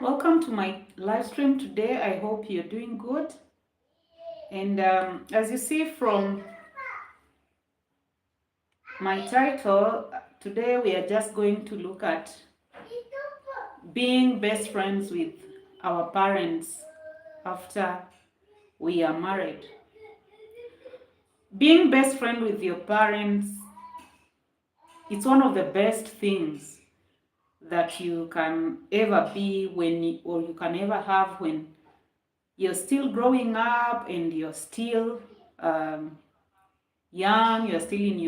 Welcome to my live stream today. I hope you're doing good. And as you see from my title, today we are just going to look at being best friends with our parents after we are married. Being best friend with your parents, it's one of the best things that you can ever be or you can ever have when you're still growing up and you're still young, you're still in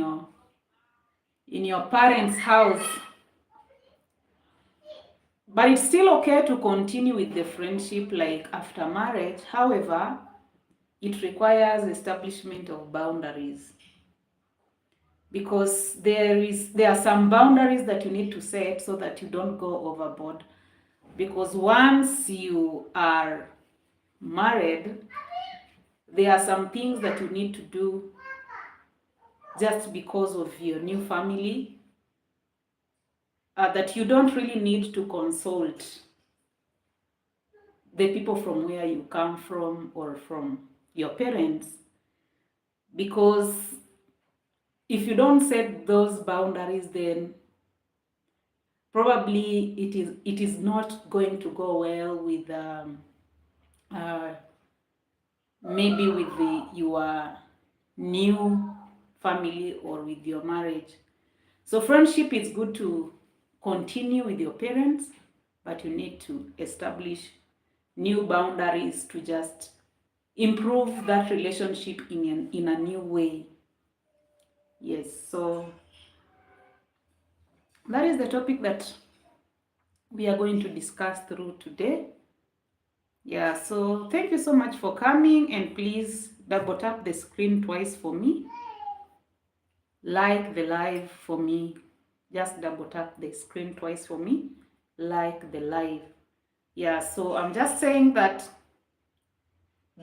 your parents' house. But it's still okay to continue with the friendship like after marriage. However, it requires establishment of boundaries, because there are some boundaries that you need to set so that you don't go overboard. Because once you are married, there are some things that you need to do just because of your new family, that you don't really need to consult the people from where you come from or from your parents, because if you don't set those boundaries, then probably it is not going to go well with maybe with your new family or with your marriage. So friendship is good to continue with your parents, but you need to establish new boundaries to just improve that relationship in a new way. Yes, so that is the topic that we are going to discuss through today. Yeah, so thank you so much for coming, and please double tap the screen twice for me. Like the live for me. Just double tap the screen twice for me. Like the live. Yeah, so I'm just saying that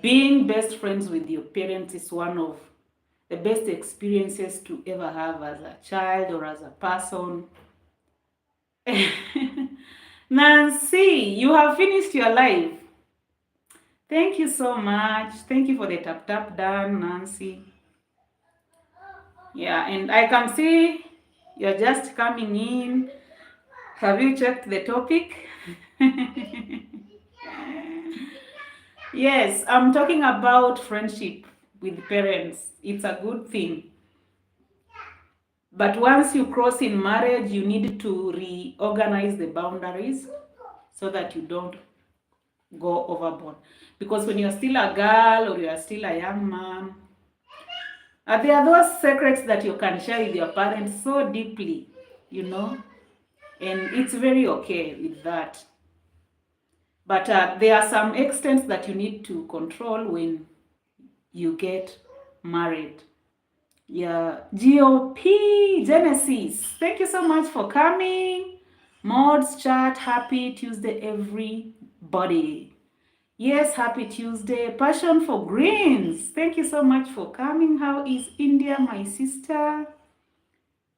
being best friends with your parents is one of the best experiences to ever have as a child or as a person. Nancy, you have finished your live. Thank you so much. Thank you for the tap tap done, Nancy. Yeah, and I can see you're just coming in. Have you checked the topic? Yes, I'm talking about friendship with parents. It's a good thing. But once you cross in marriage, you need to reorganize the boundaries so that you don't go overboard. Because when you're still a girl or you're still a young man, there are those secrets that you can share with your parents so deeply, and it's very okay with that. But there are some extents that you need to control when you get married. Yeah, GOP Genesis, thank you so much for coming. Mods chat, happy Tuesday, everybody. Yes, happy Tuesday. Passion for greens, thank you so much for coming. How is India, my sister?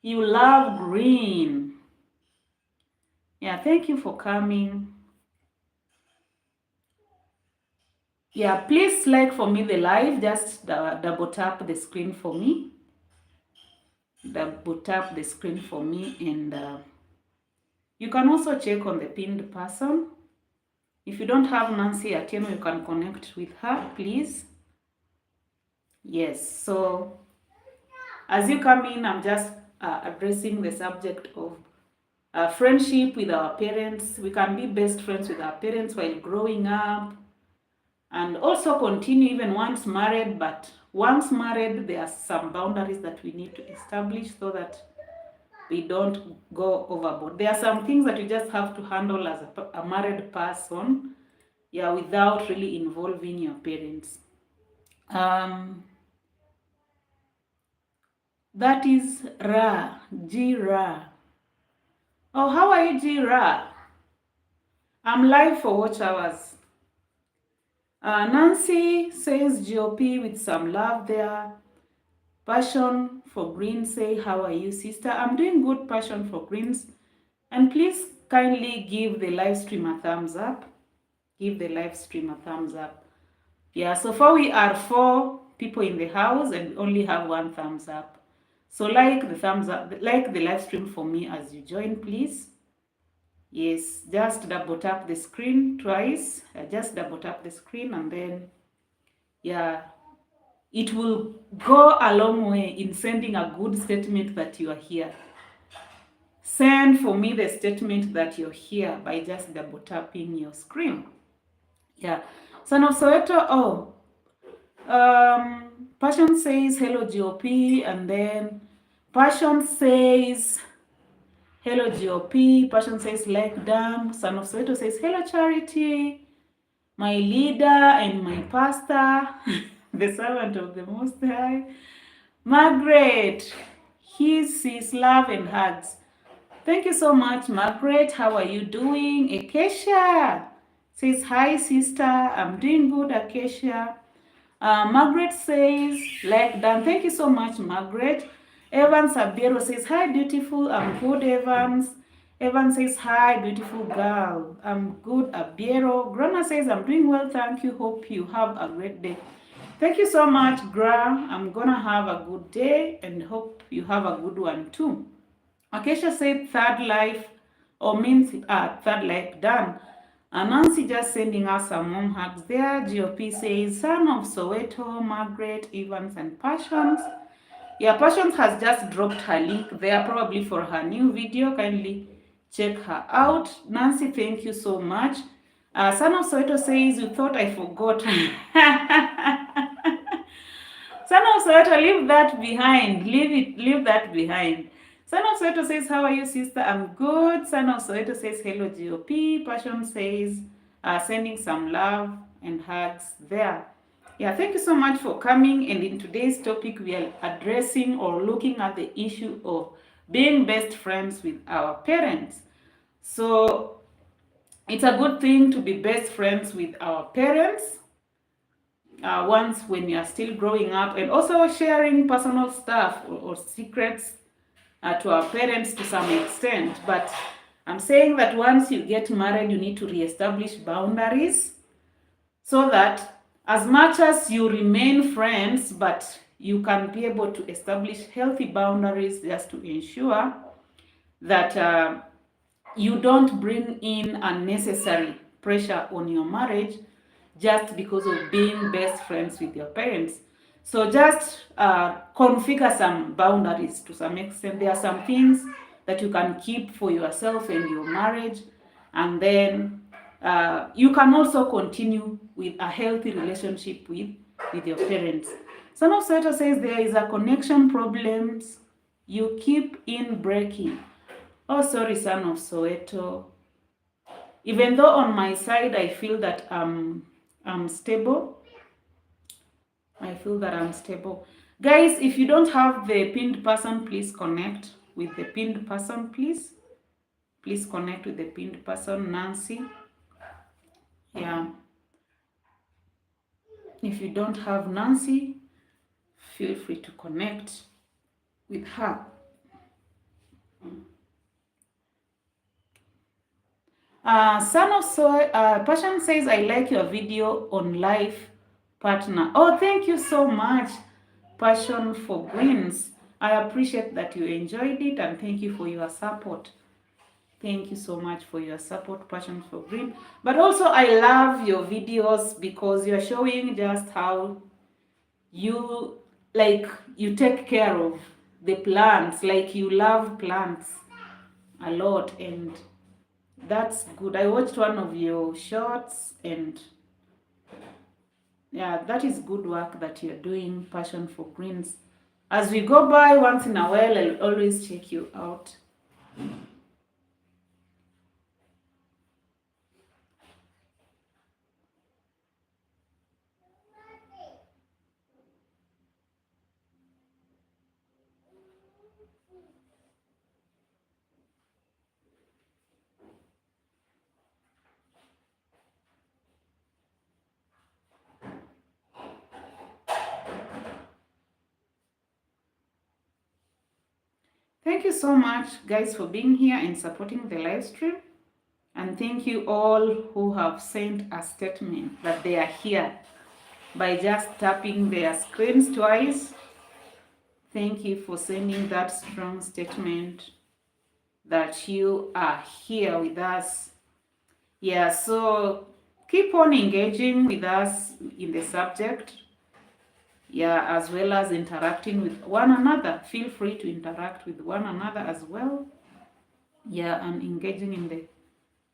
You love green. Yeah, thank you for coming. Yeah, please like for me the live. Just double tap the screen for me. Double tap the screen for me, and you can also check on the pinned person. If you don't have Nancy Atieno, you can connect with her, please. Yes, so as you come in, I'm just addressing the subject of friendship with our parents. We can be best friends with our parents while growing up, and also continue even once married. But once married, there are some boundaries that we need to establish so that we don't go overboard. There are some things that you just have to handle as a married person, yeah, without really involving your parents. That is Ra, G Ra. Oh, how are you, G Ra? I'm live for watch hours. Nancy says GOP with some love there. Passion for Green say, how are you, sister? I'm doing good, Passion for Greens. And please kindly give the live stream a thumbs up. Give the live stream a thumbs up. Yeah, so far we are 4 people in the house and we only have 1 thumbs up. So like the thumbs up, like the live stream for me as you join, please. Yes, just double tap the screen twice. Just double tap the screen and then, yeah, it will go a long way in sending a good statement that you are here. Send for me the statement that you're here by just double tapping your screen. Yeah. Son of Soweto, Passion says hello GOP, and then Passion says hello GOP. Passion says like done. Son of Soweto says hello Charity, my leader and my pastor, the servant of the Most High. Margaret, his love and hugs. Thank you so much, Margaret. How are you doing? Acacia says hi sister, I'm doing good. Acacia. Margaret says like done. Thank you so much, Margaret. Evans Abiero says hi beautiful, I'm good. Evans says hi beautiful girl, I'm good. Abiero. Grana says I'm doing well, thank you, hope you have a great day. Thank you so much, Gra. I'm gonna have a good day and hope you have a good one too. Acacia said third life, or means third life done. Nancy just sending us some mom hugs there. GOP says son of Soweto, Margaret, Evans, and Passions. Yeah, Passions has just dropped her link there, probably for her new video. Kindly check her out. Nancy, thank you so much. Son of Soweto says, you thought I forgot. Son of Soweto, leave that behind. Leave that behind. Son of Soweto says, how are you, sister? I'm good. Son of Soweto says, hello, GOP. Passion says, sending some love and hugs there. Yeah, thank you so much for coming. And in today's topic, we are addressing or looking at the issue of being best friends with our parents. So it's a good thing to be best friends with our parents. Once when you are still growing up, and also sharing personal stuff or secrets to our parents to some extent. But I'm saying that once you get married, you need to reestablish boundaries so that as much as you remain friends, but you can be able to establish healthy boundaries just to ensure that you don't bring in unnecessary pressure on your marriage just because of being best friends with your parents. So just configure some boundaries to some extent. There are some things that you can keep for yourself and your marriage, and then you can also continue with a healthy relationship with your parents. Son of Soweto says there is a connection problems. You keep in breaking. Oh, sorry, Son of Soweto. Even though on my side I feel that I'm stable. I feel that I'm stable. Guys, if you don't have the pinned person, please connect with the pinned person, please. Please connect with the pinned person, Nancy. Yeah. If you don't have Nancy, feel free to connect with her. Son of Soy, Passion says, I like your video on life partner. Oh, thank you so much, Passion for Greens. I appreciate that you enjoyed it, and thank you for your support. Thank you so much for your support, Passion for Green. But also, I love your videos because you're showing just how you take care of the plants, like you love plants a lot, and that's good. I watched one of your shorts, and yeah, that is good work that you're doing, Passion for Greens. As we go by once in a while, I'll always check you out. Thank you so much, guys, for being here and supporting the live stream. And thank you all who have sent a statement that they are here by just tapping their screens twice. Thank you for sending that strong statement that you are here with us. Yeah, so keep on engaging with us in the subject. Yeah, as well as interacting with one another. Feel free to interact with one another as well. Yeah, and engaging in the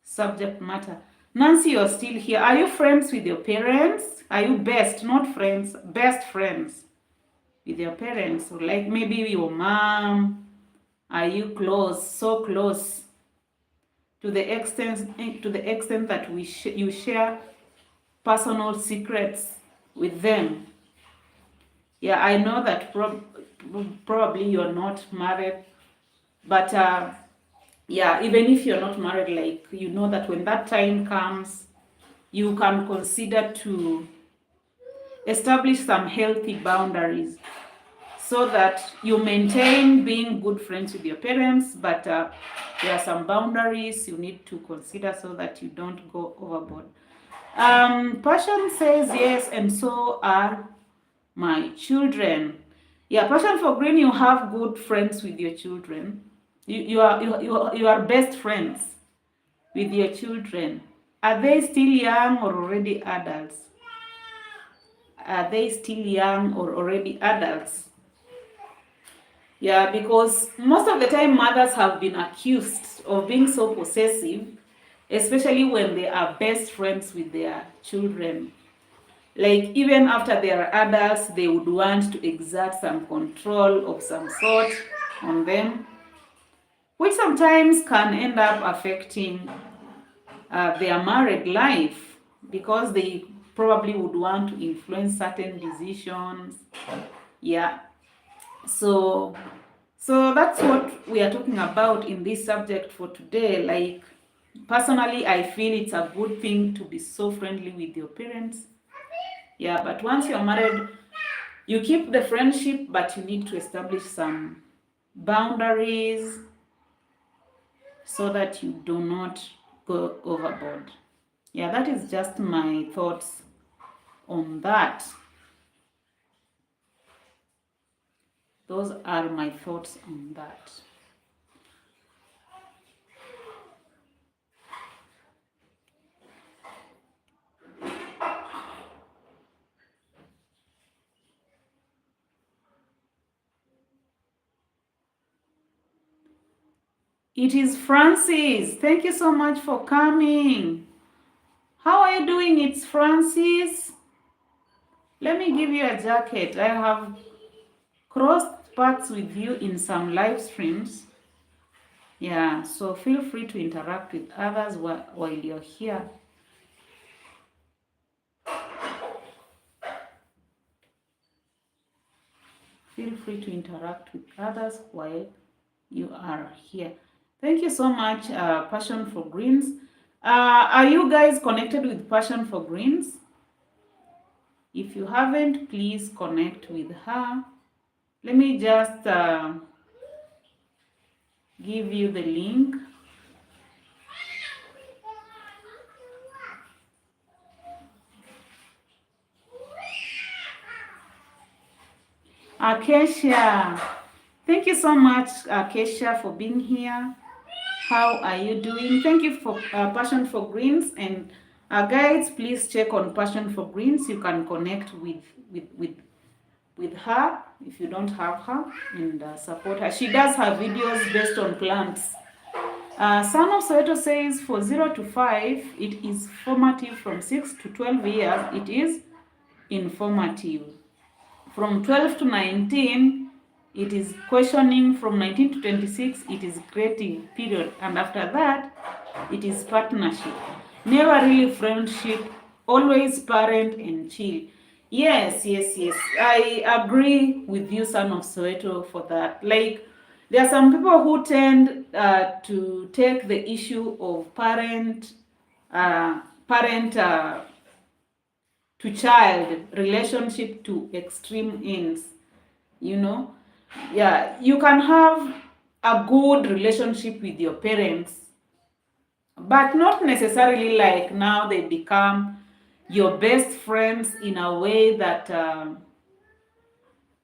subject matter. Nancy, you're still here. Are you friends with your parents? Are you best, not friends, best friends with your parents? Or like maybe your mom? Are you close, so close to the extent that you share personal secrets with them? Yeah, I know that probably you're not married, but yeah, even if you're not married, like, you know that when that time comes, you can consider to establish some healthy boundaries so that you maintain being good friends with your parents, but there are some boundaries you need to consider so that you don't go overboard. Passion says yes, and so are my children. Yeah, Passion for Green, you have good friends with your children. You are best friends with your children. Are they still young or already adults? Are they still young or already adults? Yeah, because most of the time mothers have been accused of being so possessive, especially when they are best friends with their children. Like, even after they are adults, they would want to exert some control of some sort on them, which sometimes can end up affecting their married life, because they probably would want to influence certain decisions. Yeah, so that's what we are talking about in this subject for today. Like, personally, I feel it's a good thing to be so friendly with your parents. Yeah, but once you're married, you keep the friendship, but you need to establish some boundaries so that you do not go overboard. Yeah, that is just my thoughts on that. Those are my thoughts on that. It is Francis. Thank you so much for coming. How are you doing? It's Francis. Let me give you a jacket. I have crossed paths with you in some live streams. Yeah, so feel free to interact with others while you're here. Feel free to interact with others while you are here. Thank you so much, Passion for Greens. Are you guys connected with Passion for Greens? If you haven't, please connect with her. Let me just give you the link. Acacia, thank you so much, Acacia, for being here. How are you doing? Thank you for Passion for Greens. And guys, please check on Passion for Greens. You can connect with her if you don't have her, and support her. She does have videos based on plants. Son of Soweto says for 0 to 5, it is formative. From 6 to 12 years, it is informative. From 12 to 19, it is questioning. From 19 to 26, it is creative, period. And after that, it is partnership. Never really friendship, always parent and chill. Yes. I agree with you, Son of Soweto, for that. Like, there are some people who tend to take the issue of parent to child relationship to extreme ends, you know. Yeah, you can have a good relationship with your parents but not necessarily like now they become your best friends in a way that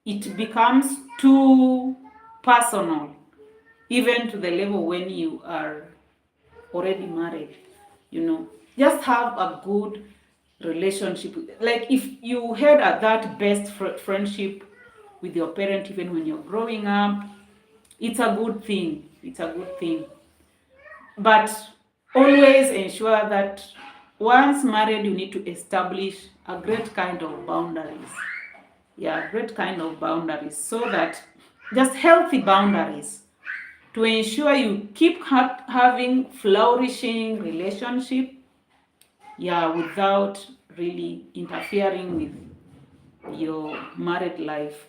it becomes too personal, even to the level when you are already married. Just have a good relationship. Like if you had that best friendship with your parent even when you're growing up, it's a good thing. It's a good thing. But always ensure that once married, you need to establish a great kind of boundaries. Yeah, great kind of boundaries, so that just healthy boundaries to ensure you keep having flourishing relationship, yeah, without really interfering with your married life.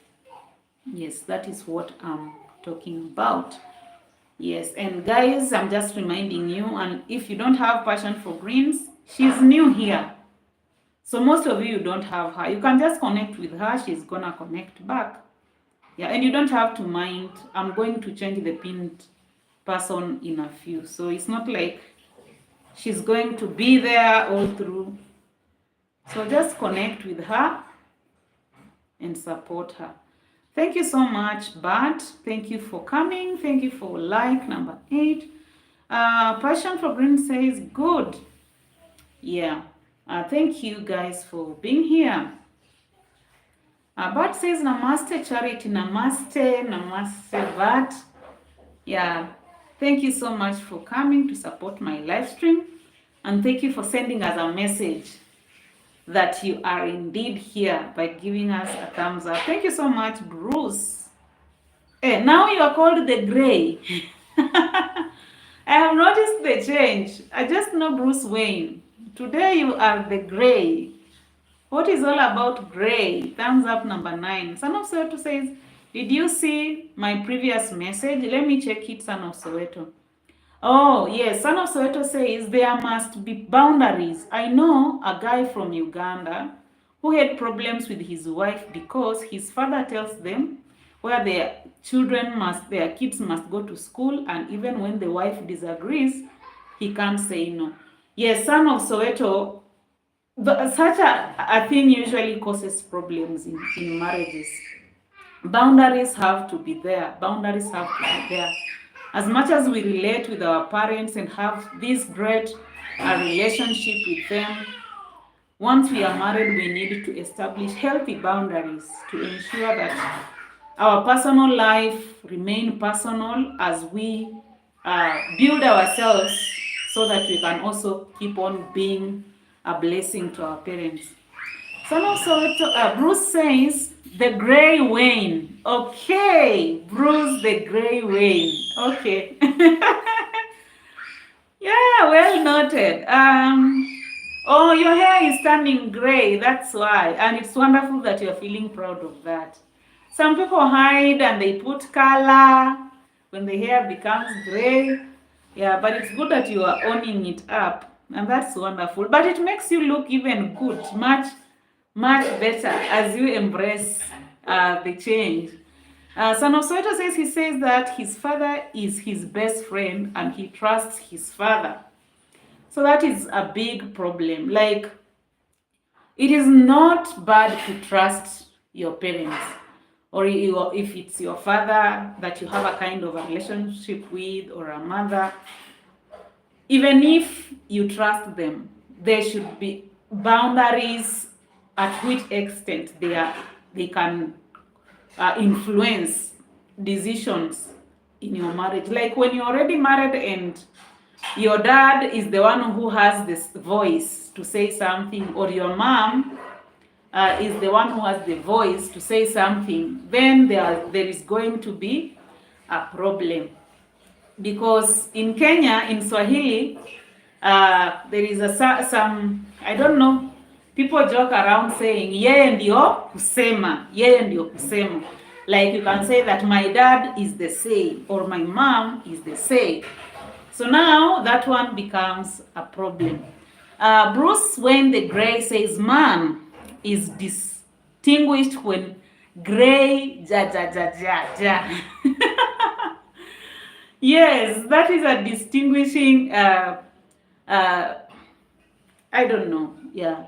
Yes, that is what I'm talking about. Yes, and guys, I'm just reminding you, and if you don't have passion for greens, she's new here. So most of you don't have her. You can just connect with her. She's gonna connect back. Yeah, and you don't have to mind. I'm going to change the pinned person in a few. So it's not like she's going to be there all through. So just connect with her and support her. Thank you so much, Bart. Thank you for coming. Thank you for like number 8. Passion for Green says good. Yeah. Thank you guys for being here. Bart says Namaste Charity. Namaste Bart. Yeah. Thank you so much for coming to support my live stream. And thank you for sending us a message that you are indeed here by giving us a thumbs up. Thank you so much, Bruce. Now you are called the Gray. I have noticed the change. I just know Bruce Wayne. Today you are the Gray. What is all about Gray? Thumbs up number 9. Son of Soweto says, did you see my previous message? Let me check it, Son of Soweto. Oh, yes, Son of Soweto says there must be boundaries. I know a guy from Uganda who had problems with his wife because his father tells them where their kids must go to school, and even when the wife disagrees, he can't say no. Yes, Son of Soweto, such a thing usually causes problems in marriages. Boundaries have to be there. Boundaries have to be there. As much as we relate with our parents and have this great relationship with them, once we are married, we need to establish healthy boundaries to ensure that our personal life remain personal as we build ourselves, so that we can also keep on being a blessing to our parents. Son of Soweto, Bruce says, the Gray Wayne. Okay, Bruce the Gray Wayne. Okay. Yeah, well noted. Oh, your hair is turning gray, that's why. And it's wonderful that you're feeling proud of that. Some people hide and they put color when the hair becomes gray. Yeah, but it's good that you are owning it up. And that's wonderful. But it makes you look even good, much better as you embrace the change. Son of Soweto says he says that his father is his best friend and he trusts his father. So that is a big problem. Like, it is not bad to trust your parents, or if it's your father that you have a kind of a relationship with, or a mother. Even if you trust them, there should be boundaries at which extent they can influence decisions in your marriage. Like when you're already married and your dad is the one who has this voice to say something, or your mom is the one who has the voice to say something, then there is going to be a problem. Because in Kenya, in Swahili, there is some, I don't know, people joke around saying, yeye ndio kusema, yeye ndio kusema. Like you can say that my dad is the say, or my mom is the say. So now that one becomes a problem. Bruce Wayne the Gray says, man is distinguished when gray, ja. Yes, that is a distinguishing Uh, I don't know. Yeah.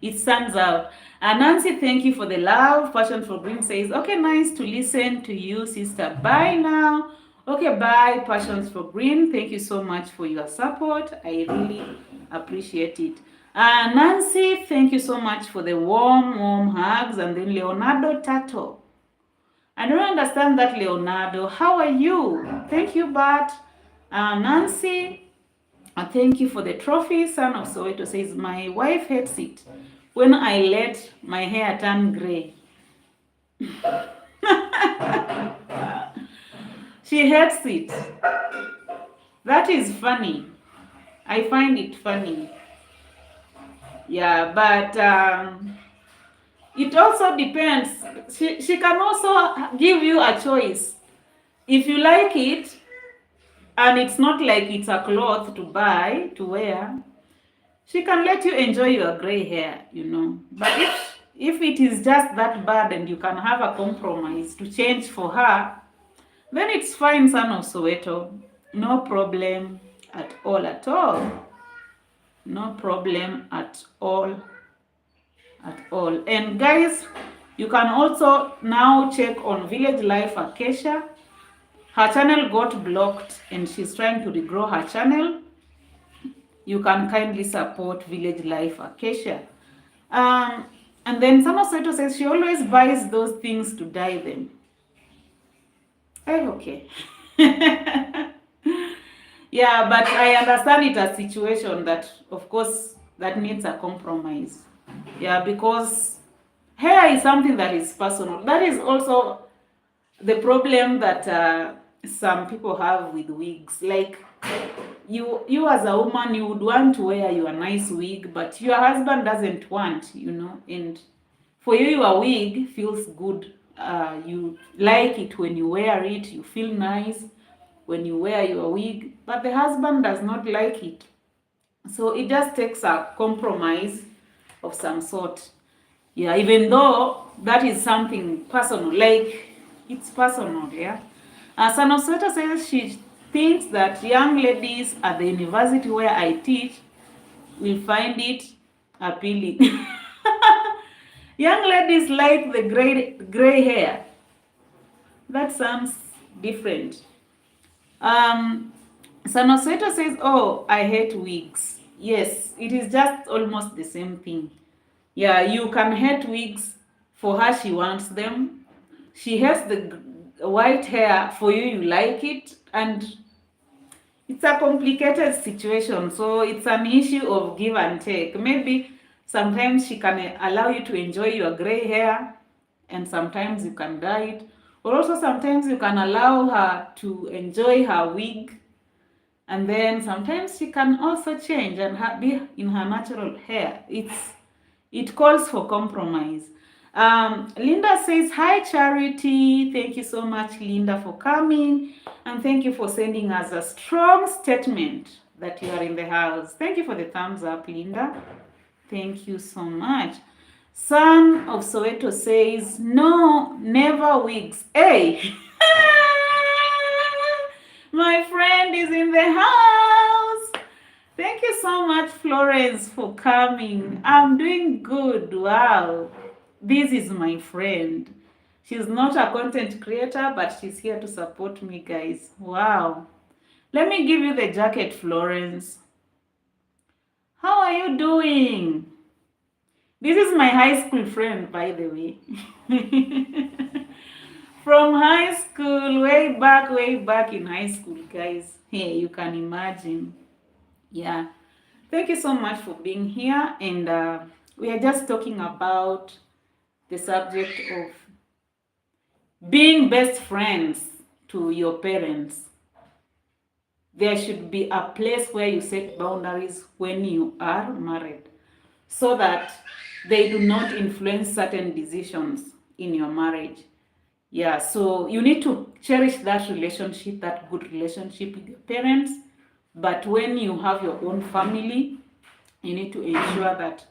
It stands out. Nancy, thank you for the love. Passion for Green says, okay, nice to listen to you, sister. Bye now. Okay, bye, Passions for Green. Thank you so much for your support. I really appreciate it. Nancy, thank you so much for the warm hugs. And then Leonardo Tato. I don't understand that, Leonardo. How are you? Thank you, Bart. Nancy, thank you for the trophy. Son of Soweto says, my wife hates it when I let my hair turn gray. She hates it. That is funny. I find it funny. Yeah, but it also depends. She can also give you a choice. If you like it, and it's not like it's a cloth to buy, to wear, she can let you enjoy your gray hair, you know. But if it is just that bad and you can have a compromise to change for her, then it's fine, son of Soweto. No problem at all, at all. No problem at all, at all. And guys, you can also now check on Village Life Acacia. Her channel got blocked and she's trying to regrow her channel. You can kindly support Village Life Acacia. And then Sana Soweto says she always buys those things to dye them. Okay. Yeah, but I understand it a situation that, of course, that needs a compromise. Yeah, because hair is something that is personal. That is also the problem that some people have with wigs. Like, you as a woman, you would want to wear your nice wig, but your husband doesn't want, you know. And for you, your wig feels good. You like it when you wear it. You feel nice when you wear your wig, but the husband does not like it. So it just takes a compromise of some sort. Yeah, even though that is something personal, like it's personal, yeah. Sana Soweto says she thinks that young ladies at the university where I teach will find it appealing. Young ladies like the gray hair. That sounds different. Sana Soweto says, oh, I hate wigs. Yes, it is just almost the same thing. Yeah, you can hate wigs. For her, she wants them. She hates the white hair. For you, you like it. And it's a complicated situation. So it's an issue of give and take. Maybe sometimes she can allow you to enjoy your gray hair, and sometimes you can dye it. Or also sometimes you can allow her to enjoy her wig, and then sometimes she can also change and be in her natural hair. It calls for compromise. Linda says, hi, Charity. Thank you so much, Linda, for coming. And thank you for sending us a strong statement that you are in the house. Thank you for the thumbs up, Linda. Thank you so much. Son of Soweto says, no, never wigs. Hey! My friend is in the house. Thank you so much, Florence, for coming. I'm doing good. Wow. This is my friend. She's not a content creator, but she's here to support me, guys. Wow. Let me give you the jacket, Florence. How are you doing? This is my high school friend, by the way. From high school, way back in high school, guys. Hey, you can imagine. Yeah. Thank you so much for being here. And we are just talking about the subject of being best friends to your parents. There should be a place where you set boundaries when you are married, so that they do not influence certain decisions in your marriage. Yeah, so you need to cherish that relationship, that good relationship with your parents. But when you have your own family, you need to ensure that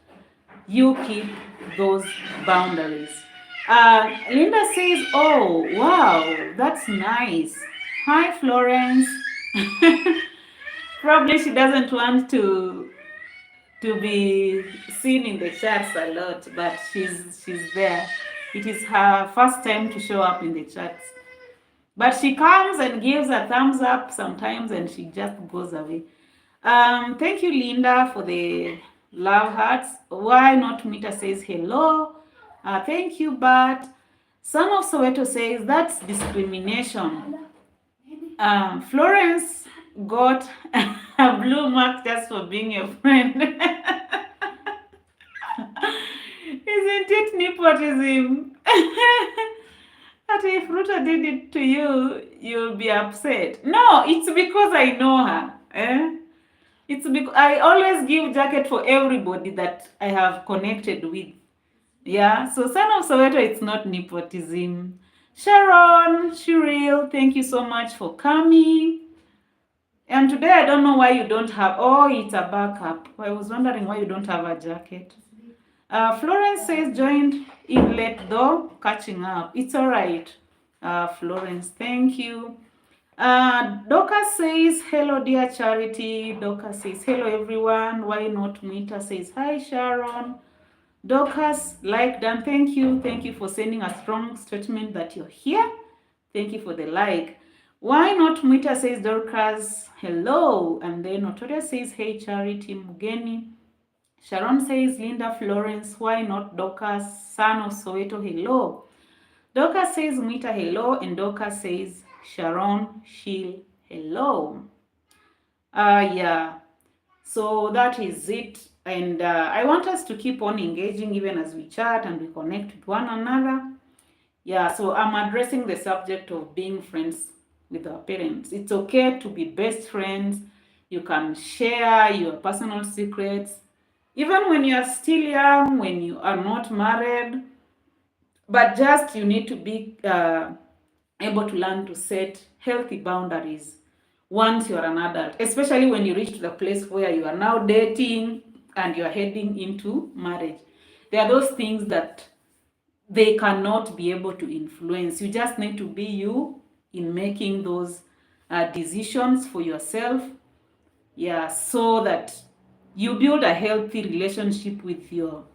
you keep those boundaries. Linda says, oh, wow, that's nice. Hi, Florence. Probably she doesn't want to be seen in the chats a lot, but she's there. It is her first time to show up in the chats. But she comes and gives a thumbs up sometimes and she just goes away. Thank you, Linda, for the love hearts. Why not Mita says hello. Thank you, but Son of Soweto says that's discrimination. Florence got a blue mark just for being your friend. Isn't it nepotism? That if Ruta did it to you, you'll be upset. No, it's because I know her. It's because I always give jacket for everybody that I have connected with. Yeah, so Son of Soweto, it's not nepotism. Sharon, Shiril, thank you so much for coming. And today I don't know why you don't have, oh, it's a backup. I was wondering why you don't have a jacket. Florence says joined in late though, catching up. It's all right, Florence, thank you. Doka says, hello dear Charity. Doka says, hello everyone. Why not Mita says, hi Sharon. Dorcas liked and thank you. Thank you for sending a strong statement that you're here. Thank you for the like. Why not Mita says Dorcas, hello. And then Notoria says, hey Charity Mugeni. Sharon says, Linda Florence, why not Dorcas, Son of Soweto, hello. Dorcas says, Mita, hello. And Dorcas says, Sharon, Sheil, hello. Yeah. So that is it. And I want us to keep on engaging even as we chat and we connect with one another. Yeah, so I'm addressing the subject of being friends with our parents. It's okay to be best friends. You can share your personal secrets. Even when you are still young, when you are not married, but just you need to be able to learn to set healthy boundaries once you're an adult, especially when you reach to the place where you are now dating and you're heading into marriage. There are those things that they cannot be able to influence. You just need to be you in making those decisions for yourself. Yeah, so that you build a healthy relationship with your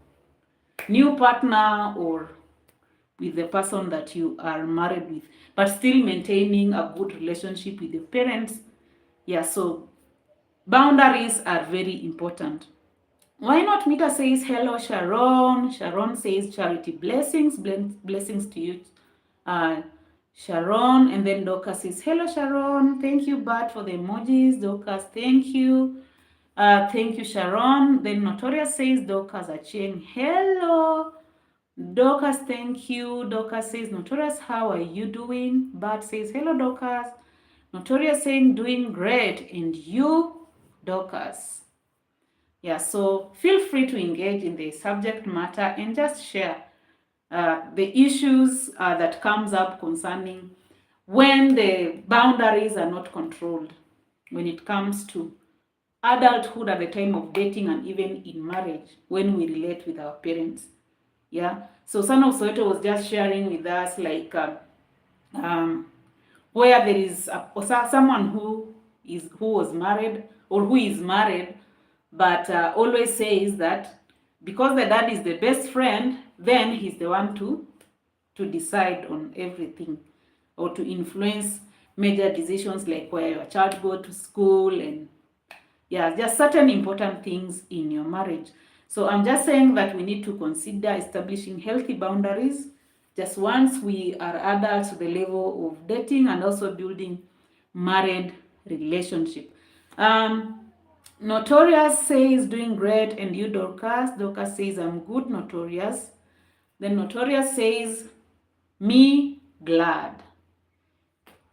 new partner or with the person that you are married with, but still maintaining a good relationship with your parents. Yeah, so boundaries are very important. Why not Mita says, hello, Sharon. Sharon says, Charity, blessings. Blessings to you, Sharon. And then Dorcas says, hello, Sharon. Thank you, Bart, for the emojis. Dorcas, thank you. Thank you, Sharon. Then Notorious says, Dorcas Achieng, hello. Dorcas, thank you. Dorcas says, Notorious, how are you doing? Bart says, hello, Dorcas. Notorious saying, doing great. And you, Dorcas. Yeah, so feel free to engage in the subject matter and just share the issues that comes up concerning when the boundaries are not controlled, when it comes to adulthood at the time of dating and even in marriage, when we relate with our parents. Yeah, so Son of Soweto was just sharing with us like where there is someone who was married or who is married, but always says that because the dad is the best friend, then he's the one to decide on everything or to influence major decisions like where your child go to school and yeah, just certain important things in your marriage. So I'm just saying that we need to consider establishing healthy boundaries just once we are adults to the level of dating and also building married relationship. Notorious says doing great, and you Dorcas. Dorcas says I'm good, Notorious. Then Notorious says me glad.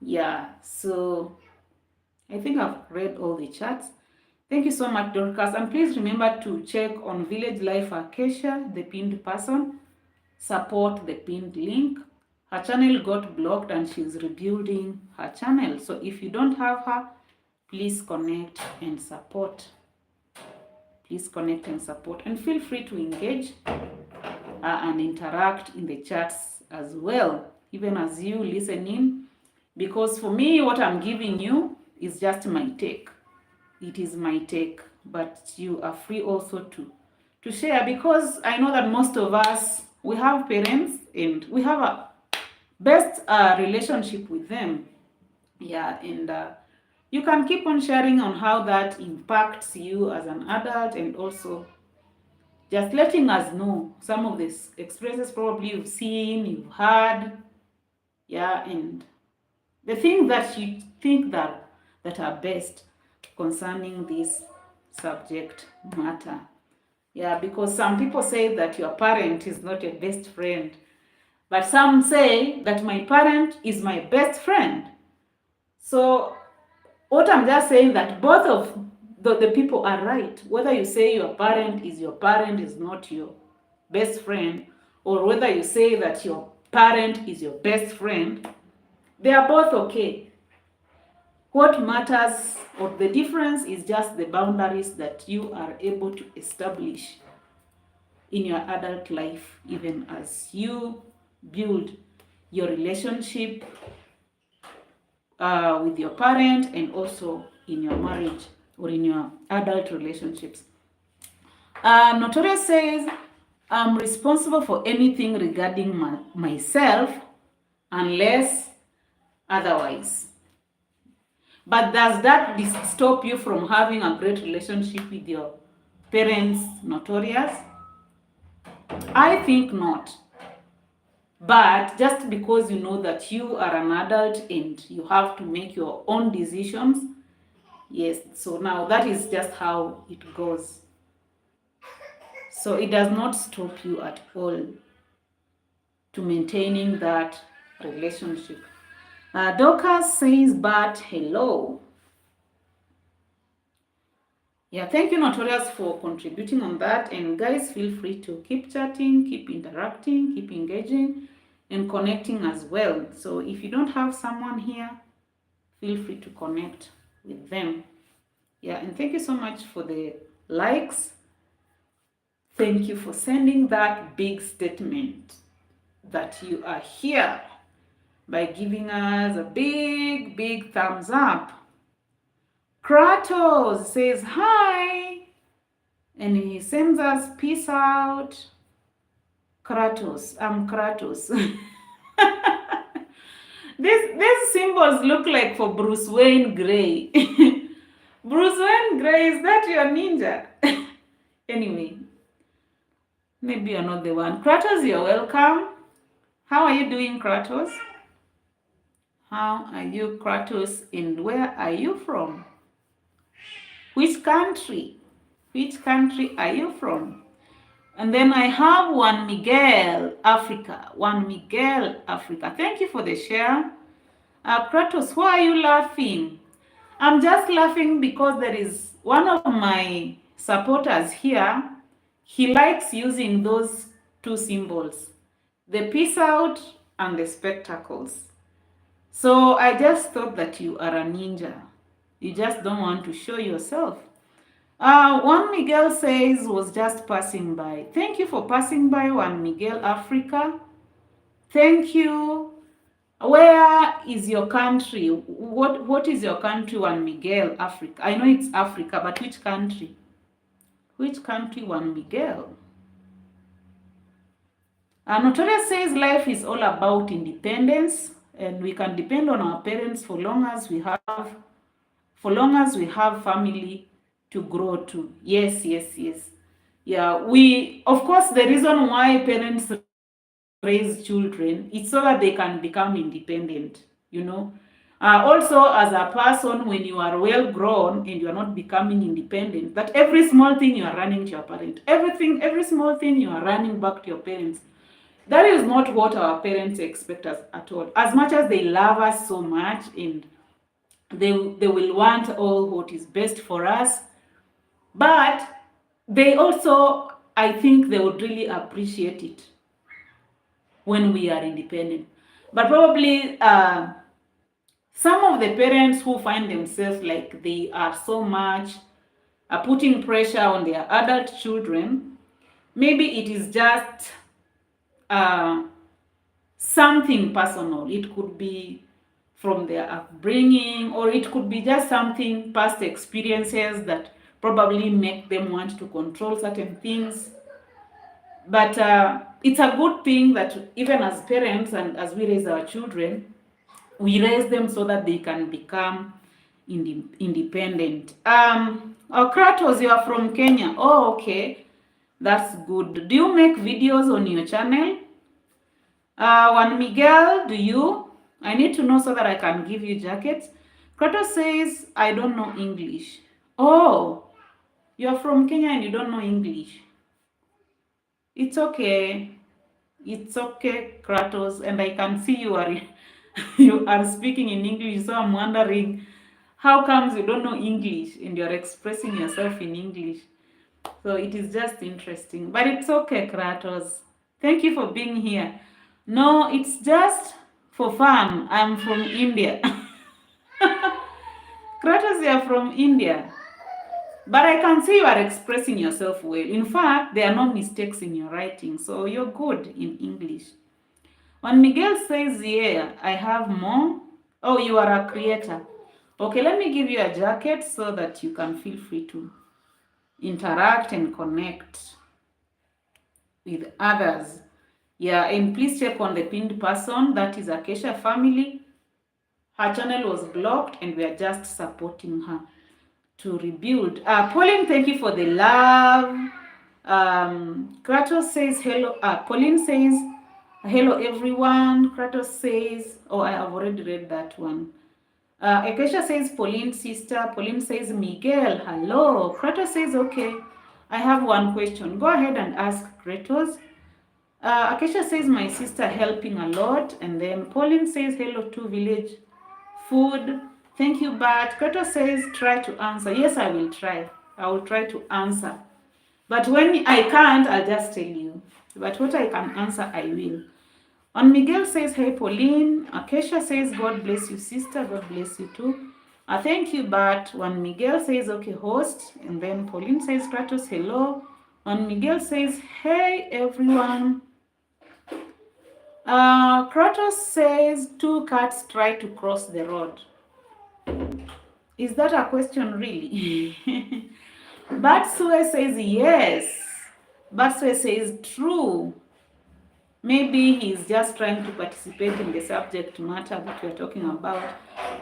Yeah, so I think I've read all the chats. Thank you so much, Dorcas. And please remember to check on Village Life Acacia, the pinned person. Support the pinned link. Her channel got blocked and she's rebuilding her channel. So if you don't have her, please connect and support. Please connect and support. And feel free to engage and interact in the chats as well, even as you listen in. Because for me, what I'm giving you is just my take. It is my take, but you are free also to share, because I know that most of us, we have parents and we have a best relationship with them. Yeah, and you can keep on sharing on how that impacts you as an adult, and also just letting us know some of these experiences probably you've seen, you've heard, yeah, and the things that you think that are best concerning this subject matter. Yeah, because some people say that your parent is not your best friend, but some say that my parent is my best friend. So what I'm just saying, that both of the people are right. Whether you say your parent is not your best friend, or whether you say that your parent is your best friend, they are both okay. What matters, or the difference, is just the boundaries that you are able to establish in your adult life, even as you build your relationship with your parent, and also in your marriage or in your adult relationships. Notorious says, I'm responsible for anything regarding myself unless otherwise. But does that stop you from having a great relationship with your parents, Notorious? I think not. But just because you know that you are an adult and you have to make your own decisions, yes, so now that is just how it goes. So it does not stop you at all to maintaining that relationship. Dorcas says, but hello. Yeah, thank you, Notorious, for contributing on that. And guys, feel free to keep chatting, keep interacting, keep engaging, and connecting as well. So if you don't have someone here, feel free to connect with them. Yeah, and thank you so much for the likes. Thank you for sending that big statement that you are here by giving us a big, big thumbs up. Kratos says hi, and he sends us peace out. Kratos, I'm Kratos. These symbols look like for Bruce Wayne Grey. Bruce Wayne Grey, is that your ninja? Anyway, maybe you're not the one. Kratos, you're welcome. How are you doing, Kratos? How are you, Kratos, and where are you from? Which country? Which country are you from? And then I have Juan Miguel, Africa. Juan Miguel, Africa. Thank you for the share. Kratos, why are you laughing? I'm just laughing because there is one of my supporters here. He likes using those two symbols, the peace out and the spectacles. So I just thought that you are a ninja. You just don't want to show yourself. Juan Miguel says, was just passing by. Thank you for passing by, Juan Miguel, Africa. Thank you. Where is your country? What is your country, Juan Miguel, Africa? I know it's Africa, but which country? Which country, Juan Miguel? Notorious says life is all about independence, and we can depend on our parents for long as we have family to grow to. Yes. Yeah, of course, the reason why parents raise children, it's so that they can become independent, you know. Also, as a person, when you are well grown and you are not becoming independent, that every small thing you are running to your parent, every small thing you are running back to your parents. That is not what our parents expect us at all. As much as they love us so much and they will want all what is best for us, but they also, I think they would really appreciate it when we are independent. But probably some of the parents who find themselves like they are so much putting pressure on their adult children, maybe it is just something personal. It could be from their upbringing, or it could be just something, past experiences that probably make them want to control certain things. But it's a good thing that even as parents and as we raise our children, we raise them so that they can become independent. Kratos, you are from Kenya. Oh, okay. That's good. Do you make videos on your channel? Juan Miguel, do you? I need to know so that I can give you jackets. Kratos says, I don't know English. Oh, you're from Kenya and you don't know English. It's okay. It's okay, Kratos. And I can see you are you are speaking in English. So I'm wondering, how comes you don't know English and you're expressing yourself in English? So it is just interesting. But it's okay, Kratos. Thank you for being here. No, it's just for fun. I'm from India. Kratos, you are from India. But I can see you are expressing yourself well. In fact, there are no mistakes in your writing. So you're good in English. When Miguel says, yeah, I have more. Oh, you are a creator. Okay, let me give you a jacket so that you can feel free to interact and connect with others. Yeah, and please check on the pinned person. That is Acacia family. Her channel was blocked and we are just supporting her to rebuild. Pauline, thank you for the love. Kratos says hello. Pauline says hello everyone. Kratos says, oh, I have already read that one. Acacia says Pauline sister. Pauline says Miguel, hello. Kratos says okay. I have one question. Go ahead and ask Kratos. Acacia says my sister helping a lot. And then Pauline says hello to village food. Thank you, but Kratos says try to answer. Yes, I will try. I will try to answer. But when I can't, I'll just tell you. But what I can answer, I will. And Miguel says, hey, Pauline. Acacia says, God bless you, sister. God bless you too. Thank you, but when Miguel says, okay, host. And then Pauline says, Kratos, hello. And Miguel says, hey, everyone. Kratos says, two cats try to cross the road. Is that a question, really? Batsue says, yes. Batsue says, true. Maybe he's just trying to participate in the subject matter that we're talking about.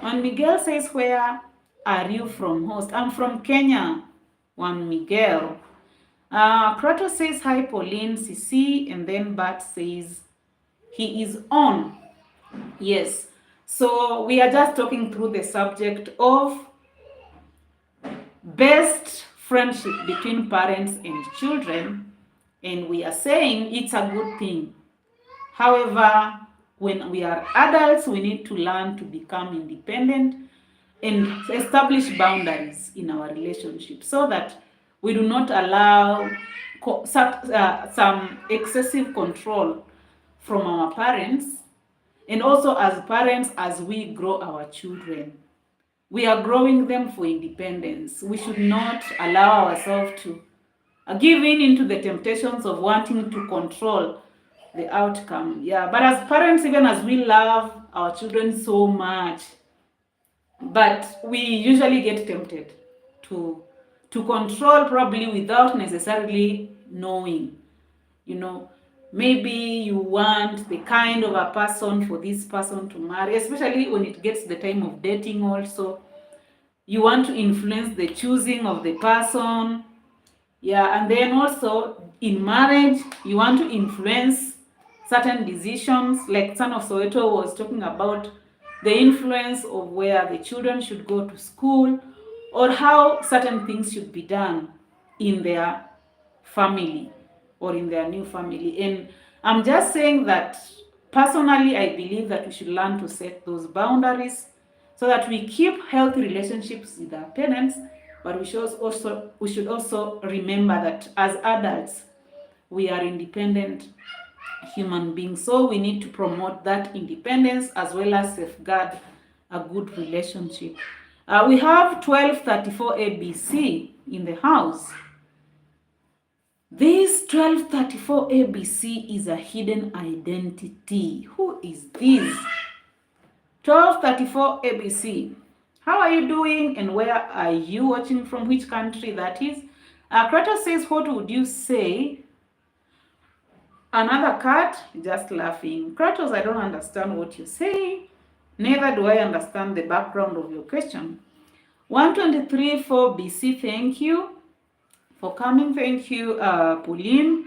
And Miguel says, where are you from, host? I'm from Kenya, Juan Miguel. Kratos says, hi, Pauline, Cici. And then Bat says, he is on. Yes. So we are just talking through the subject of best friendship between parents and children. And we are saying it's a good thing. However, when we are adults, we need to learn to become independent and establish boundaries in our relationship so that we do not allow some excessive control from our parents, and also as parents as we grow our children. We are growing them for independence. We should not allow ourselves to give in into the temptations of wanting to control the outcome. Yeah, but as parents, even as we love our children so much, but we usually get tempted to control, probably without necessarily knowing. You know, maybe you want the kind of a person for this person to marry, especially when it gets the time of dating also. You want to influence the choosing of the person. Yeah, and then also in marriage, you want to influence certain decisions, like Son of Soweto was talking about the influence of where the children should go to school or how certain things should be done in their family or in their new family. And I'm just saying that personally, I believe that we should learn to set those boundaries so that we keep healthy relationships with our parents, but we should also remember that as adults, we are independent human beings. So we need to promote that independence as well as safeguard a good relationship. We have 1234 ABC in the house. This 1234 ABC is a hidden identity. Who is this? 1234 ABC. How are you doing and where are you watching from? Which country that is? Kratos says, what would you say? Another cat just laughing. Kratos, I don't understand what you're saying. Neither do I understand the background of your question. 123 for BC, thank you for coming. Thank you, Pauline,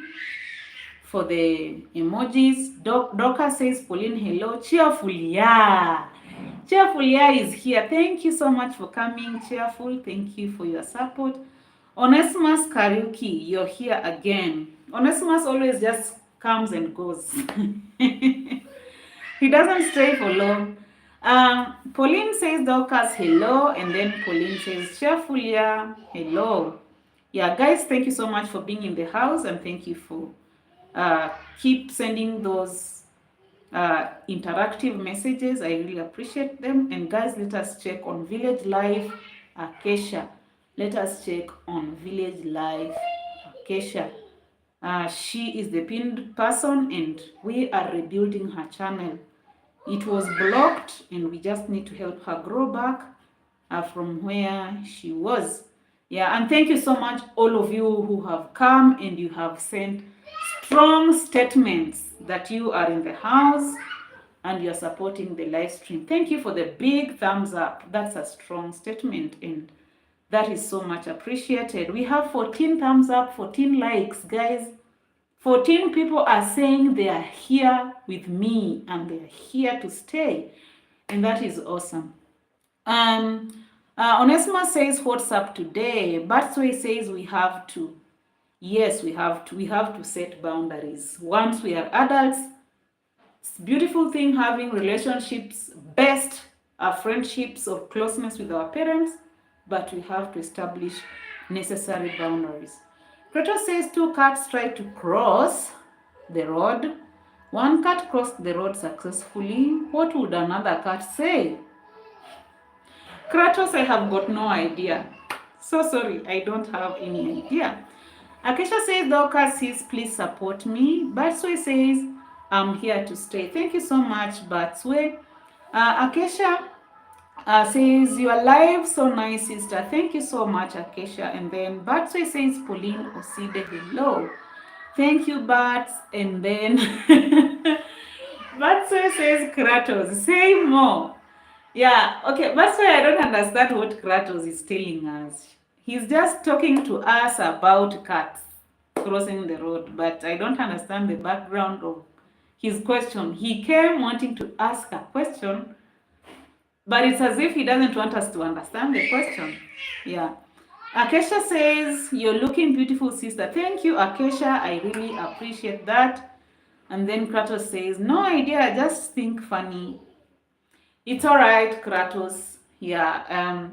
for the emojis. Doka says, Pauline, hello. Cheerful, yeah. Cheerful, yeah, is here. Thank you so much for coming, Cheerful. Thank you for your support. Onesimus Karaoke, you're here again. Onesimus always just comes and goes. He doesn't stay for long. Pauline says, Dorcas, hello. And then Pauline says, Cheerful, yeah, hello. Yeah, guys, thank you so much for being in the house, and thank you for keep sending those interactive messages. I really appreciate them. And guys, let us check on Village Life Acacia. Let us check on Village Life Acacia. She is the pinned person, and we are rebuilding her channel. It was blocked, and we just need to help her grow back from where she was. Yeah, and thank you so much, all of you who have come and you have sent strong statements that you are in the house and you're supporting the live stream. Thank you for the big thumbs up. That's a strong statement, and that is so much appreciated. We have 14 thumbs up, 14 likes, guys. 14 people are saying they are here with me and they're here to stay, and that is awesome. Onesimus says, what's up today? Batsway says we have to. Yes, we have to set boundaries. Once we are adults, it's a beautiful thing having relationships, best friendships or closeness with our parents, but we have to establish necessary boundaries. Kratos says 2 cats tried to cross the road. 1 cat crossed the road successfully. What would another cat say? Kratos, I have got no idea. So sorry, I don't have any idea. Acacia says, Dorcas says, please support me. Batsway says, I'm here to stay. Thank you so much, Batsway. Acacia says, your live so nice, sister. Thank you so much, Acacia. And then Batsway says, Pauline Oside, hello. Thank you, Bats. And then Batsway says, Kratos, say more. Yeah, okay, Batsway, I don't understand what Kratos is telling us. He's just talking to us about cats crossing the road, but I don't understand the background of his question. He came wanting to ask a question, but it's as if he doesn't want us to understand the question. Yeah. Acacia says, you're looking beautiful, sister. Thank you, Acacia. I really appreciate that. And then Kratos says, no idea, I just think funny. It's all right, Kratos. Yeah.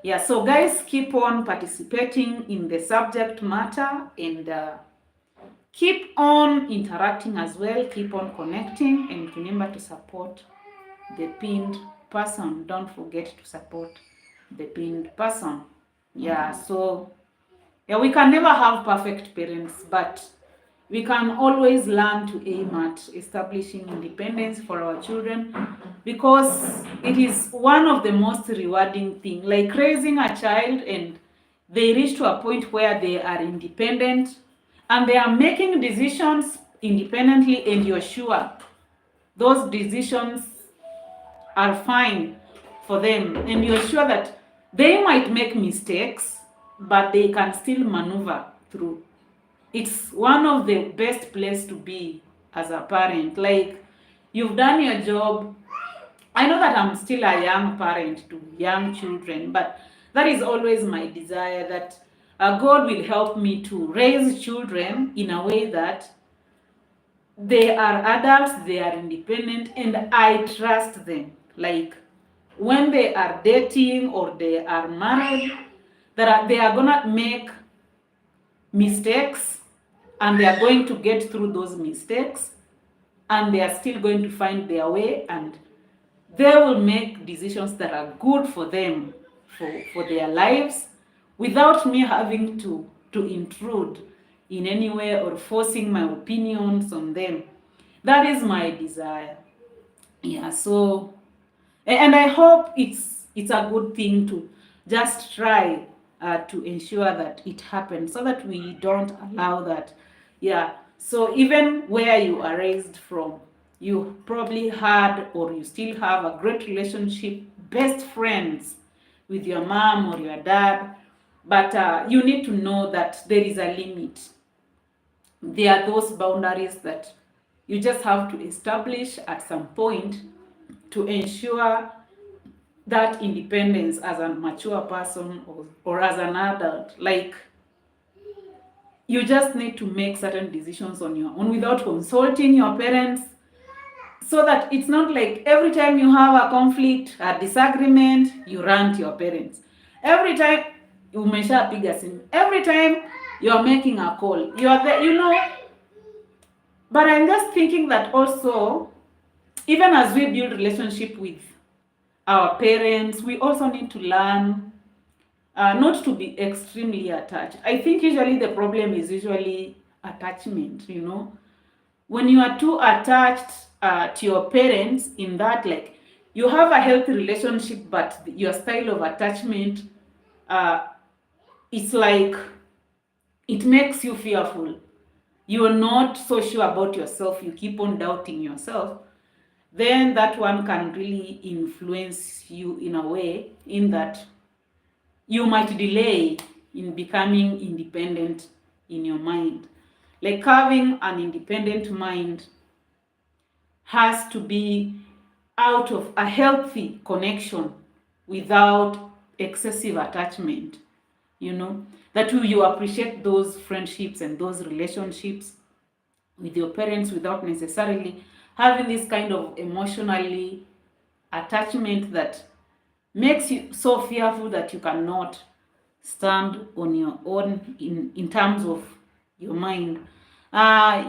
Yeah, so guys, keep on participating in the subject matter and keep on interacting as well. Keep on connecting, and remember to support the pinned person. Don't forget to support the pinned person. Yeah, so yeah, we can never have perfect parents, but we can always learn to aim at establishing independence for our children, because it is one of the most rewarding things, like raising a child and they reach to a point where they are independent and they are making decisions independently, and you're sure those decisions are fine for them, and you're sure that they might make mistakes, but they can still maneuver through. It's one of the best places to be as a parent. Like, you've done your job. I know that I'm still a young parent to young children, but that is always my desire, that God will help me to raise children in a way that they are adults, they are independent, and I trust them. Like, when they are dating or they are married, that they are gonna make mistakes, and they are going to get through those mistakes, and they are still going to find their way, and they will make decisions that are good for them, for their lives, without me having to intrude in any way or forcing my opinions on them. That is my desire. Yeah, so And I hope it's a good thing to just try to ensure that it happens, so that we don't allow that. Yeah. So even where you are raised from, you probably had or you still have a great relationship, best friends with your mom or your dad, but you need to know that there is a limit. There are those boundaries that you just have to establish at some point to ensure that independence as a mature person, or as an adult. Like, you just need to make certain decisions on your own without consulting your parents, so that it's not like every time you have a conflict, a disagreement, you run to your parents. Every time umeshapiga simu, every time you're making a call, you are there, you know. But I'm just thinking that also, even as we build relationship with our parents, we also need to learn not to be extremely attached. I think usually the problem is usually attachment, you know. When you are too attached to your parents, in that, like, you have a healthy relationship, but your style of attachment, it's like, it makes you fearful. You're not so sure about yourself. You keep on doubting yourself. Then that one can really influence you in a way, in that you might delay in becoming independent in your mind. Like, having an independent mind has to be out of a healthy connection without excessive attachment, you know, that you appreciate those friendships and those relationships with your parents without necessarily having this kind of emotionally attachment that makes you so fearful that you cannot stand on your own in terms of your mind.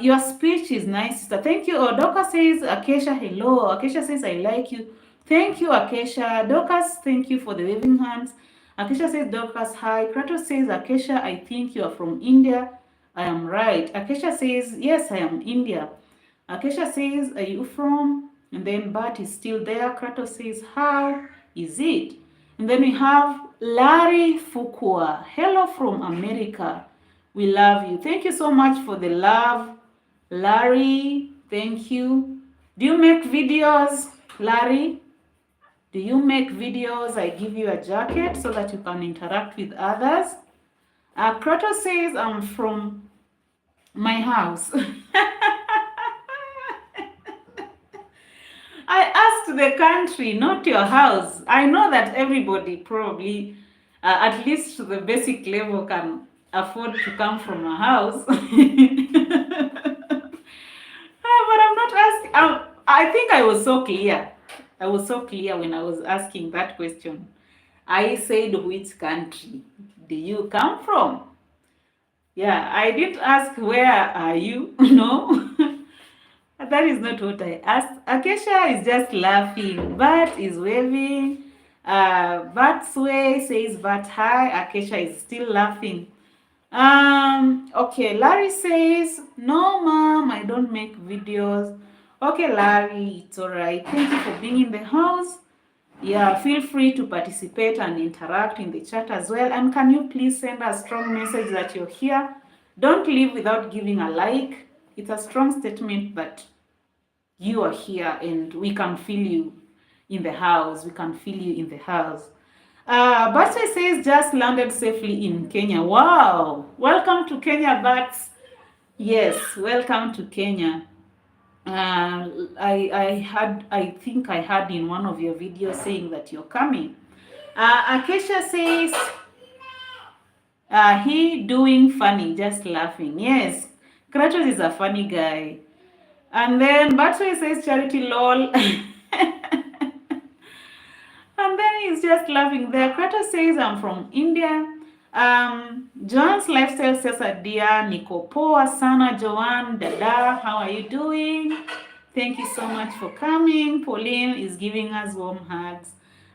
Your speech is nice, sister. Thank you. Oh, Doka says, Acacia, hello. Acacia says, I like you. Thank you, Acacia. Dorcas, thank you for the waving hands. Acacia says, Dorcas, hi. Kratos says, Acacia, I think you are from India. I am right. Acacia says, yes, I am India. Acacia says, are you from? And then Bart is still there. Kratos says, how is it? And then we have Larry Fukua. Hello from America. We love you. Thank you so much for the love, Larry. Thank you. Do you make videos, Larry? Do you make videos? I give you a jacket so that you can interact with others. Kratos says, I'm from my house. I asked the country, not your house. I know that everybody probably, at least to the basic level, can afford to come from a house. But I'm not asking. I think I was so clear. I was so clear when I was asking that question. I said, which country do you come from? Yeah, I didn't ask, where are you? No. That is not what I asked. Acacia is just laughing. Bart is waving. Bart Sway says, Bart, hi. Acacia is still laughing. Okay, Larry says, no, mom, I don't make videos. Okay, Larry, it's all right. Thank you for being in the house. Yeah, feel free to participate and interact in the chat as well. And can you please send a strong message that you're here? Don't leave without giving a like. It's a strong statement that you are here and we can feel you in the house. We can feel you in the house. Batwe says, just landed safely in Kenya. Wow. Welcome to Kenya, Bats. Yes, welcome to Kenya. I think I heard in one of your videos saying that you're coming. Acacia says, he doing funny, just laughing. Yes, Kratos is a funny guy. And then Batway says, Charity, lol. And then he's just laughing there. Kratos says, I'm from India. Joanne's lifestyle says, Adia, Niko poa sana, Joanne, dada, how are you doing? Thank you so much for coming. Pauline is giving us warm hugs.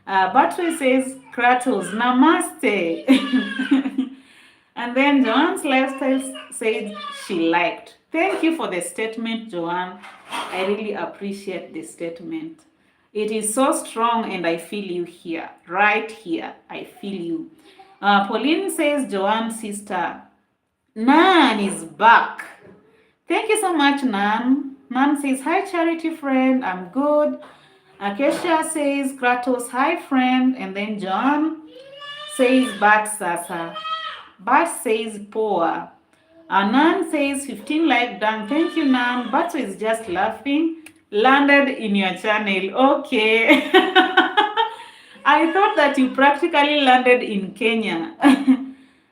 Batway says, Kratos, namaste. And then Joanne's lifestyle said she liked. Thank you for the statement, Joanne. I really appreciate the statement. It is so strong and I feel you here, right here. I feel you. Pauline says, Joanne sister, Nan is back. Thank you so much, Nan. Nan says, hi, Charity friend, I'm good. Acacia says, Kratos, hi, friend. And then John says, Bat Sasa. Bat says, Poa. Nan says, 15 like done. Thank you, Nan. Batu is just laughing. Landed in your channel. Okay. I thought that you practically landed in Kenya.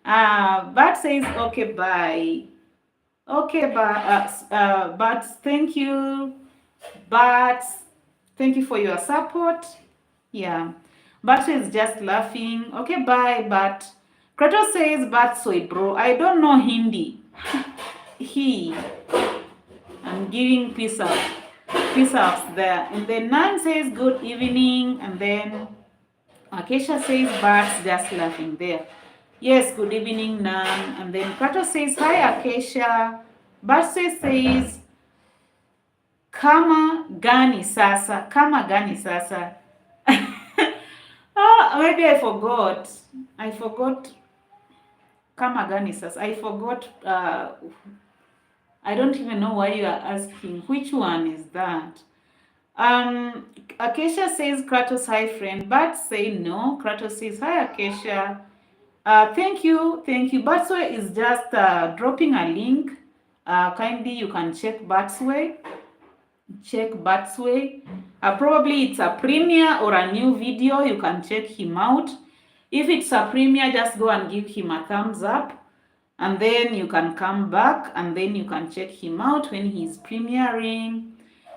Bat says, okay, bye. Okay, but thank you. But thank you for your support. Yeah. But is just laughing. Okay, bye. But Kratos says, but soy bro. I don't know Hindi. I'm giving peace out. Peace out there. And then Nan says, good evening. And then Acacia says, Bart's just laughing there. Yes, good evening, Nan. And then Kratos says, hi, Acacia. Bart says, kama gani sasa. Kama gani sasa. Maybe I forgot. Kama gani sasa. I forgot. I don't even know why you are asking. Which one is that? Acacia says, Kratos, hi, friend. Bart say no. Kratos says, hi, Acacia. Thank you. Batsway is just dropping a link. Kindly, you can check Batsway. Probably it's a premiere or a new video. You can check him out. If it's a premiere, just go and give him a thumbs up. And then you can come back and then you can check him out when he's premiering.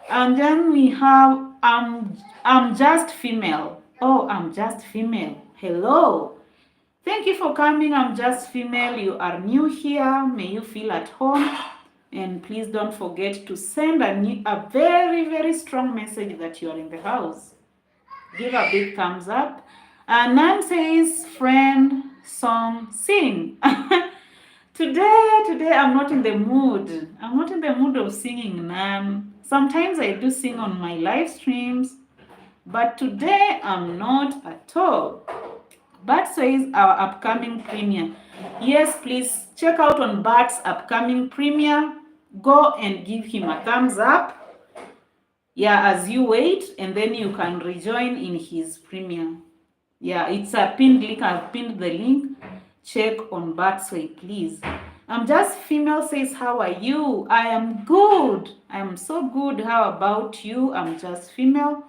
And then we have I'm just female. Oh, I'm just female. Hello. Thank you for coming. I'm just female. You are new here. May you feel at home. And please don't forget to send a very, very strong message that you are in the house. Give a big thumbs up. And Nan says, friend, song, sing. Today I'm not in the mood. I'm not in the mood of singing, Nan. Sometimes I do sing on my live streams, but today I'm not at all. Bart says our upcoming premiere. Yes, please check out on Bart's upcoming premiere. Go and give him a thumbs up. Yeah, as you wait, and then you can rejoin in his premiere. Yeah, it's a pinned link. I've pinned the link. Check on Bart's way, please. I'm just female says, how are you? I am good. I am so good. How about you? I'm just female.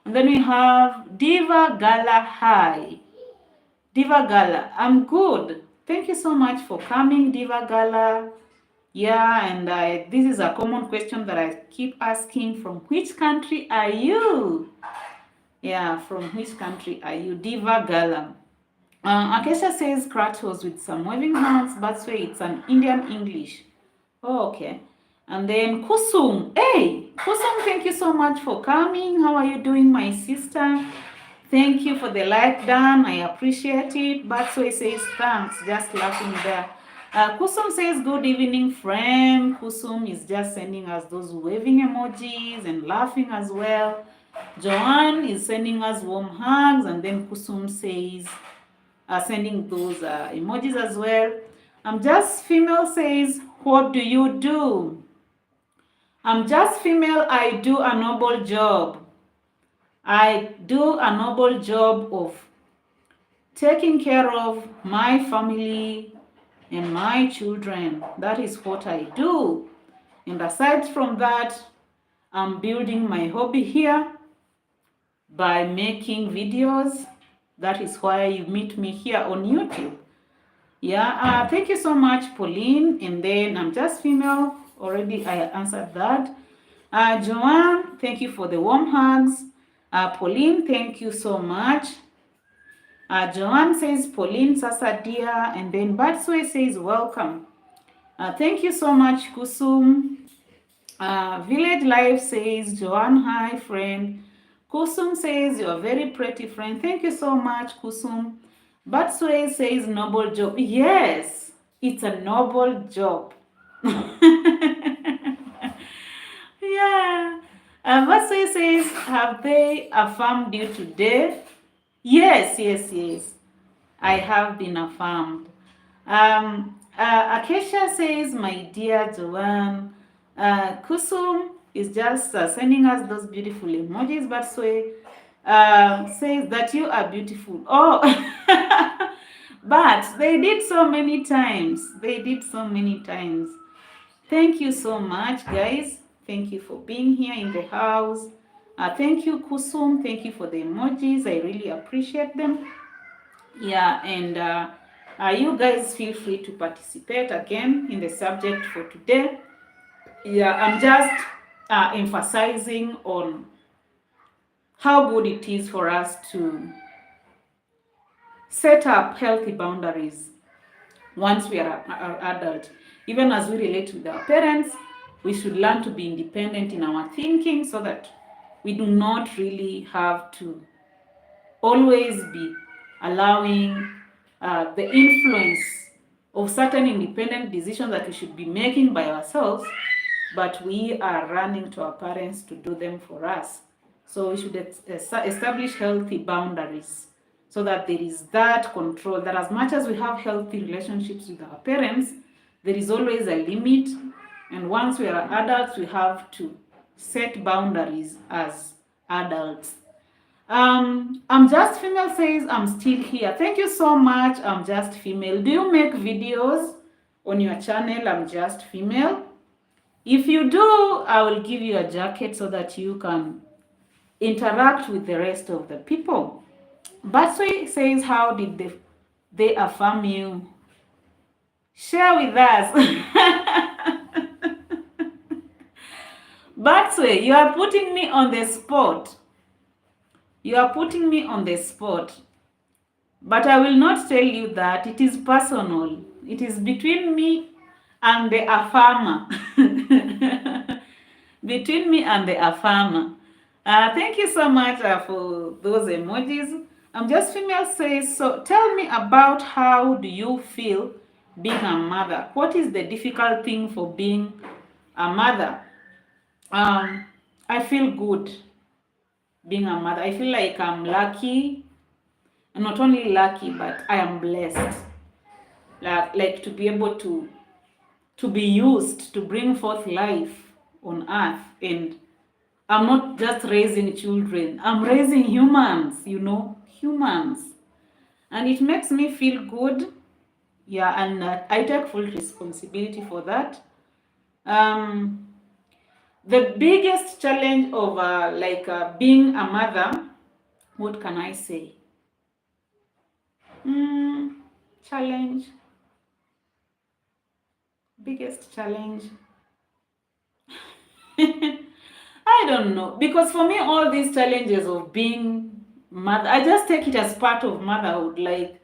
And then we have Diva Gala. Hi. Diva Gala, I'm good. Thank you so much for coming, Diva Gala. Yeah, and this is a common question that I keep asking. From which country are you? Yeah, from which country are you? Diva Gala. Acacia says Kratos with some waving hands, but say it's an Indian English. Oh, okay. And then Kusum. Hey, Kusum, thank you so much for coming. How are you doing, my sister? Thank you for the like done. I appreciate it. Batsway says thanks. Just laughing there. Kusum says good evening, friend. Kusum is just sending us those waving emojis and laughing as well. Joanne is sending us warm hugs, and then Kusum says sending those emojis as well. I'm just female says, what do you do? I'm just female. I do a noble job. I do a noble job of taking care of my family and my children. That is what I do. And aside from that, I'm building my hobby here by making videos. That is why you meet me here on YouTube. Yeah, thank you so much, Pauline. And then I'm just female. Already I answered that. Joanne, thank you for the warm hugs. Pauline, thank you so much. Joanne says, Pauline, Sasa dear. And then Batswe says, welcome. Thank you so much, Kusum. Village Life says, Joanne, hi, friend. Kusum says, you're a very pretty friend. Thank you so much, Kusum. Batswe says, noble job. Yes, it's a noble job. Yeah. Vaswe says, have they affirmed you today? Yes, yes, yes. I have been affirmed. Acacia says, my dear Joanne, Kusum is just sending us those beautiful emojis, but says that you are beautiful. Oh, but they did so many times. They did so many times. Thank you so much, guys. Thank you for being here in the house. Thank you, Kusum. Thank you for the emojis. I really appreciate them. Yeah, and you guys feel free to participate again in the subject for today. Yeah, I'm just emphasizing on how good it is for us to set up healthy boundaries once we are adult. Even as we relate with our parents, we should learn to be independent in our thinking so that we do not really have to always be allowing the influence of certain independent decisions that we should be making by ourselves, but we are running to our parents to do them for us. So we should establish healthy boundaries so that there is that control, that as much as we have healthy relationships with our parents, there is always a limit. And once we are adults, we have to set boundaries as adults. I'm Just Female says, I'm still here. Thank you so much, I'm Just Female. Do you make videos on your channel, I'm Just Female? If you do, I will give you a jacket so that you can interact with the rest of the people. Batsui says, how did they affirm you? Share with us. Batsui, you are putting me on the spot. You are putting me on the spot. But I will not tell you that. It is personal. It is between me and the affirmer. Between me and the affirmer. Thank you so much for those emojis. I'm Just Female says, so tell me about how do you feel being a mother? What is the difficult thing for being a mother? I feel good being a mother. I feel like I'm lucky. I'm not only lucky, but I am blessed. Like to be able to be used to bring forth life on earth. And I'm not just raising children, I'm raising humans, humans. And it makes me feel good. Yeah, and I take full responsibility for that. The biggest challenge of being a mother, what can I say? Challenge. Biggest challenge. I don't know, because for me all these challenges of being mother, I just take it as part of motherhood. Like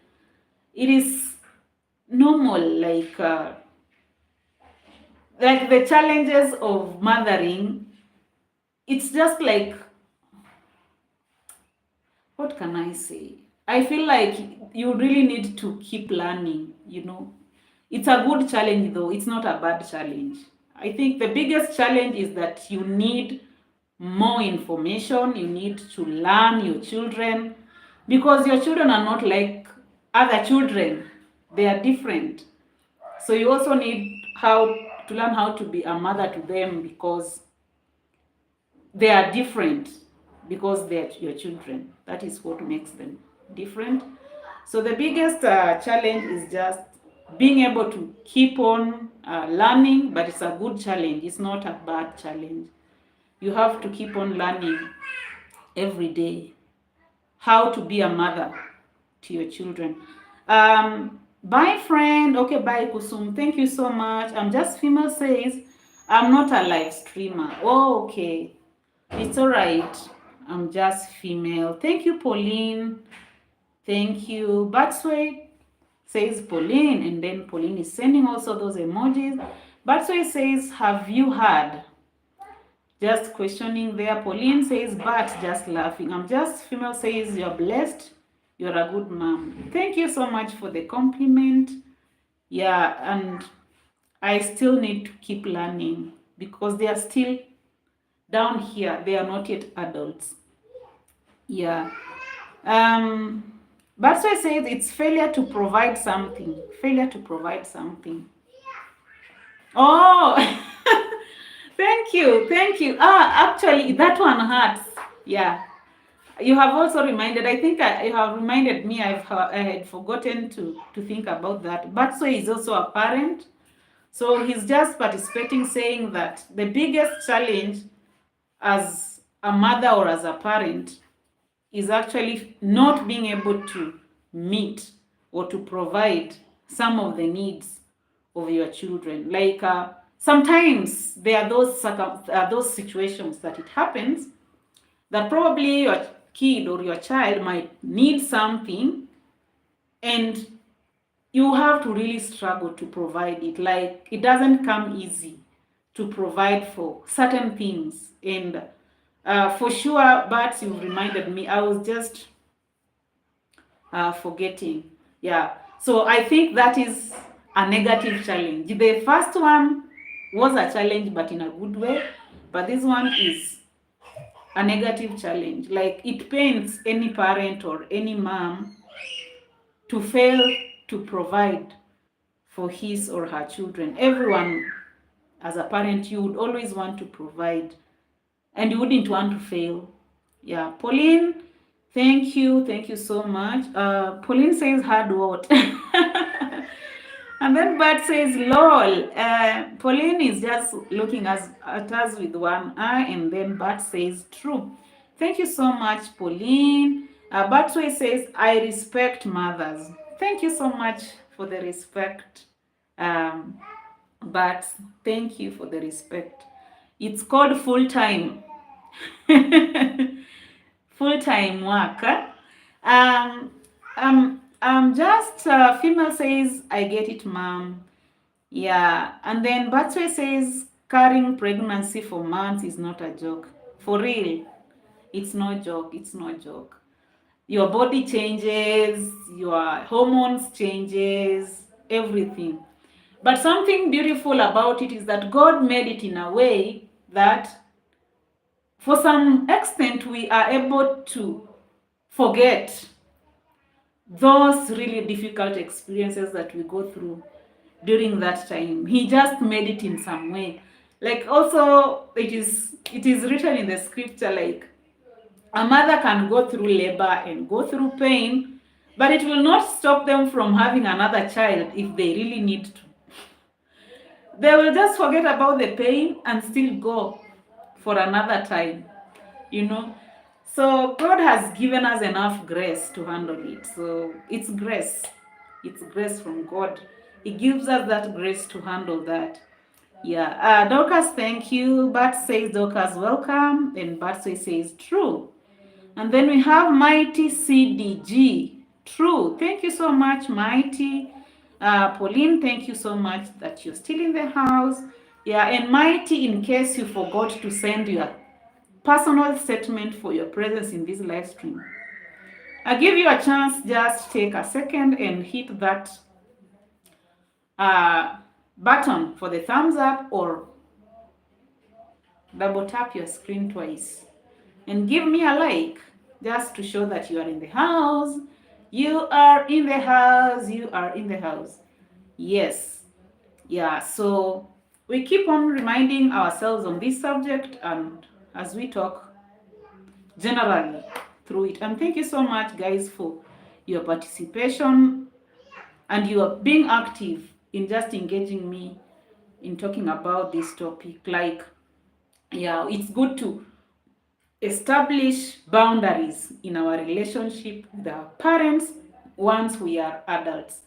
it is normal, like the challenges of mothering. It's just like, what can I say? I feel like you really need to keep learning, It's a good challenge though, it's not a bad challenge. I think the biggest challenge is that you need more information, you need to learn your children, because your children are not like other children, they are different. So you also need to learn how to be a mother to them, because they are different, because they are your children. That is what makes them different. So the biggest challenge is just being able to keep on learning, but it's a good challenge, it's not a bad challenge. You have to keep on learning every day how to be a mother to your children. Bye, friend. Okay, bye, Kusum. Thank you so much. I'm Just Female says, I'm not a live streamer. Oh, okay. It's all right. I'm Just Female. Thank you, Pauline. Thank you. Batsway says Pauline, and then Pauline is sending also those emojis. Batsway says, have you heard? Just questioning there. Pauline says, but just laughing. I'm Just Female says, you're blessed. You're a good mom. Thank you so much for the compliment. Yeah, and I still need to keep learning, because there down here, they are not yet adults. Yeah. That's why I say it's failure to provide something. Failure to provide something. Oh, thank you, thank you. Actually, that one hurts. Yeah. You have also reminded, I think you have reminded me, I had forgotten to think about that. Batswe is also a parent. So he's just participating, saying that the biggest challenge as a mother or as a parent is actually not being able to meet or to provide some of the needs of your children. Like sometimes there are those situations that it happens that probably your kid or your child might need something, and you have to really struggle to provide it. Like it doesn't come easy to provide for certain things. And for sure, but you've reminded me, I was just forgetting. Yeah. So I think that is a negative challenge. The first one was a challenge, but in a good way. But this one is a negative challenge. Like it pains any parent or any mom to fail to provide for his or her children. Everyone, as a parent, you would always want to provide and you wouldn't want to fail. Yeah. Pauline, thank you so much. Pauline says hard what? And then Bert says, lol. Pauline is just looking at us with one eye, and then Bert says, true. Thank you so much, Pauline. Batway says, I respect mothers. Thank you so much for the respect. But thank you for the respect. It's called full-time. Full-time work. Just female says, I get it, mom. Yeah. And then Batwe says, carrying pregnancy for months is not a joke. For real. It's no joke. It's no joke. Your body changes, your hormones changes, everything. But something beautiful about it is that God made it in a way that for some extent we are able to forget those really difficult experiences that we go through during that time. He just made it in some way. Like also it is written in the scripture, like a mother can go through labor and go through pain, but it will not stop them from having another child if they really need to. They will just forget about the pain and still go for another time, you know. So God has given us enough grace to handle it. So it's grace. It's grace from God. He gives us that grace to handle that. Yeah. Dorcas, thank you. Bat says, Dorcas, welcome. And Batsway says, true. And then we have Mighty CDG. True. Thank you so much, Mighty. Pauline, thank you so much that you're still in the house. Yeah, and Mighty, in case you forgot to send your personal statement for your presence in this live stream, I give you a chance. Just take a second and hit that button for the thumbs up, or double tap your screen twice and give me a like, just to show that you are in the house. You are in the house. You are in the house. Yes. Yeah. So we keep on reminding ourselves on this subject, and as we talk generally through it. And thank you so much, guys, for your participation and your being active in just engaging me in talking about this topic. Like, yeah, it's good to establish boundaries in our relationship with our parents once we are adults,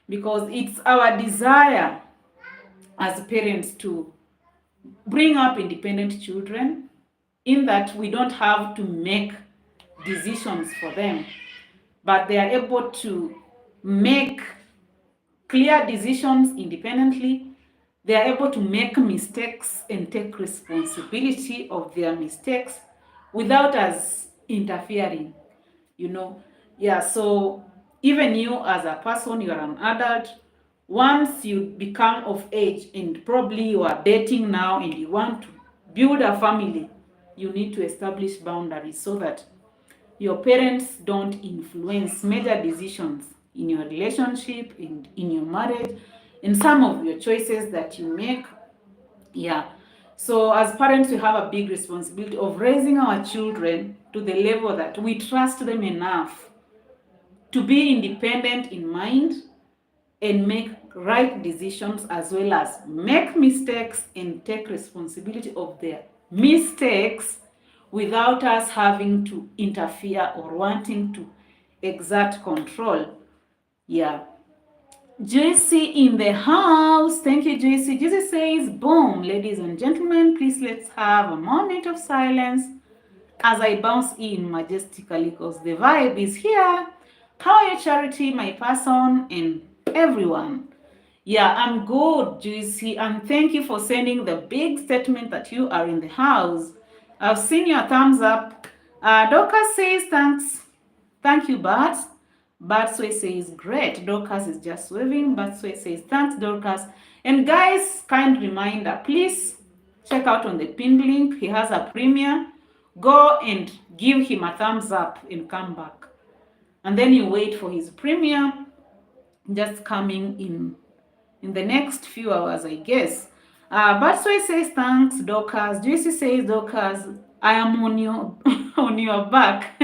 because it's our desire as parents to bring up independent children, in that we don't have to make decisions for them, but they are able to make clear decisions independently. They are able to make mistakes and take responsibility of their mistakes without us interfering, you know. Yeah, so even you as a person, you are an adult. Once you become of age and probably you are dating now and you want to build a family, you need to establish boundaries so that your parents don't influence major decisions in your relationship, in your marriage, in some of your choices that you make. Yeah. So as parents, we have a big responsibility of raising our children to the level that we trust them enough to be independent in mind and make right decisions, as well as make mistakes and take responsibility of their mistakes without us having to interfere or wanting to exert control. Yeah. JC in the house. Thank you, JC. JC says, boom, ladies and gentlemen, please let's have a moment of silence as I bounce in majestically because the vibe is here. How are you, Charity, my person, and everyone? Yeah, I'm good, JC, and thank you for sending the big statement that you are in the house. I've seen your thumbs up. Dorcas says, thanks. Thank you, Bart. Batsway says, great. Dorcas is just waving. Batsway says, thanks, Dorcas. And guys, kind reminder, please check out on the pinned link. He has a premiere. Go and give him a thumbs up and come back. And then you wait for his premiere, just coming in the next few hours, I guess. Batsway says, thanks, Dorcas. JC says, Dorcas, I am on your, on your back.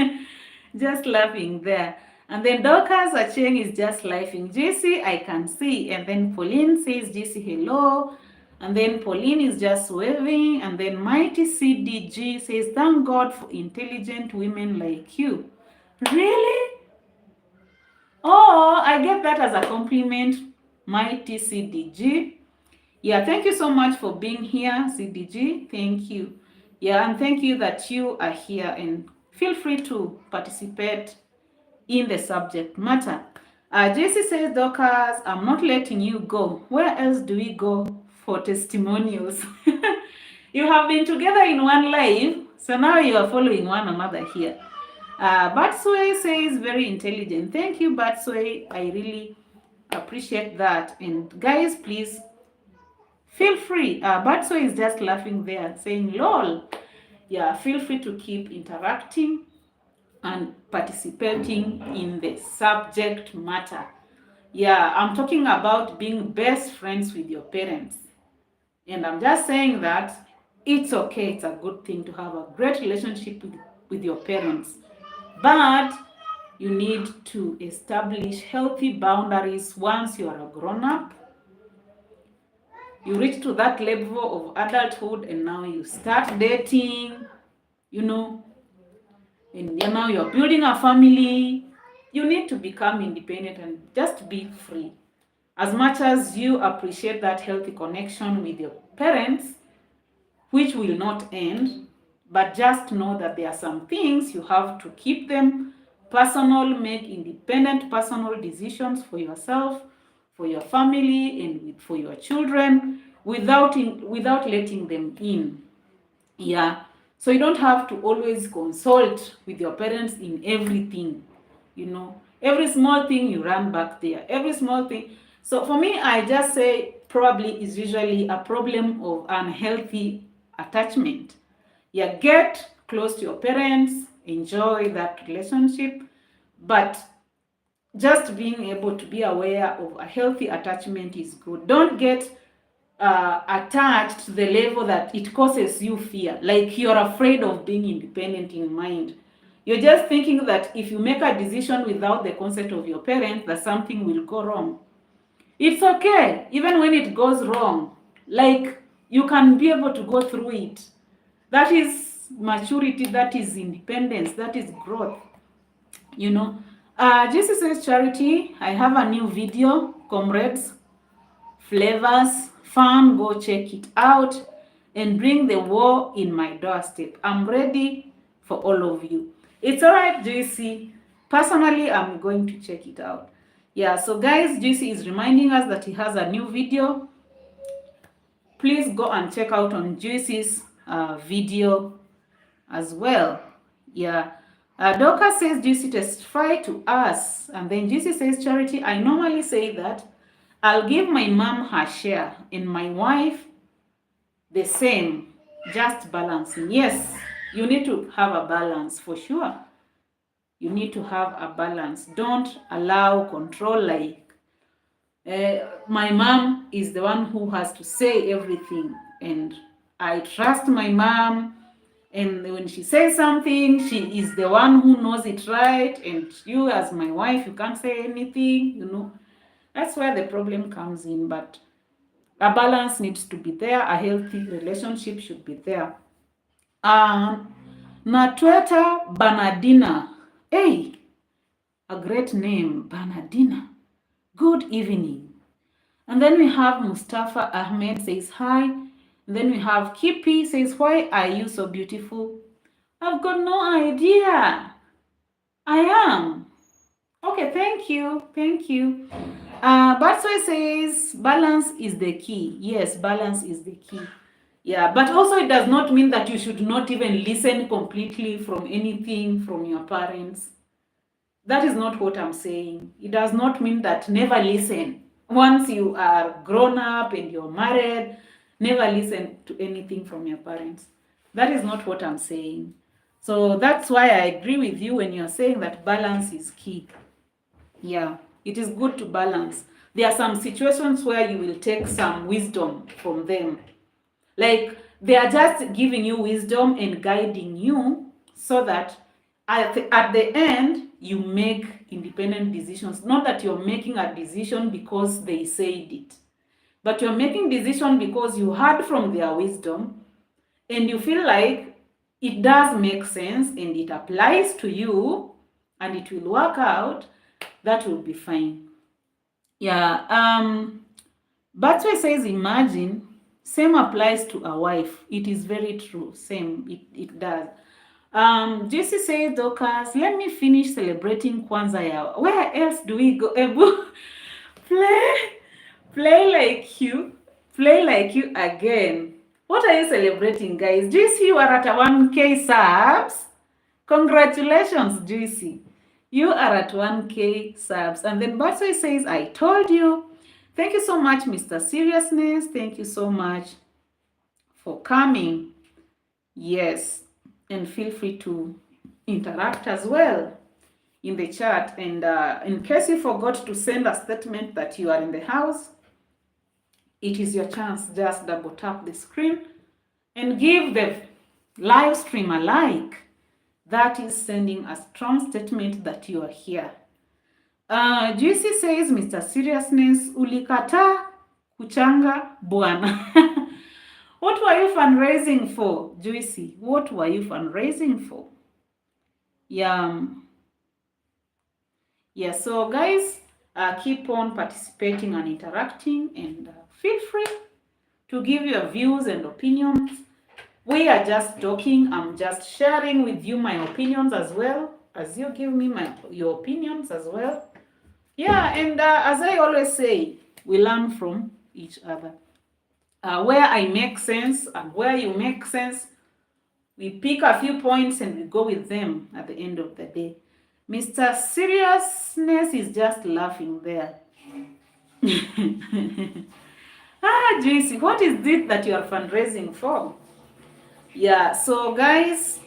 Just laughing there. And then Dorcas Acheng is just laughing. JC, I can see. And then Pauline says, JC, hello. And then Pauline is just waving. And then Mighty CDG says, thank God for intelligent women like you. Really? Oh, I get that as a compliment, Mighty CDG. Yeah, thank you so much for being here, CDG. Thank you. Yeah, and thank you that you are here, and feel free to participate in the subject matter. JC says, Dorcas, I'm not letting you go. Where else do we go for testimonials? You have been together in one life, so now you are following one another here. Batsway says, very intelligent. Thank you, Batsway. I really appreciate that. And guys, please feel free. Batsway is just laughing there, saying, lol. Yeah, feel free to keep interacting and participating in the subject matter. Yeah, I'm talking about being best friends with your parents. And I'm just saying that it's okay, it's a good thing to have a great relationship with your parents. But you need to establish healthy boundaries once you are a grown-up. You reach to that level of adulthood and now you start dating, you know, and now you're building a family. You need to become independent and just be free. As much as you appreciate that healthy connection with your parents, which will not end, but just know that there are some things you have to keep them personal, make independent personal decisions for yourself, for your family, and for your children without letting them in. Yeah. So you don't have to always consult with your parents in everything, you know. Every small thing you run back there, every small thing. So for me, I just say probably is usually a problem of unhealthy attachment. Yeah, get close to your parents, enjoy that relationship, but just being able to be aware of a healthy attachment is good. Don't get attached to the level that it causes you fear, like you're afraid of being independent in mind. You're just thinking that if you make a decision without the consent of your parents, that something will go wrong. It's okay, even when it goes wrong, like you can be able to go through it. That is maturity, that is independence, that is growth, you know. Jesus says, Charity, I have a new video, comrades, flavors, fun, go check it out and bring the war in my doorstep. I'm ready for all of you. It's all right, JC. Personally, I'm going to check it out. Yeah, so guys, JC is reminding us that he has a new video. Please go and check out on JC's video as well. Yeah. Doka says, JC, testify to us. And then JC says, Charity, I normally say that I'll give my mom her share and my wife the same, just balancing. Yes, You need to have a balance for sure. You need to have a balance. Don't allow control like my mom is the one who has to say everything, and I trust my mom, and when she says something, she is the one who knows it right, and you as my wife, you can't say anything, you know. That's where the problem comes in. But a balance needs to be there. A healthy relationship should be there. Natweta Bernardina. Hey, a great name, Bernardina. Good evening. And then we have Mustafa Ahmed says hi. And then we have Kippy says, why are you so beautiful? I've got no idea. I am. Okay, thank you. Thank you. Batswe says, balance is the key. Yes, balance is the key. Yeah, but also it does not mean that you should not even listen completely from anything from your parents. That is not what I'm saying. It does not mean that never listen. Once you are grown up and you're married, never listen to anything from your parents. That is not what I'm saying. So that's why I agree with you when you're saying that balance is key. Yeah, it is good to balance. There are some situations where you will take some wisdom from them. Like they are just giving you wisdom and guiding you so that at the end you make independent decisions. Not that you're making a decision because they said it, but you're making decision because you heard from their wisdom and you feel like it does make sense and it applies to you and it will work out. That will be fine. Yeah. Batwe says, imagine, same applies to a wife. It is very true. Same, it does. JC says, Dorcas, let me finish celebrating Kwanzaa ya. Where else do we go? Ebu, play like you. Play like you again. What are you celebrating, guys? JC, you are at a 1K subs. Congratulations, JC. You are at 1K subs. And then Batwe says, I told you. Thank you so much, Mr. Seriousness. Thank you so much for coming. Yes. And feel free to interact as well in the chat. And in case you forgot to send a statement that you are in the house, it is your chance. Just double tap the screen and give the live stream a like. That is sending a strong statement that you are here. Juicy says, Mr. Seriousness, ulikata kuchanga bwana. What were you fundraising for, Juicy? What were you fundraising for? Yeah. Yeah, so guys, keep on participating and interacting, and feel free to give your views and opinions. We are just talking. I'm just sharing with you my opinions as well as you give me your opinions as well. Yeah, and as I always say, we learn from each other. Where I make sense and where you make sense, we pick a few points and we go with them at the end of the day. Mr. Seriousness is just laughing there. Juicy, what is it that you are fundraising for? Yeah, so guys,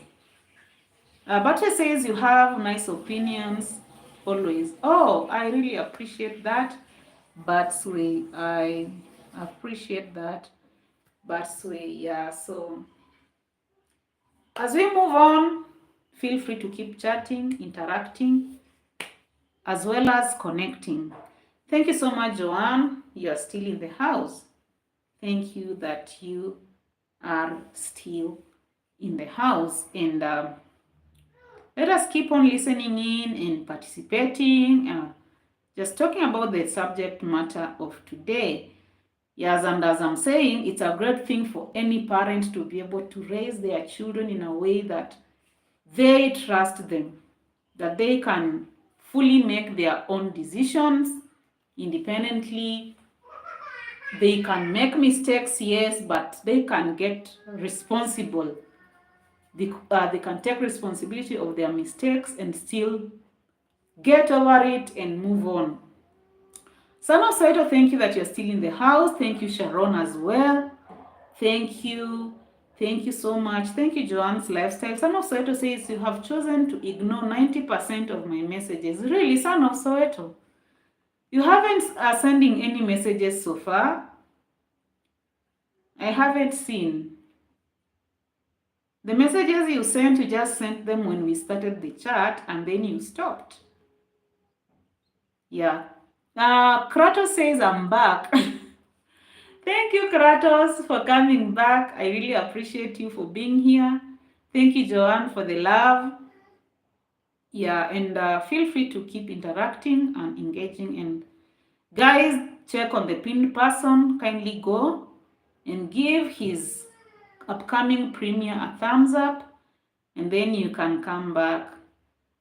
Bate says you have nice opinions always. Oh, I really appreciate that. Batsway, I appreciate that. Batsway, yeah. So as we move on, feel free to keep chatting, interacting, as well as connecting. Thank you so much, Joanne. You are still in the house. Thank you that you are still in the house. And let us keep on listening in and participating. Just talking about the subject matter of today. Yes, and as I'm saying, it's a great thing for any parent to be able to raise their children in a way that they trust them, that they can fully make their own decisions independently. They can make mistakes, yes, but they can get responsible. They can take responsibility of their mistakes and still get over it and move on. Son of Saito, thank you that you're still in the house. Thank you, Sharon, as well. Thank you, Thank you so much. Thank you, Joanne's Lifestyle. Son of Soweto says, you have chosen to ignore 90% of my messages. Really, Son of Soweto? You haven't sending any messages so far. I haven't seen. The messages you sent, you just sent them when we started the chat and then you stopped. Yeah. Kratos says, I'm back. Thank you, Kratos, for coming back. I really appreciate you for being here. Thank you, Joanne, for the love. Yeah, and feel free to keep interacting and engaging. And guys, check on the pinned person. Kindly go and give his upcoming premiere a thumbs up, and then you can come back.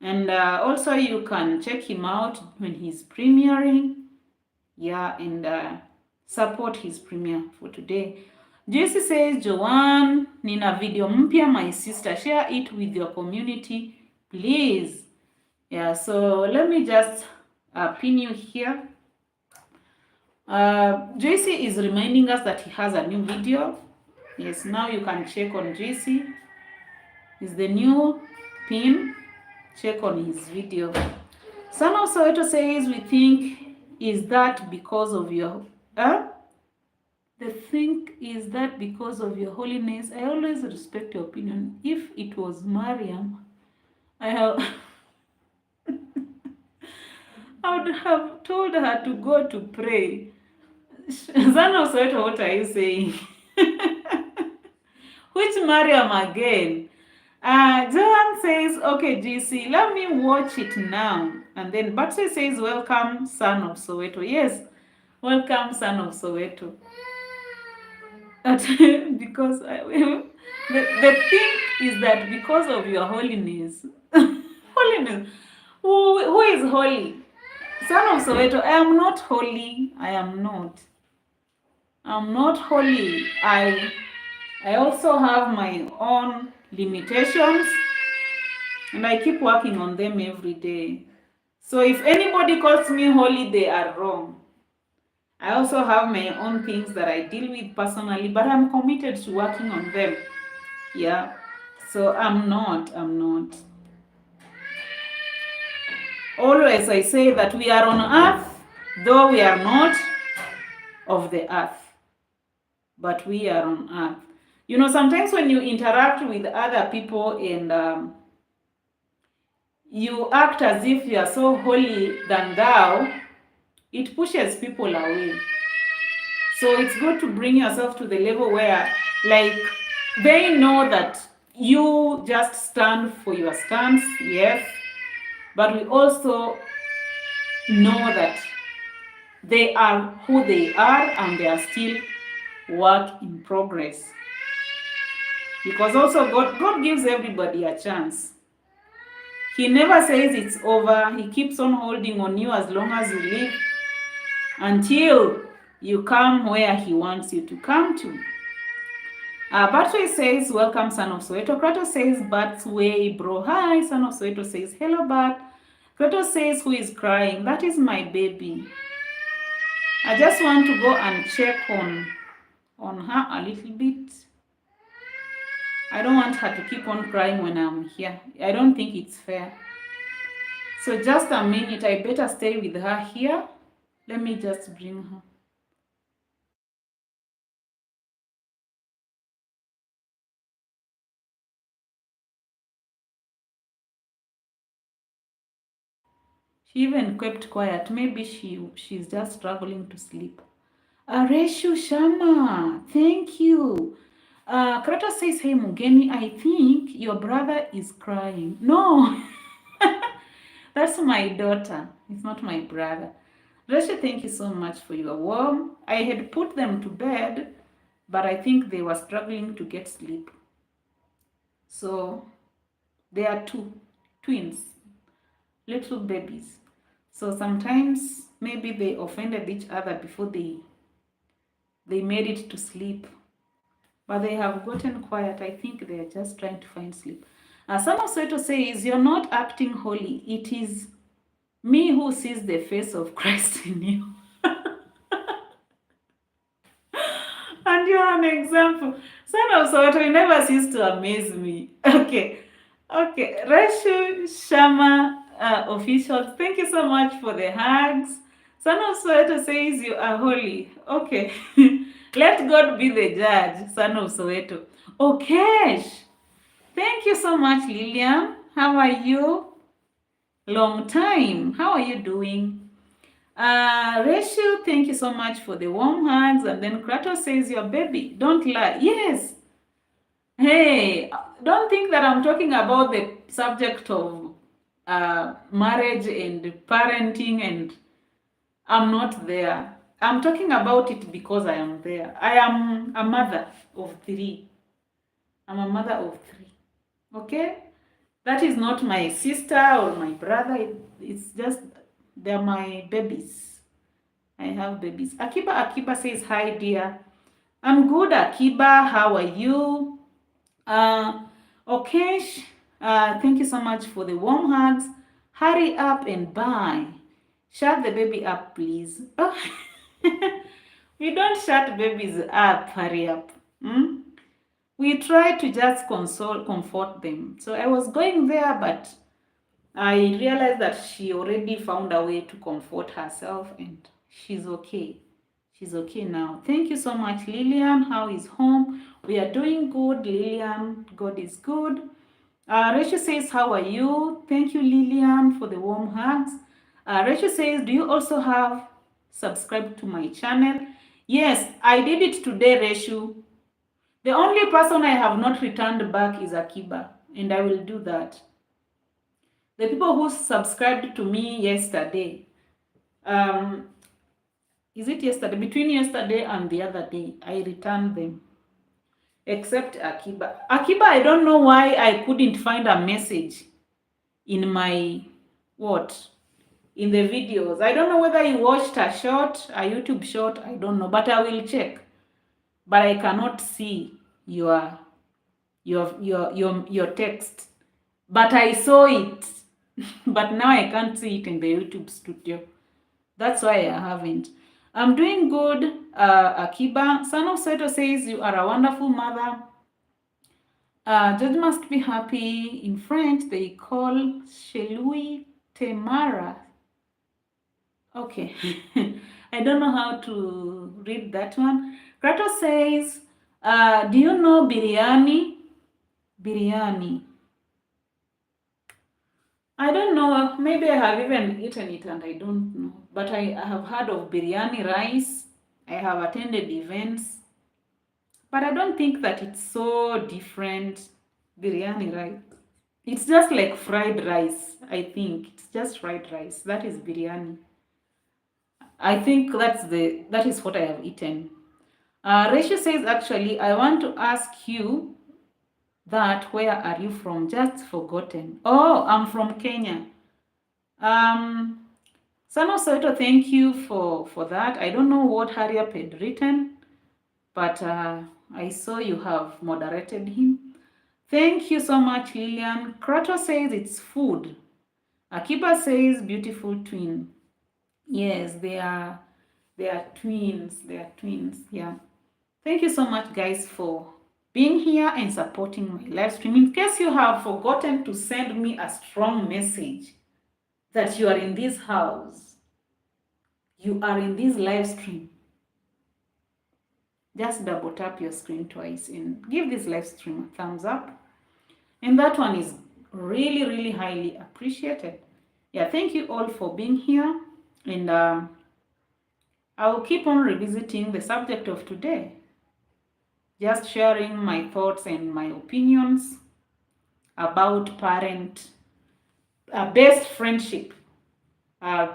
And also you can check him out when he's premiering. Yeah, and support his premiere for today. Jesse says, Joanne, nina video mpya, my sister. Share it with your community, please. Yeah, so let me just pin you here. JC is reminding us that he has a new video. Yes, now you can check on JC. Is the new pin. Check on his video. Son of Soweto says, we think, is that because of your... The thing is that because of your holiness, I always respect your opinion. If it was Mariam, I would have told her to go to pray. Son of Soweto, what are you saying? Which Mariam again? Joanne says, okay, GC, let me watch it now. And then Batsy says, welcome, Son of Soweto. Yes, welcome, Son of Soweto. Because the thing is that because of your holiness, holiness, who is holy? Son of Soweto, I am not holy. I am not. I'm not holy. I also have my own limitations, and I keep working on them every day. So if anybody calls me holy, they are wrong. I also have my own things that I deal with personally, but I'm committed to working on them. Yeah. So I'm not. Always I say that we are on earth, though we are not of the earth, but we are on earth. You know, sometimes when you interact with other people and you act as if you are so holy than thou, it pushes people away. So it's good to bring yourself to the level where, like, they know that you just stand for your stance, yes, but we also know that they are who they are and they are still work in progress. Because also God gives everybody a chance. He never says it's over. He keeps on holding on you as long as you live until you come where he wants you to come to. Batway says, welcome, Son of Soweto. Kratos says, Batway, bro. Hi, Son of Soweto says, hello, Bat. Kratos says, who is crying? That is my baby. I just want to go and check on her a little bit. I don't want her to keep on crying when I'm here. I don't think it's fair. So just a minute, I better stay with her here. Let me just bring her. She even kept quiet. Maybe she's just struggling to sleep. Areshu Shama, thank you. Kratos says, hey Mugeni, I think your brother is crying. No, that's my daughter. It's not my brother. Areshu, thank you so much for your warm. I had put them to bed, but I think they were struggling to get sleep. So they are twins, little babies. So sometimes maybe they offended each other before they made it to sleep. But they have gotten quiet. I think they are just trying to find sleep. Son of Soweto says, you're not acting holy. It is me who sees the face of Christ in you. And you are an example. Son of Soweto, you never cease to amaze me. Okay. Okay. Reshu Shama officials, thank you so much for the hugs. Son of Soweto says you are holy. Okay. Let God be the judge, Son of Soweto. Okay. Thank you so much, Lillian. How are you? Long time. How are you doing? Rachel, thank you so much for the warm hugs. And then Kratos says, your baby, don't lie. Yes. Hey, don't think that I'm talking about the subject of marriage and parenting, and I'm not there. I'm talking about it because I am there. I am a mother of 3. I'm a mother of 3. Okay? That is not my sister or my brother. It's just, they're my babies. I have babies. Akiba says, hi, dear. I'm good, Akiba. How are you? Okay. Thank you so much for the warm hugs. Hurry up and bye. Shut the baby up, please. Oh. We don't shut babies up. Hurry up. We try to just comfort them. So I was going there, but I realized that she already found a way to comfort herself, and she's okay. She's okay now. Thank you so much, Lillian. How is home? We are doing good, Lillian. God is good. Rachel says, how are you? Thank you, Lillian, for the warm hugs. Rachel says, do you also have subscribed to my channel? Yes, I did it today, Rachel. The only person I have not returned back is Akiba, and I will do that. The people who subscribed to me yesterday, is it yesterday? Between yesterday and the other day, I returned them. Except Akiba. Akiba, I don't know why I couldn't find a message in my, in the videos. I don't know whether you watched a YouTube short, I don't know, but I will check. But I cannot see your text. But I saw it. But now I can't see it in the YouTube studio. That's why I haven't. I'm doing good, Akiba. Son of Soweto says you are a wonderful mother. Judge must be happy. In French, they call Chelui Temara. Okay. I don't know how to read that one. Kratos says, do you know biryani? Biryani. I don't know. Maybe I have even eaten it and I don't know. But I have heard of biryani rice. I have attended events. But I don't think that it's so different. Biryani rice. It's just like fried rice, I think. It's just fried rice. That is biryani. I think that is what I have eaten. Rachel says, actually, I want to ask you that where are you from? Just forgotten. Oh, I'm from Kenya. Son of Soweto, thank you for that. I don't know what Harriet had written, but I saw you have moderated him. Thank you so much, Lillian. Kratos says it's food. Akiba says beautiful twin. Yes, they are twins. They are twins. Yeah. Thank you so much, guys, for being here and supporting my live stream. In case you have forgotten to send me a strong message that you are in this house, you are in this live stream, just double tap your screen twice and give this live stream a thumbs up. And that one is really, really highly appreciated. Yeah, thank you all for being here. And I will keep on revisiting the subject of today. Just sharing my thoughts and my opinions about best friendship,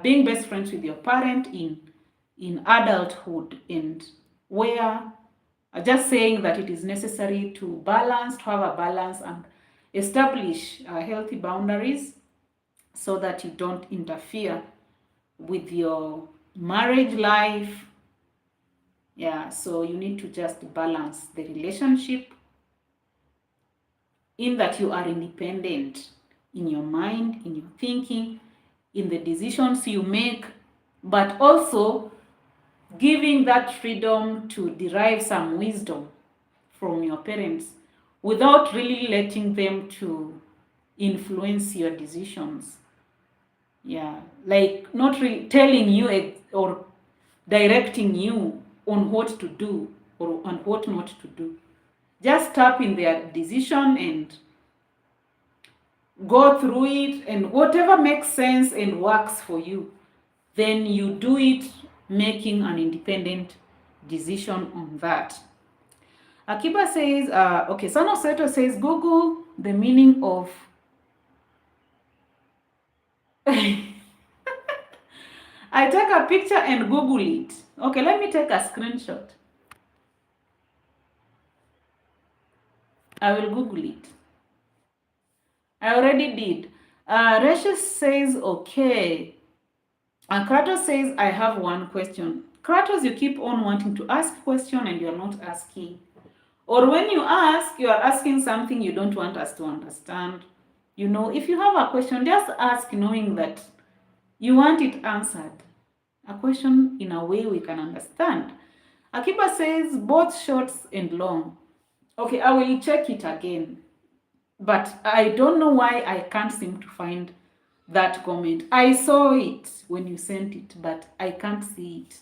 being best friends with your parent in adulthood, and where just saying that it is necessary to have a balance and establish healthy boundaries so that you don't interfere with your marriage life. Yeah, so you need to just balance the relationship in that you are independent in your mind, in your thinking, in the decisions you make, but also giving that freedom to derive some wisdom from your parents without really letting them to influence your decisions. Yeah, like not really telling you or directing you on what to do or on what not to do. Just tap in their decision and go through it, and whatever makes sense and works for you, then you do it, making an independent decision on that. Akiba says, okay, Son of Seto says, Google the meaning of I take a picture and Google it. Okay, let me take a screenshot. I will Google it. I already did. Resha says, okay. And Kratos says, I have one question. Kratos, you keep on wanting to ask question and you're not asking. Or when you ask, you are asking something you don't want us to understand. You know, if you have a question, just ask knowing that you want it answered. A question in a way we can understand. Akiba says, both shorts and long. Okay, I will check it again. But I don't know why I can't seem to find that comment. I saw it when you sent it, but I can't see it.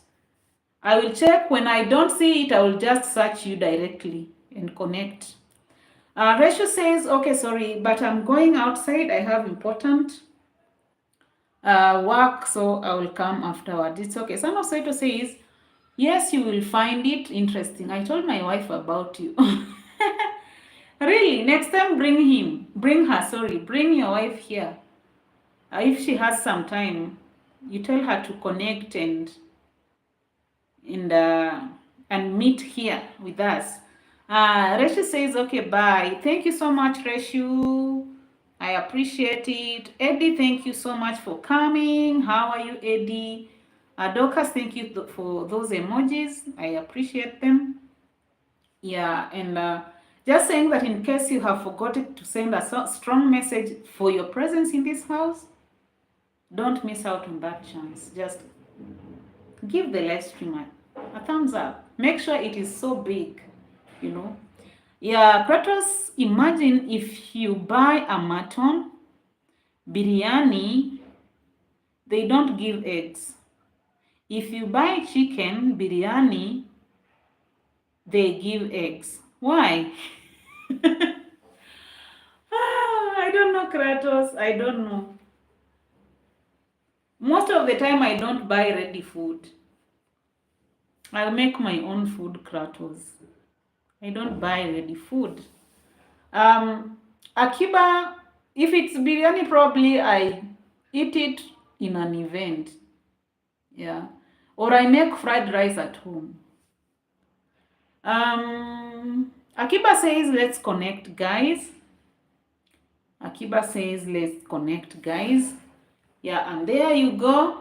I will check. When I don't see it, I will just search you directly and connect. Reshu says, okay, sorry, but I'm going outside. I have important work, so I will come afterwards. It's okay. Son of Saito says, yes, you will find it interesting. I told my wife about you. Really, next time bring your wife here. If she has some time, you tell her to connect and meet here with us. Reshu says, okay, bye. Thank you so much, Reshu. I appreciate it. Eddie, thank you so much for coming. How are you, Eddie? Dorcas, thank you for those emojis. I appreciate them. Yeah, and just saying that in case you have forgotten to send a strong message for your presence in this house, don't miss out on that chance. Just give the live stream a thumbs up. Make sure it is so big, you know. Yeah, Kratos, imagine if you buy a mutton biryani, they don't give eggs. If you buy chicken biryani, they give eggs. Why? I don't know, Kratos. I don't know. Most of the time, I don't buy ready food. I'll make my own food, Kratos. I don't buy ready food. Akiba, if it's biryani, probably I eat it in an event. Yeah. Or I make fried rice at home. Akiba says, let's connect, guys. Akiba says, let's connect, guys. Yeah, and there you go.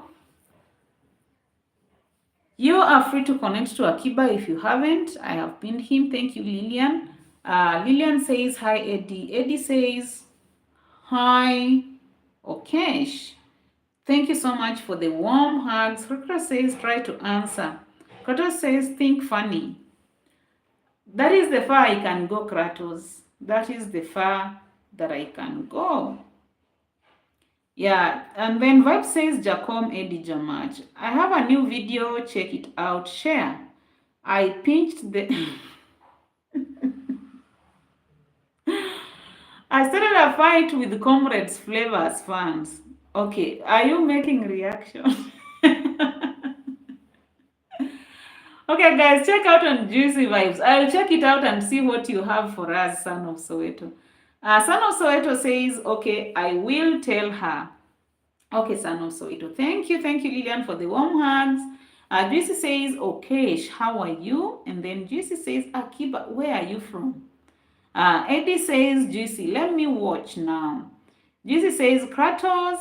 You are free to connect to Akiba if you haven't. I have pinned him. Thank you, Lillian. Lillian says, hi, Eddie. Eddie says, hi, Okesh. Thank you so much for the warm hugs. Rukra says, try to answer. Kratos says, think funny. That is the far I can go, Kratos. That is the far that I can go. Yeah, and then Vibe says, Jacom Eddie Jamach. I have a new video. Check it out. Share. I pinched the... I started a fight with Comrades Flavors fans. Okay, are you making reaction? Okay, guys, check out on Juicy Vibes. I'll check it out and see what you have for us, Son of Soweto. Son of Soweto says, okay, I will tell her. Okay, Son of Soweto. Thank you, Lillian, for the warm hugs. Juicy says, okay, how are you? And then Juicy says, Akiba, where are you from? Eddie says, Juicy, let me watch now. Juicy says, Kratos.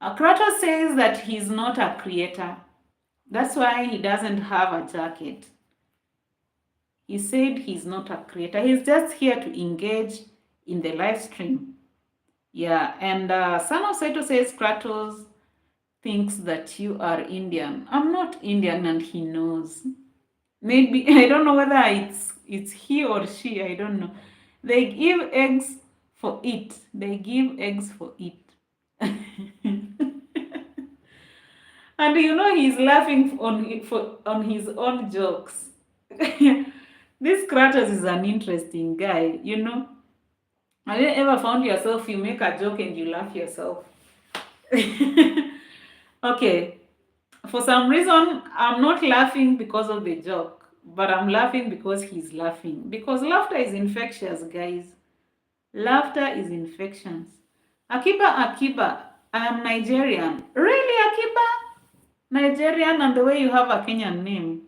Kratos says that he's not a creator. That's why he doesn't have a jacket. He said he's not a creator. He's just here to engage in the live stream. Yeah, and Son of Saito says Kratos thinks that you are Indian. I'm not Indian and he knows. Maybe, I don't know whether it's it's he or she, I don't know. They give eggs for it. They give eggs for it. And you know he's laughing on his own jokes. This Kratos is an interesting guy, you know. Have you ever found yourself, you make a joke and you laugh yourself? Okay, for some reason, I'm not laughing because of the joke, but I'm laughing because he's laughing. Because laughter is infectious, guys. Laughter is infectious. Akiba, I am Nigerian. Really, Akiba? Nigerian, and the way you have a Kenyan name.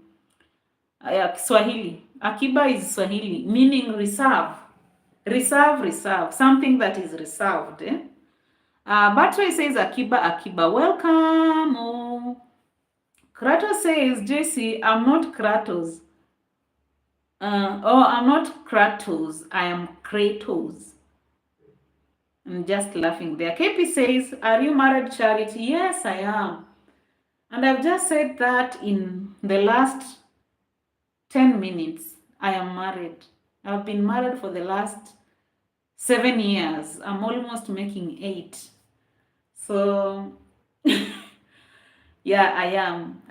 Swahili. Akiba is Swahili, meaning reserve. Reserve. Something that is reserved. Batray says Akiba. Welcome. Oh. Kratos says, JC, I'm not Kratos. I'm not Kratos. I am Kratos. I'm just laughing there. KP says, are you married, Charity? Yes, I am. And I've just said that in the last 10 minutes. I am married. I've been married for the last 7 years. I'm almost making 8. So, yeah, I am.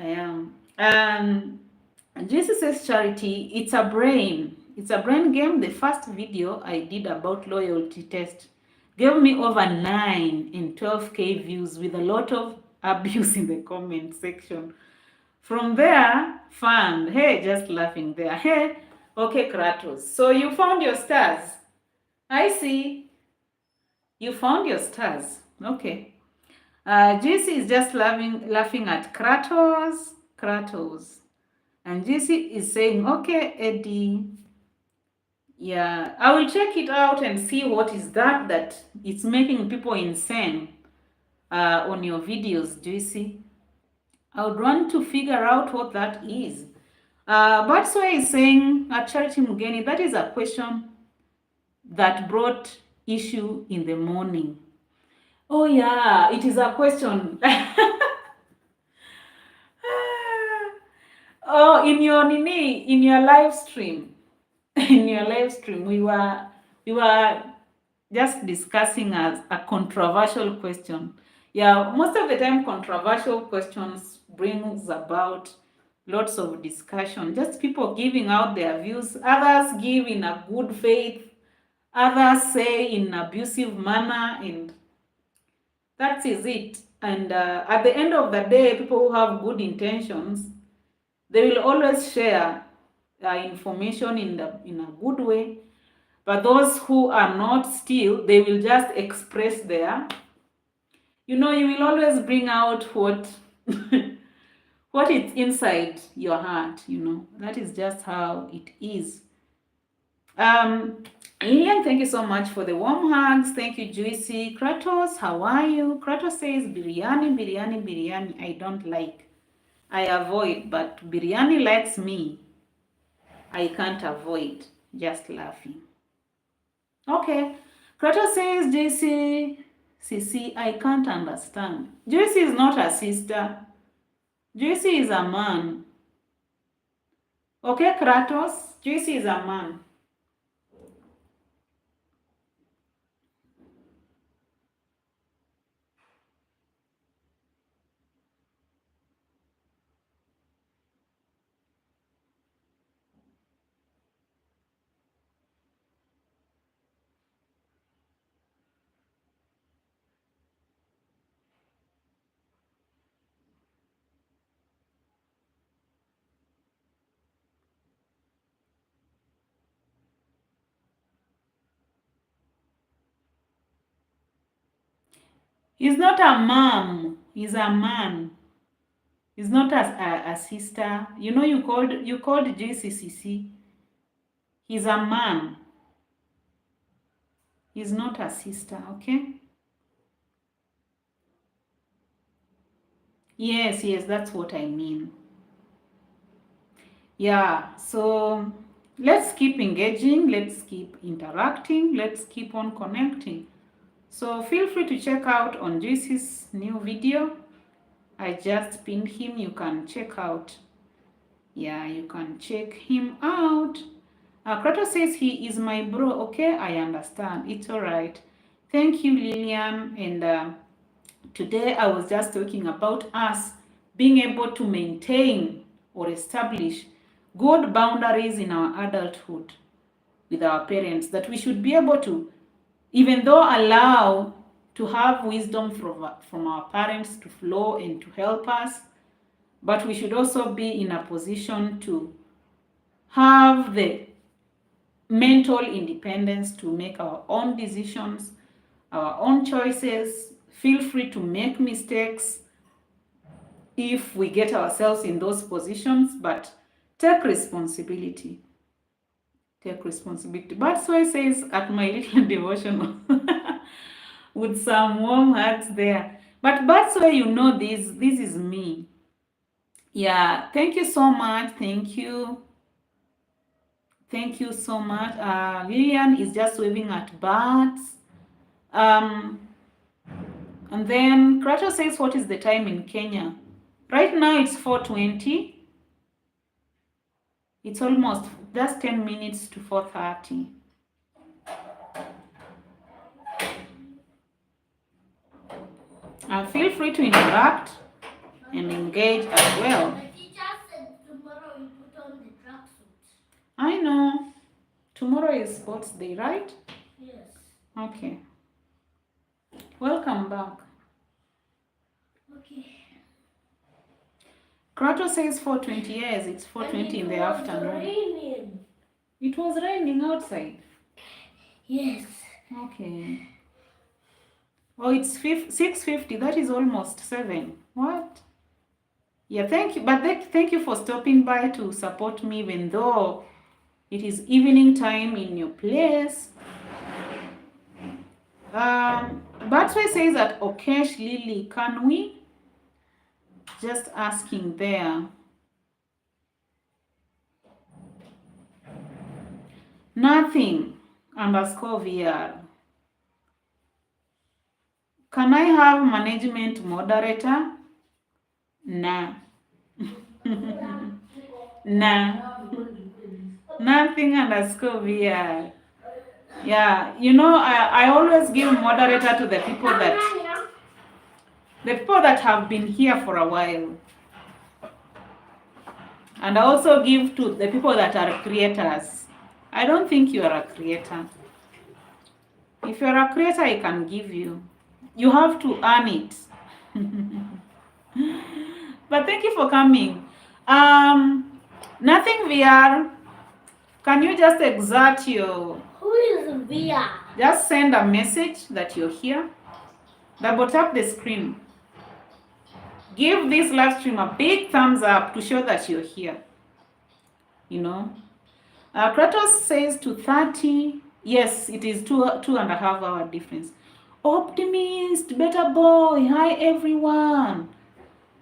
Jesus says, Charity, it's a brain game. The first video I did about loyalty test gave me over 9 and 12K views with a lot of abuse in the comment section. From there, fun. Hey, just laughing there. Hey, okay, Kratos. So you found your stars. I see. You found your stars. Okay. JC is just laughing at Kratos. And JC is saying, okay, Eddie. Yeah, I will check it out and see what is that it's making people insane on your videos, JC. I would want to figure out what that is. But so is saying, Charity Mugeni, that is a question that brought issue in the morning. Oh yeah, it is a question. Oh, in your live stream, we were just discussing as a controversial question. Yeah, most of the time controversial questions brings about lots of discussion. Just people giving out their views. Others give in a good faith. Others say in abusive manner, and that is it. And at the end of the day, people who have good intentions, they will always share information in a good way. But those who are not still, they will just express their, you will always bring out what what is inside your heart, That is just how it is. Lilian, thank you so much for the warm hugs. Thank you, Juicy. Kratos, how are you? Kratos says, biryani, I don't like. I avoid, but biryani likes me. I can't avoid. Just laughing. Okay. Kratos says, JC, Sisi, I can't understand. JC is not a sister. JC is a man. Okay, Kratos, JC is a man. He's not a mom. He's a man. He's not a sister. You called JCCC. He's a man. He's not a sister, okay? Yes, that's what I mean. Yeah, so let's keep engaging. Let's keep interacting. Let's keep on connecting. So feel free to check out on JC's new video. I just pinned him. You can check out. Yeah, you can check him out. Kratos says he is my bro. Okay, I understand. It's all right. Thank you, Lillian. And today I was just talking about us being able to maintain or establish good boundaries in our adulthood with our parents, that we should be able to, even though allow to have wisdom from our parents to flow and to help us, but we should also be in a position to have the mental independence to make our own decisions, our own choices. Feel free to make mistakes if we get ourselves in those positions, but take responsibility. Take responsibility. That's why it says at my little devotional with some warm hearts there. But that's why you know this is me. Yeah, thank you so much. Thank you. Thank you so much. Lillian is just waving at birds. And then Kratos says, what is the time in Kenya? Right now it's 4:20. It's almost just 10 minutes to 4:30. Feel free to interact and engage as well. The teacher said tomorrow we put on the tracksuit. I know. Tomorrow is sports day, right? Yes. Okay. Welcome back. Okay. Kratos says 4:20. Yes, it's 4:20 in the afternoon. Raining. It was raining outside. Yes. Okay. Oh, it's 6:50. That is almost 7. What? Yeah, thank you. But thank you for stopping by to support me, even though it is evening time in your place. Batway says that, Okesh Lily, can we? Just asking there. Nothing underscore VR. Can I have management moderator? Nah. Nah. Nothing underscore VR. Yeah, you know, I always give moderator to the people that have been here for a while. And I also give to the people that are creators. I don't think you are a creator. If you are a creator, I can give you. You have to earn it. But thank you for coming. Nothing VR. Can you just exert your... Who is VR? Just send a message that you're here. Double tap the screen. Give this live stream a big thumbs up to show that you're here. You know. Kratos says to 30. Yes, it is 2.5 hour difference. Optimist, better boy. Hi everyone.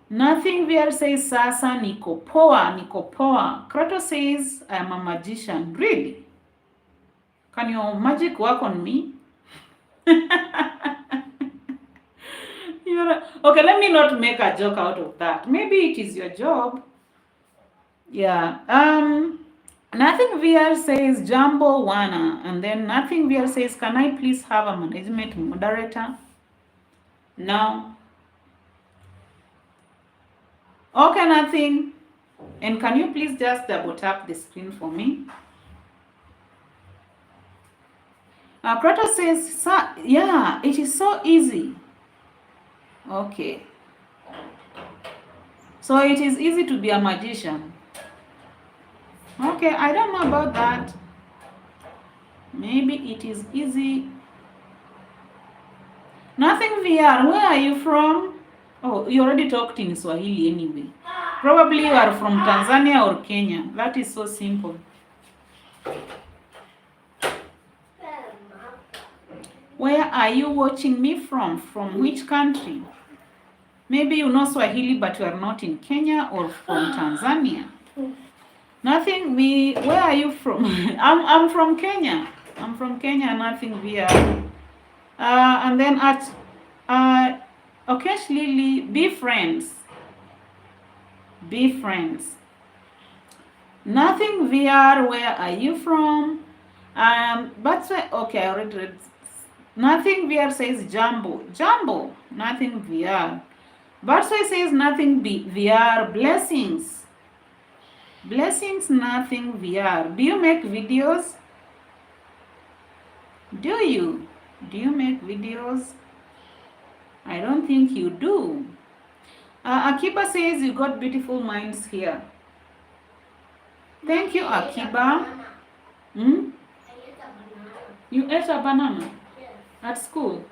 Nothing VR says sasa niko poa. Kratos says I am a magician. Really? Can your magic work on me? Okay, let me not make a joke out of that. Maybe it is your job. Yeah. Nothing VR says Jumbo Wana. And then Nothing VR says, can I please have a management moderator? No. Okay, Nothing. And can you please just double tap the screen for me? Kratos says, yeah, it is so easy. Okay. So it is easy to be a magician. Okay, I don't know about that. Maybe it is easy. Nothing VR, where are you from? Oh, you already talked in Swahili anyway. Probably you are from Tanzania or Kenya. That is so simple. Where are you watching me from? From which country? Maybe you know Swahili, but you are not in Kenya or from Tanzania. Nothing. Where are you from? I'm from Kenya. I'm from Kenya. Nothing VR. And then occasionally be friends. Be friends. Nothing VR, where are you from? But okay, I already read. Nothing VR says Jumbo. Jumbo, nothing VR. Batsway says nothing VR. Blessings. Blessings, nothing VR. Do you make videos? Do you? Do you make videos? I don't think you do. Akiba says you got beautiful minds here. Thank you, Akiba. Hmm? I ate a banana. You ate a banana Yes. at school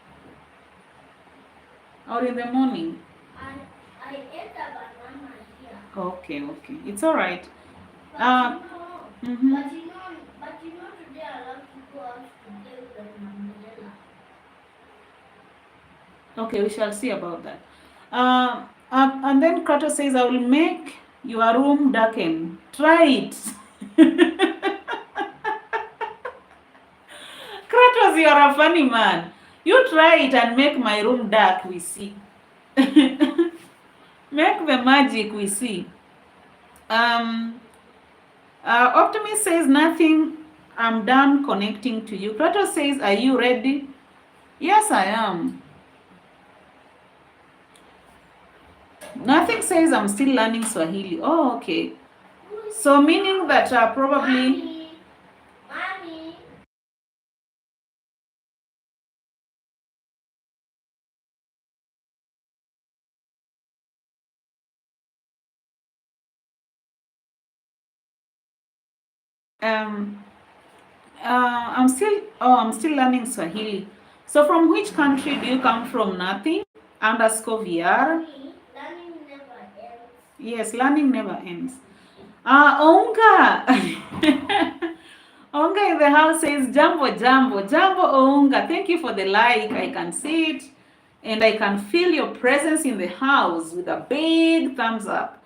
or in the morning? I ate a banana here. Okay, okay. It's all right. But Uh, mhm. today I love to go out to play with an umbrella. Okay, we shall see about that. And then Kratos says, I will make your room darken. Try it. Kratos, you are a funny man. You try it and make my room dark, we see. Make the magic, we see. Optimist says, nothing. I'm done connecting to you. Kratos says, are you ready? Yes, I am. Nothing says I'm still learning Swahili. Oh, okay. So meaning that probably... Mommy. um, I'm still learning Swahili. So from which country do you come from? Nothing underscore VR. Learning never ends. Yes, learning never ends. Onga. Onga in the house says Jambo, Jambo, Jambo Onga. Thank you for the like. I can see it and I can feel your presence in the house with a big thumbs up.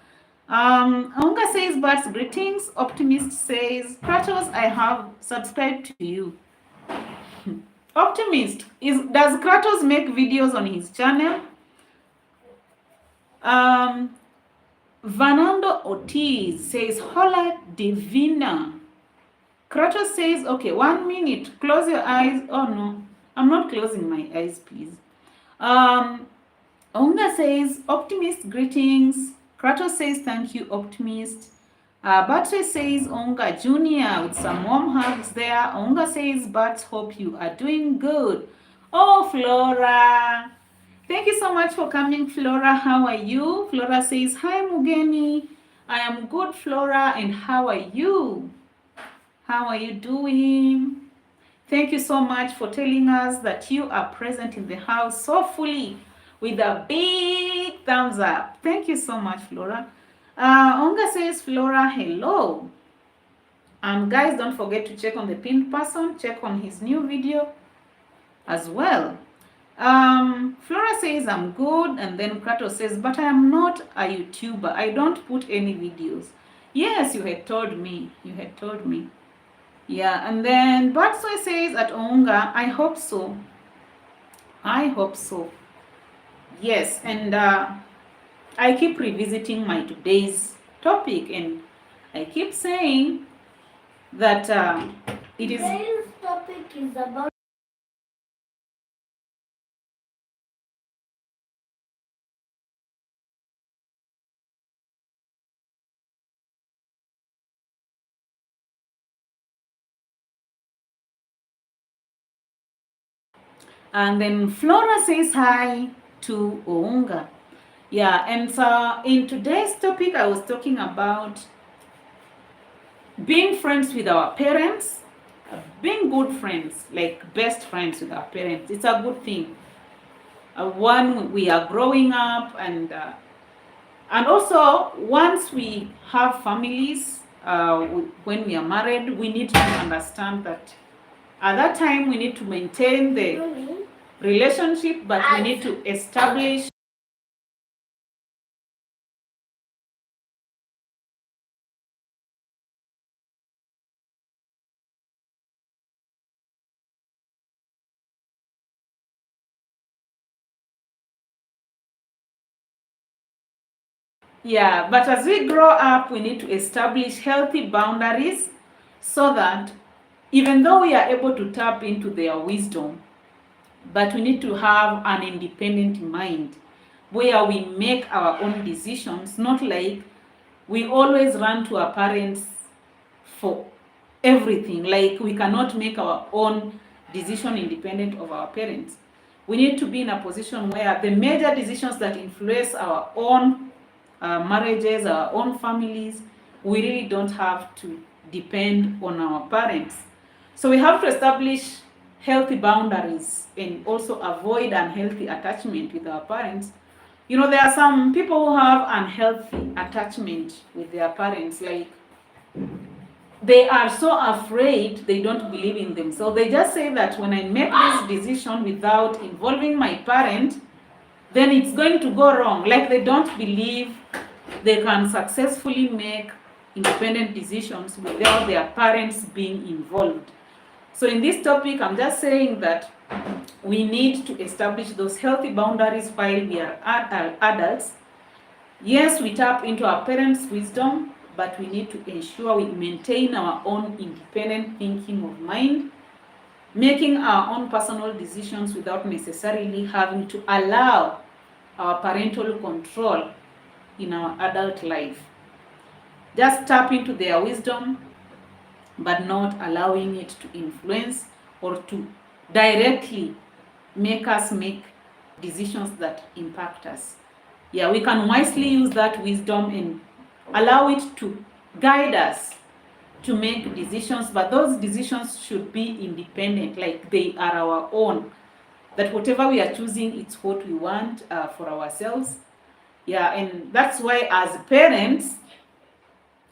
Onga says, but greetings. Optimist says, Kratos, I have subscribed to you. Optimist, does Kratos make videos on his channel? Vanando Ortiz says, Hola Divina. Kratos says, okay, 1 minute. Close your eyes. Oh no, I'm not closing my eyes, please. Onga says, Optimist, greetings. Kratos says, thank you, Optimist. Batre says, Onga Junior, with some warm hugs there. Onga says, Bats, hope you are doing good. Oh, Flora. Thank you so much for coming, Flora. How are you? Flora says, hi, Mugeni. I am good, Flora, and how are you? How are you doing? Thank you so much for telling us that you are present in the house so fully with a big thumbs up. Thank you so much, Flora. Onga says, Flora, hello. And guys, don't forget to check on the pinned person. Check on his new video as well. Flora says, I'm good. And then Kratos says, but I am not a YouTuber. I don't put any videos. Yes, you had told me. You had told me. Yeah, and then Batsoy says at Onga, I hope so. I hope so. Yes, and I keep revisiting my today's topic, and I keep saying that it is... Today's topic is about And then Flora says hi to Ounga. Yeah, and so in today's topic, I was talking about being friends with our parents, being good friends, like best friends with our parents. It's a good thing. One, we are growing up, and also once we have families, when we are married, we need to understand that at that time we need to maintain the relationship, but we need to establish Yeah, but as we grow up, we need to establish healthy boundaries so that even though we are able to tap into their wisdom, but we need to have an independent mind where we make our own decisions, not like we always run to our parents for everything. Like we cannot make our own decision independent of our parents. We need to be in a position where the major decisions that influence our own marriages, our own families, we really don't have to depend on our parents. So we have to establish healthy boundaries and also avoid unhealthy attachment with our parents. You know, there are some people who have unhealthy attachment with their parents, like they are so afraid, they don't believe in themselves. They just say that when I make this decision without involving my parent, then it's going to go wrong. Like they don't believe they can successfully make independent decisions without their parents being involved. So in this topic, I'm just saying that we need to establish those healthy boundaries while we are adults. Yes, we tap into our parents' wisdom, but we need to ensure we maintain our own independent thinking of mind, making our own personal decisions without necessarily having to allow our parental control in our adult life. Just tap into their wisdom, but not allowing it to influence or to directly make us make decisions that impact us. Yeah, we can wisely use that wisdom and allow it to guide us to make decisions, but those decisions should be independent, like they are our own. That whatever we are choosing, it's what we want for ourselves. Yeah, and that's why as parents,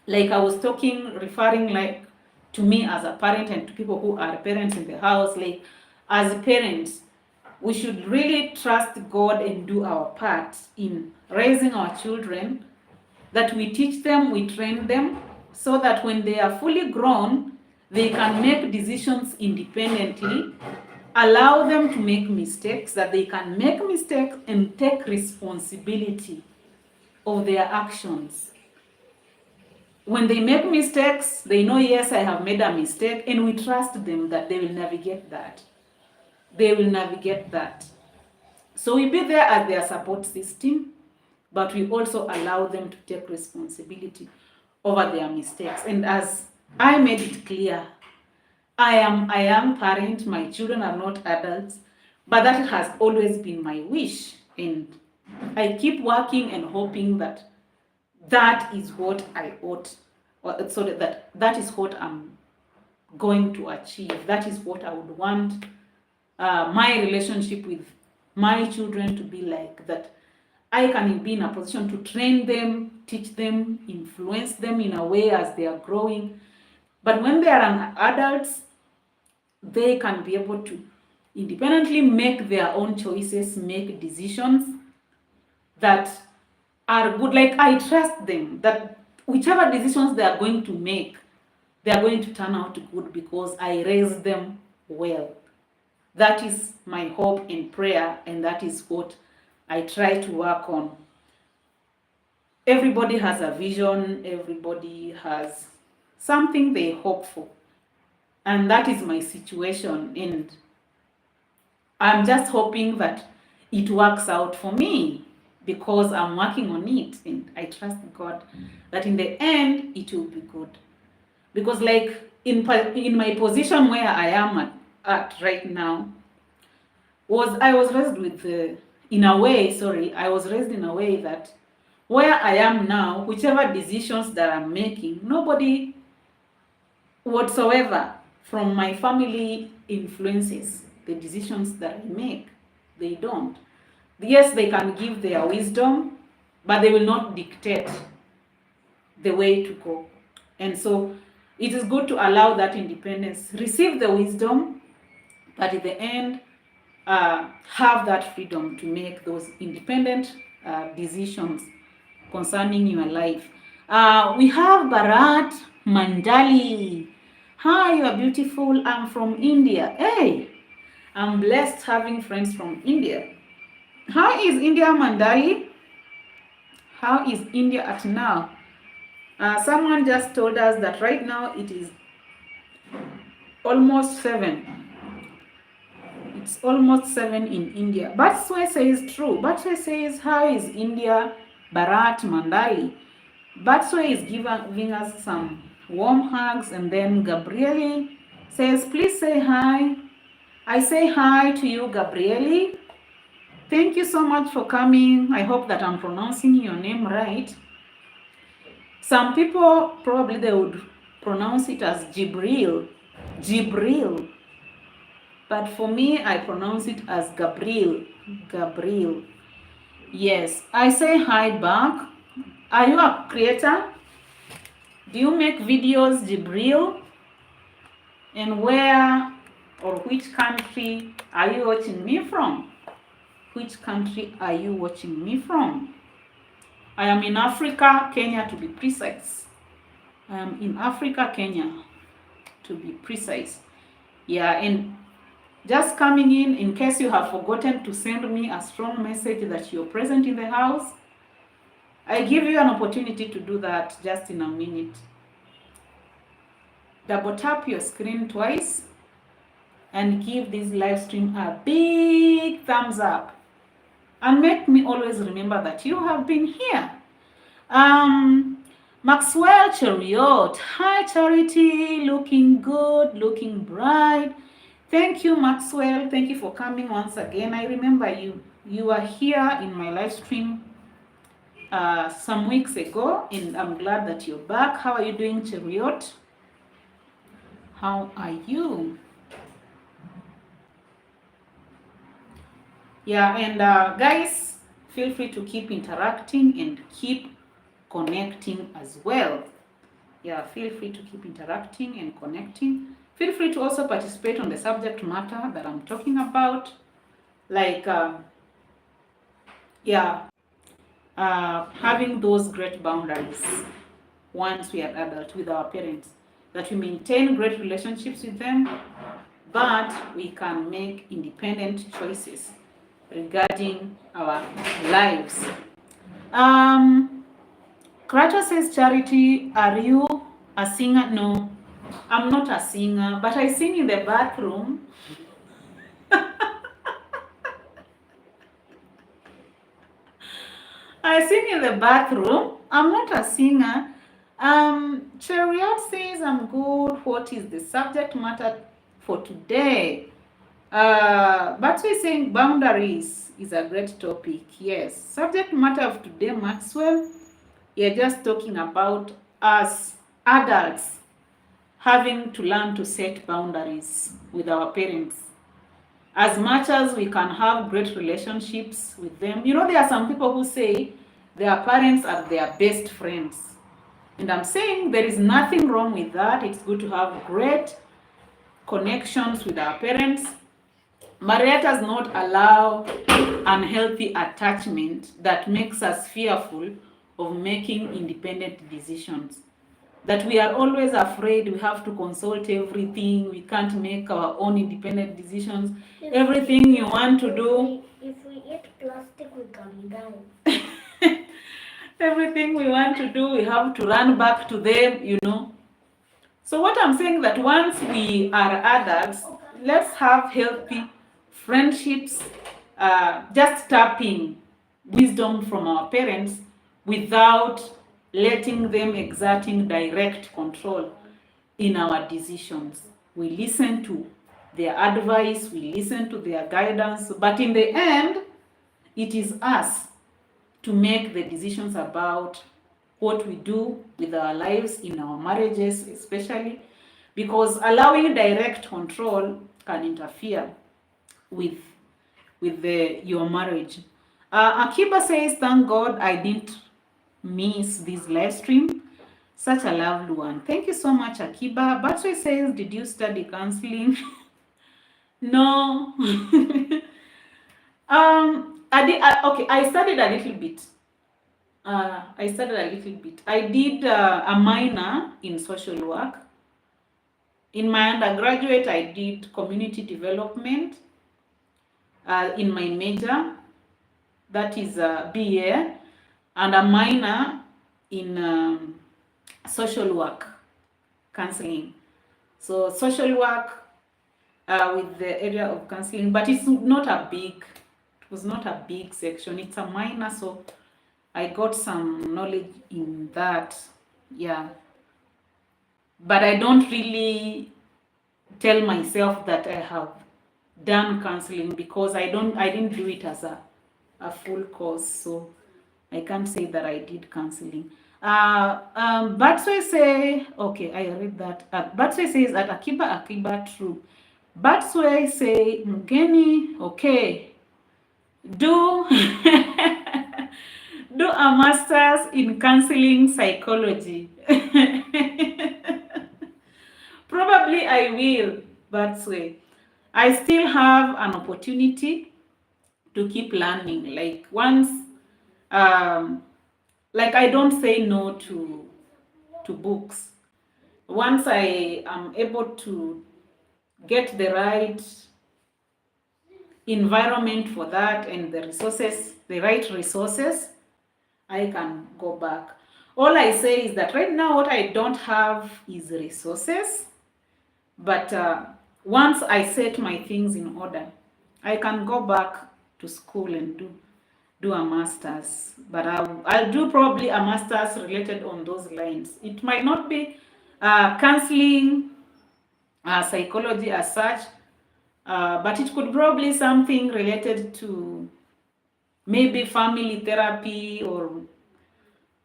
like I was talking, referring like to me as a parent and to people who are parents in the house, like as parents, we should really trust God and do our part in raising our children, that we teach them, we train them, so that when they are fully grown, they can make decisions independently, allow them to make mistakes, that they can make mistakes and take responsibility of their actions. When they make mistakes, they know, yes, I have made a mistake, and we trust them that they will navigate that. They will navigate that. So we be there as their support system, but we also allow them to take responsibility over their mistakes. And as I made it clear, I am a young parent, my children are not adults, but that has always been my wish. And I keep working and hoping that that is what I ought, or so that is what I'm going to achieve. That is what I would want my relationship with my children to be like, that I can be in a position to train them, teach them, influence them in a way as they are growing. But when they are adults, they can be able to independently make their own choices, make decisions that are good. Like I trust them that whichever decisions they are going to make, they are going to turn out good because I raised them well. That is my hope and prayer, and that is what I try to work on. Everybody has a vision, everybody has something they hope for. And that is my situation. And I'm just hoping that it works out for me because I'm working on it. And I trust God that in the end, it will be good. Because like in my position where I am at right now, I was raised with, I was raised in a way that where I am now, whichever decisions that I'm making, nobody whatsoever from my family influences the decisions that I make. They don't. Yes, they can give their wisdom, but they will not dictate the way to go. And so it is good to allow that independence, receive the wisdom, but at the end, have that freedom to make those independent decisions concerning your life. We have Bharat Mandali. Hi, you are beautiful. I'm from India. Hey, I'm blessed having friends from India. How is India, Mandali? How is India at now? Someone just told us that right now it is almost 7. It's almost 7 in India. Batswe says true. Batswe says, how is India? Bharat, Mandali. Batswe is giving us some warm hugs, and then Gabriele says, please say hi. I say hi to you, Gabriele. Thank you so much for coming. I hope that I'm pronouncing your name right. Some people probably they would pronounce it as Jibril. Jibril. But for me, I pronounce it as Gabriel. Gabriel. Yes, I say hi back. Are you a creator? Do you make videos, Jibril? And where or which country are you watching me from? Which country are you watching me from? I am in Africa, Kenya to be precise. I am in Africa, Kenya to be precise. Yeah, and just coming in case you have forgotten to send me a strong message that you're present in the house, I give you an opportunity to do that just in a minute. Double tap your screen twice and give this live stream a big thumbs up. And make me always remember that you have been here. Maxwell Chariot. Hi, Charity. Looking good, looking bright. Thank you, Maxwell. Thank you for coming once again. I remember you. You were here in my live stream some weeks ago, and I'm glad that you're back. How are you doing, Chariot? How are you? Yeah, and guys, feel free to keep interacting and keep connecting as well. Yeah, feel free to keep interacting and connecting. Feel free to also participate on the subject matter that I'm talking about, like having those great boundaries once we are adult with our parents, that we maintain great relationships with them, but we can make independent choices regarding our lives. Kratos says, Charity, are you a singer? No, I'm not a singer, but I sing in the bathroom. I sing in the bathroom. I'm not a singer. Chariot says, I'm good. What is the subject matter for today? But we're saying boundaries is a great topic. Yes. Subject matter of today, Maxwell, you're just talking about us adults having to learn to set boundaries with our parents. As much as we can have great relationships with them, you know, there are some people who say their parents are their best friends. And I'm saying there is nothing wrong with that. It's good to have great connections with our parents. But let us not allow unhealthy attachment that makes us fearful of making independent decisions. That we are always afraid we have to consult everything, we can't make our own independent decisions. Everything you want to do. If we eat plastic, we can die. Everything we want to do, we have to run back to them, you know. So what I'm saying that once we are adults, let's have healthy friendships, just tapping wisdom from our parents without letting them exerting direct control in our decisions. We listen to their advice, we listen to their guidance, but in the end, it is us to make the decisions about what we do with our lives, in our marriages especially, because allowing direct control can interfere with your marriage. Akiba says, thank God I didn't miss this live stream. Such a lovely one. Thank you so much, Akiba. Batwe says, did you study counseling? No. I studied a little bit. I did a minor in social work. In my undergraduate, I did community development. In my major, that is BA, and a minor in social work counseling. So social work with the area of counseling, but it's not a big, it was not a big section. It's a minor, so I got some knowledge in that. Yeah, but I don't really tell myself that I have done counseling because I didn't do it as a full course, so I can't say that I did counseling. Batswe say, okay, I read that. Batswe says at Akiba, true. Batswe say, Mugeni, okay, do do a master's in counseling psychology. Probably I will, Batswe. I still have an opportunity to keep learning. Like once, like I don't say no to books. Once I am able to get the right environment for that and the resources, the right resources, I can go back. All I say is that right now what I don't have is resources, but once I set my things in order, I can go back to school and do a master's. But I'll do probably a master's related on those lines. It might not be counseling, psychology as such, but it could probably something related to maybe family therapy or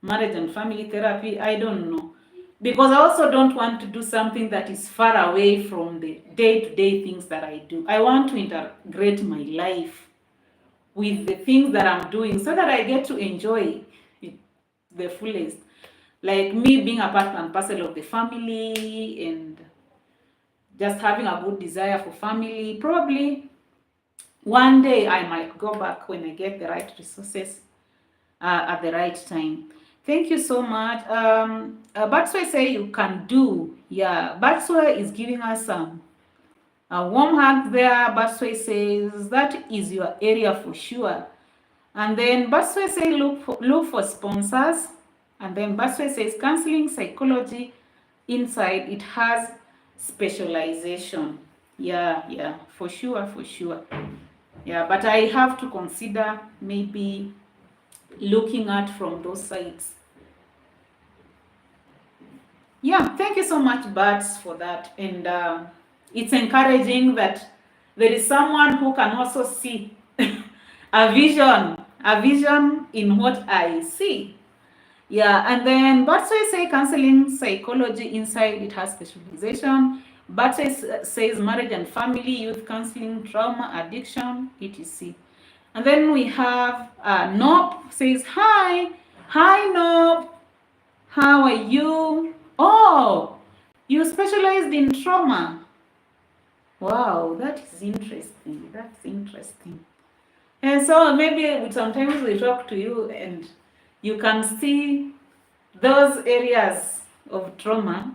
marriage and family therapy. I don't know. Because I also don't want to do something that is far away from the day-to-day things that I do. I want to integrate my life with the things that I'm doing so that I get to enjoy it the fullest. Like me being a part and parcel of the family and just having a good desire for family. Probably one day I might go back when I get the right resources at the right time. Thank you so much. Batswe say you can do. Yeah, Batswe is giving us some a warm hug there. Batswe says that is your area for sure. And then Batswe say look for sponsors. And then Batswe says counseling psychology inside it has specialization. Yeah, for sure. Yeah, but I have to consider maybe looking at from those sides. Yeah, thank you so much, Bats, for that. And it's encouraging that there is someone who can also see a vision in what I see. Yeah, and then Batswe say counseling psychology inside it has specialization. Batswe says marriage and family, youth counseling, trauma, addiction, etc. And then we have Nope says hi. Hi Nope. How are you? Oh, you specialized in trauma. Wow, that is interesting. That's interesting. And so maybe sometimes we talk to you and you can see those areas of trauma.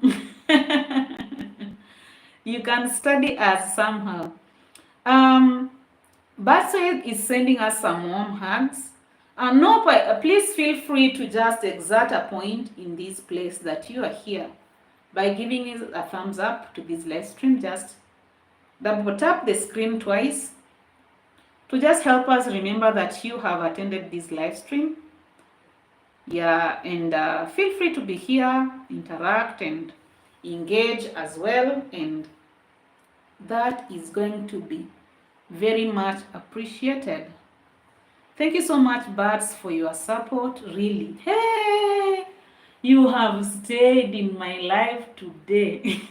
You can study us somehow. Batswell is sending us some warm hugs. No, please feel free to just exert a point in this place that you are here by giving us a thumbs up to this live stream. Just double tap the screen twice to just help us remember that you have attended this live stream. Yeah, and feel free to be here, interact and engage as well, and that is going to be very much appreciated. Thank you so much, Bats, for your support. Really, hey, you have stayed in my life today.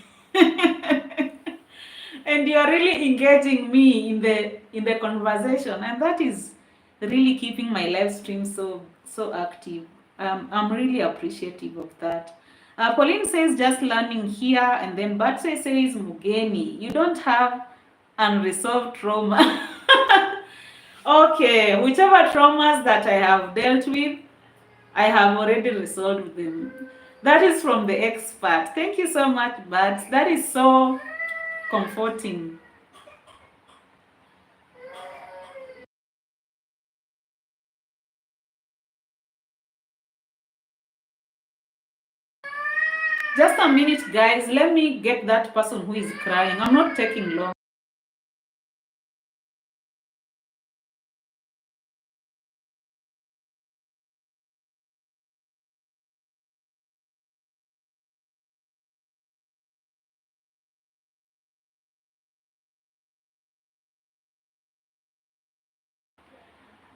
And you are really engaging me in the conversation, and that is really keeping my live stream so active. I'm really appreciative of that. Pauline says just learning here, and then Batswe says Mugeni, you don't have unresolved trauma. Okay, whichever traumas that I have dealt with, I have already resolved them. That is from the expert. Thank you so much, Bats. That is so comforting. Just a minute, guys. Let me get that person who is crying. I'm not taking long.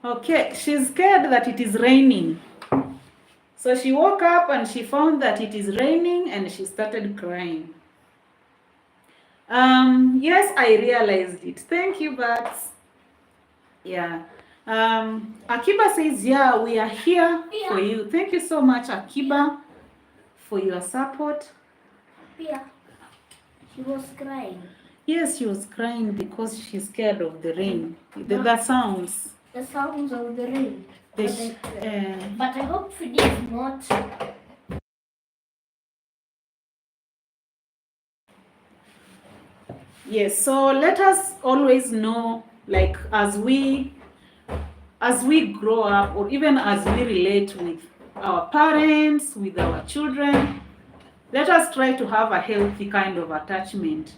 Okay, she's scared that it is raining. So she woke up and she found that it is raining and she started crying. Yes, I realized it. Thank you, Bats. Yeah. Akiba says, yeah, we are here for you. Thank you so much, Akiba, for your support. Yeah. She was crying. Yes, she was crying because she's scared of the rain. The sounds. The sounds of the rain. The But I hope it is not. Yes, so let us always know, like as we grow up, or even as we relate with our parents, with our children, let us try to have a healthy kind of attachment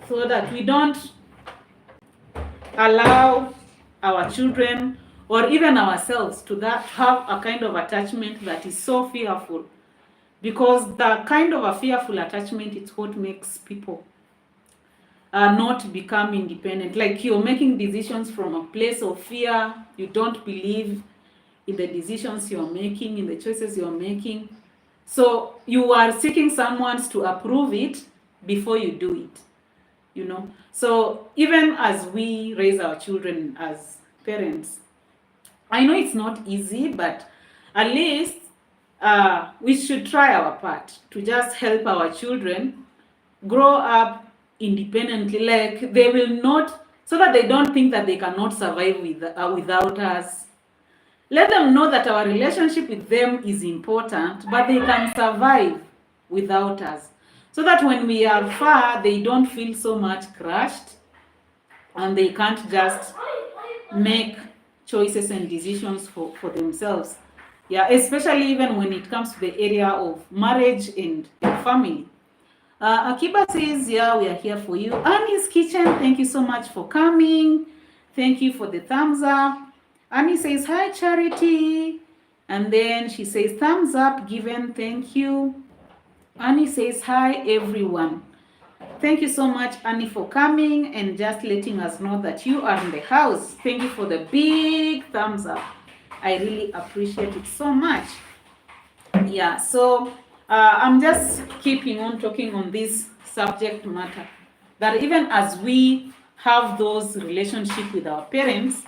so that we don't allow our children or even ourselves to have a kind of attachment that is so fearful, because the kind of a fearful attachment is what makes people not become independent. Like you're making decisions from a place of fear. You don't believe in the decisions you're making, in the choices you're making. So you are seeking someone to approve it before you do it, you know. So even as we raise our children as parents, I know it's not easy, but at least we should try our part to just help our children grow up independently. Like they will not, so that they don't think that they cannot survive without us. Let them know that our relationship with them is important, but they can survive without us. So that when we are far, they don't feel so much crushed and they can't just make choices and decisions for themselves. Yeah, especially even when it comes to the area of marriage and family. Akiba says, yeah, we are here for you. Annie's Kitchen, thank you so much for coming. Thank you for the thumbs up. Annie says, hi, Charity. And then she says, thumbs up given, thank you. Annie says, hi, everyone. Thank you so much, Annie, for coming and just letting us know that you are in the house. Thank you for the big thumbs up. I really appreciate it so much. Yeah, so I'm just keeping on talking on this subject matter, that even as we have those relationships with our parents,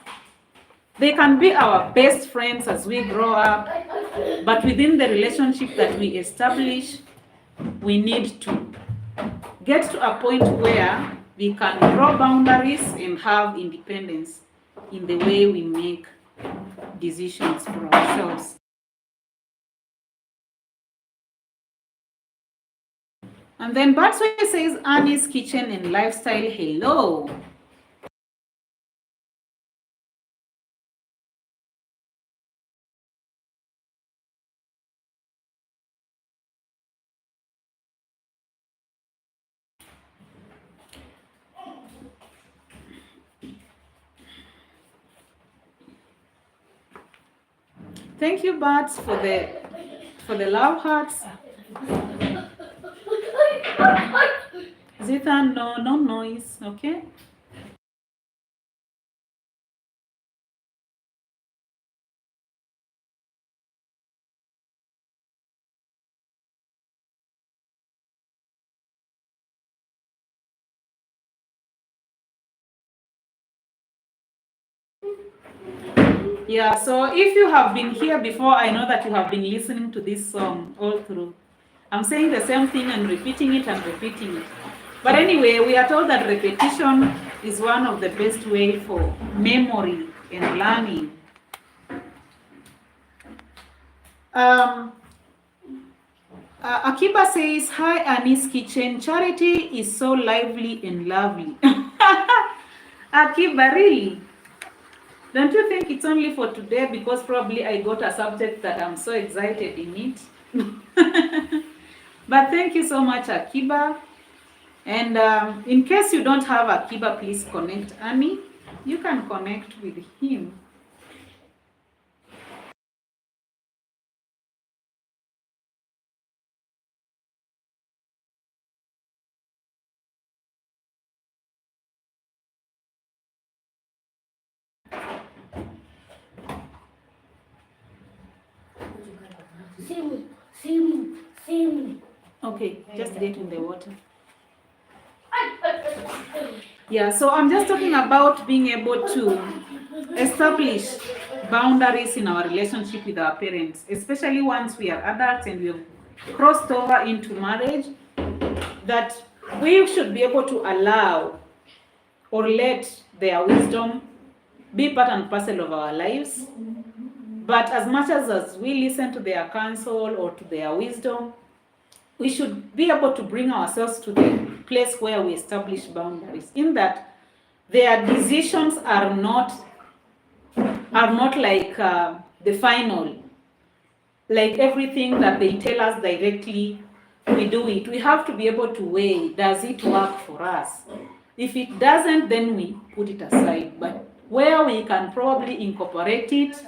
they can be our best friends as we grow up, but within the relationship that we establish, we need to get to a point where we can draw boundaries and have independence in the way we make decisions for ourselves. And then Batsway says, Annie's Kitchen and Lifestyle, hello. Thank you, Bats, for the love hearts. Zithan, no noise, okay? Yeah, so if you have been here before, I know that you have been listening to this song all through. I'm saying the same thing and repeating it and repeating it. But anyway, we are told that repetition is one of the best way for memory and learning. Akiba says, hi, Annie's Kitchen. Charity is so lively and lovely. Akiba, really? Don't you think it's only for today because probably I got a subject that I'm so excited in it? But thank you so much, Akiba. And in case you don't have Akiba, please connect Annie. You can connect with him. Sing. Okay, just get in the water. Yeah, so I'm just talking about being able to establish boundaries in our relationship with our parents, especially once we are adults and we've crossed over into marriage, that we should be able to allow or let their wisdom be part and parcel of our lives. But as much as we listen to their counsel or to their wisdom, we should be able to bring ourselves to the place where we establish boundaries, in that their decisions are not like the final, like everything that they tell us directly, we do it. We have to be able to weigh, does it work for us? If it doesn't, then we put it aside. But where we can probably incorporate it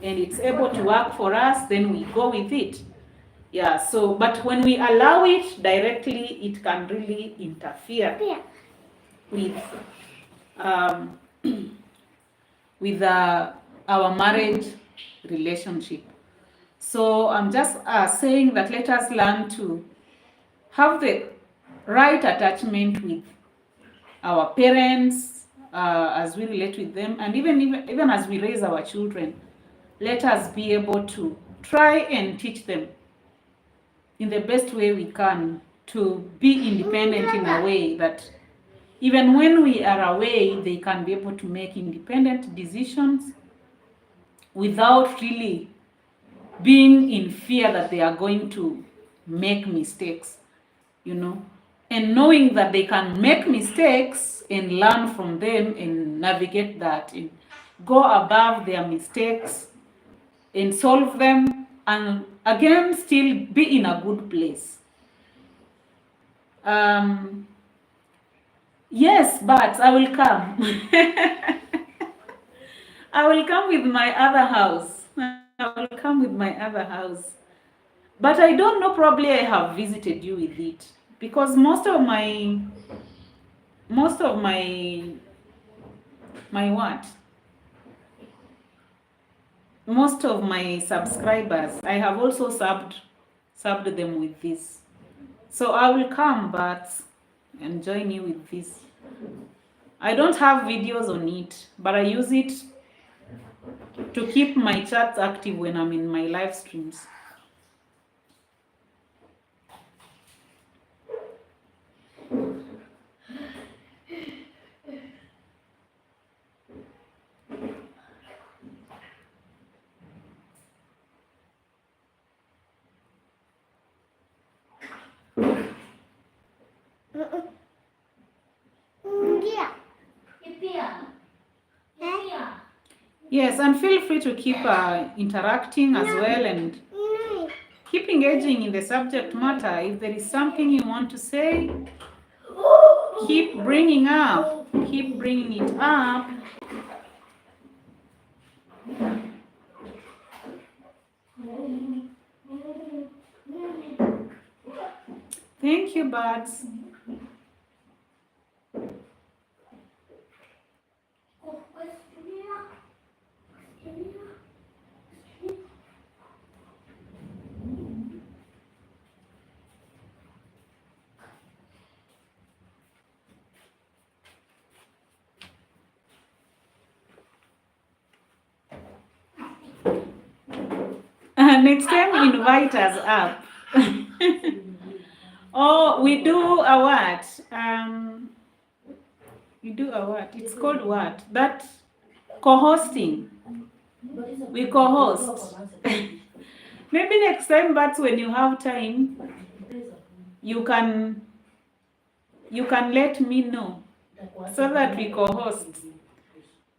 and it's able to work for us, then we go with it. Yeah, so, but when we allow it directly, it can really interfere with with our marriage relationship. So I'm just saying that let us learn to have the right attachment with our parents as we relate with them, and even as we raise our children, let us be able to try and teach them in the best way we can to be independent in a way that even when we are away, they can be able to make independent decisions without really being in fear that they are going to make mistakes, you know, and knowing that they can make mistakes and learn from them and navigate that and go above their mistakes and solve them, and again still be in a good place. Yes, but I will come. I will come with my other house. I will come with my other house. But I don't know, probably I have visited you with it, because most of my what? Most of my subscribers, I have also subbed them with this. So I will come but and join you with this. I don't have videos on it, but I use it to keep my chats active when I'm in my live streams. Yes, and feel free to keep interacting as well and keep engaging in the subject matter. If there is something you want to say, keep bringing it up. Thank you, Buds. Next time, invite us up. Oh, we do a what? We do a what? It's called what? That co-hosting. We co-host. Maybe next time, but when you have time, you can let me know so that we co-host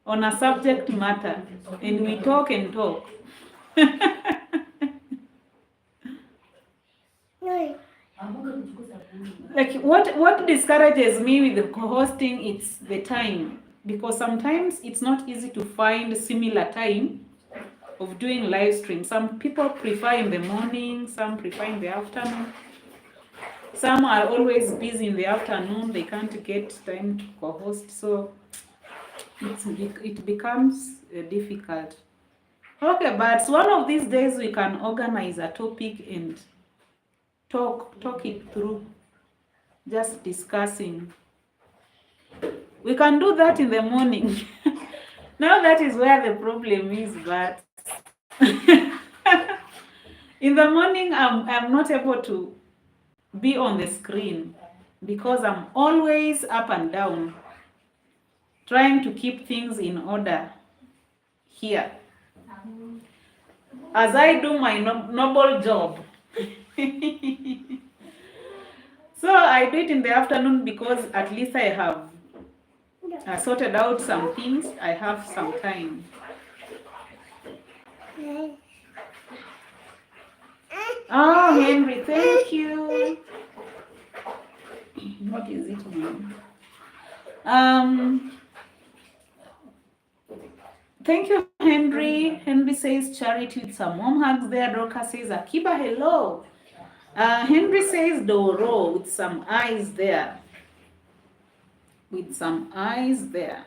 on a subject matter and we talk and talk. Like what discourages me with the co-hosting, it's the time, because sometimes it's not easy to find similar time of doing live stream. Some people prefer in the morning, some prefer in the afternoon. Some are always busy in the afternoon, they can't get time to co-host, so it becomes difficult. Okay, but one of these days we can organize a topic and talk it through, just discussing. We can do that in the morning. Now that is where the problem is, but in the morning I'm not able to be on the screen because I'm always up and down trying to keep things in order here as I do my noble job. So I do it in the afternoon because at least I have sorted out some things. I have some time. Oh, Henry, thank you. What is it, ma'am? Thank you, Henry. Henry says Charity with some warm hugs there. Dorcas says Akiba, hello. Henry says Doro with some eyes there. With some eyes there.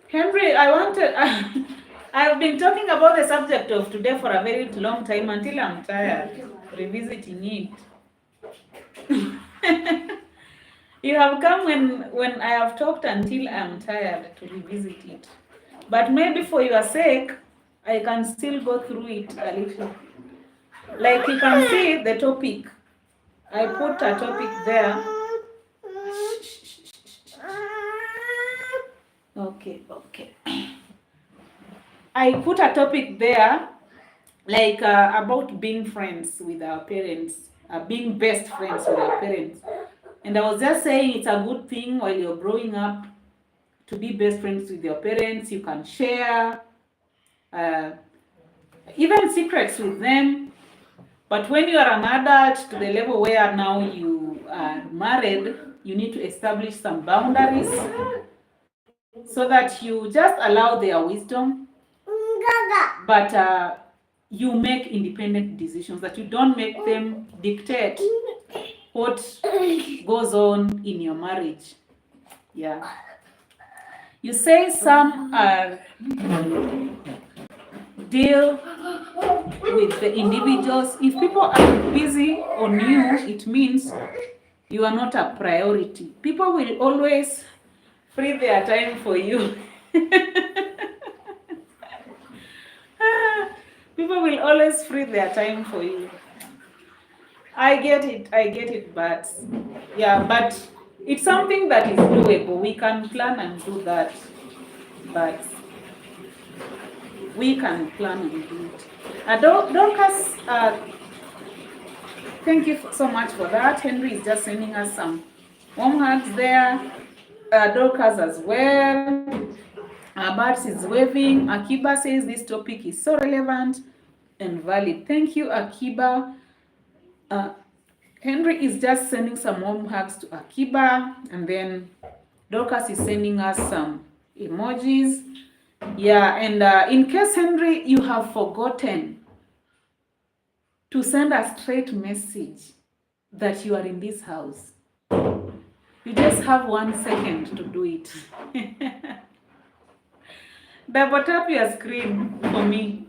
Henry, I've been talking about the subject of today for a very long time until I'm tired revisiting it. You have come when I have talked until I'm tired to revisit it. But maybe for your sake, I can still go through it a little. Like you can see the topic. I put a topic there. Okay. I put a topic there, like about being friends with our parents, being best friends with our parents. And I was just saying it's a good thing while you're growing up to be best friends with your parents. You can share even secrets with them. But when you are an adult to the level where now you are married, you need to establish some boundaries so that you just allow their wisdom, but you make independent decisions, that you don't make them dictate what goes on in your marriage. Yeah. You say some deal with the individuals. If people are busy on you, it means you are not a priority. People will always free their time for you. People will always free their time for you. I get it, but yeah, but it's something that is doable. We can plan and do that, but we can plan and do it. Dorcas, thank you so much for that. Henry is just sending us some warm hugs there. Dorcas as well. Bats is waving. Akiba says this topic is so relevant and valid. Thank you, Akiba. Henry is just sending some warm hugs to Akiba, and then Dorcas is sending us some emojis. Yeah, and in case, Henry, you have forgotten to send a straight message that you are in this house, you just have 1 second to do it. Double tap your screen for me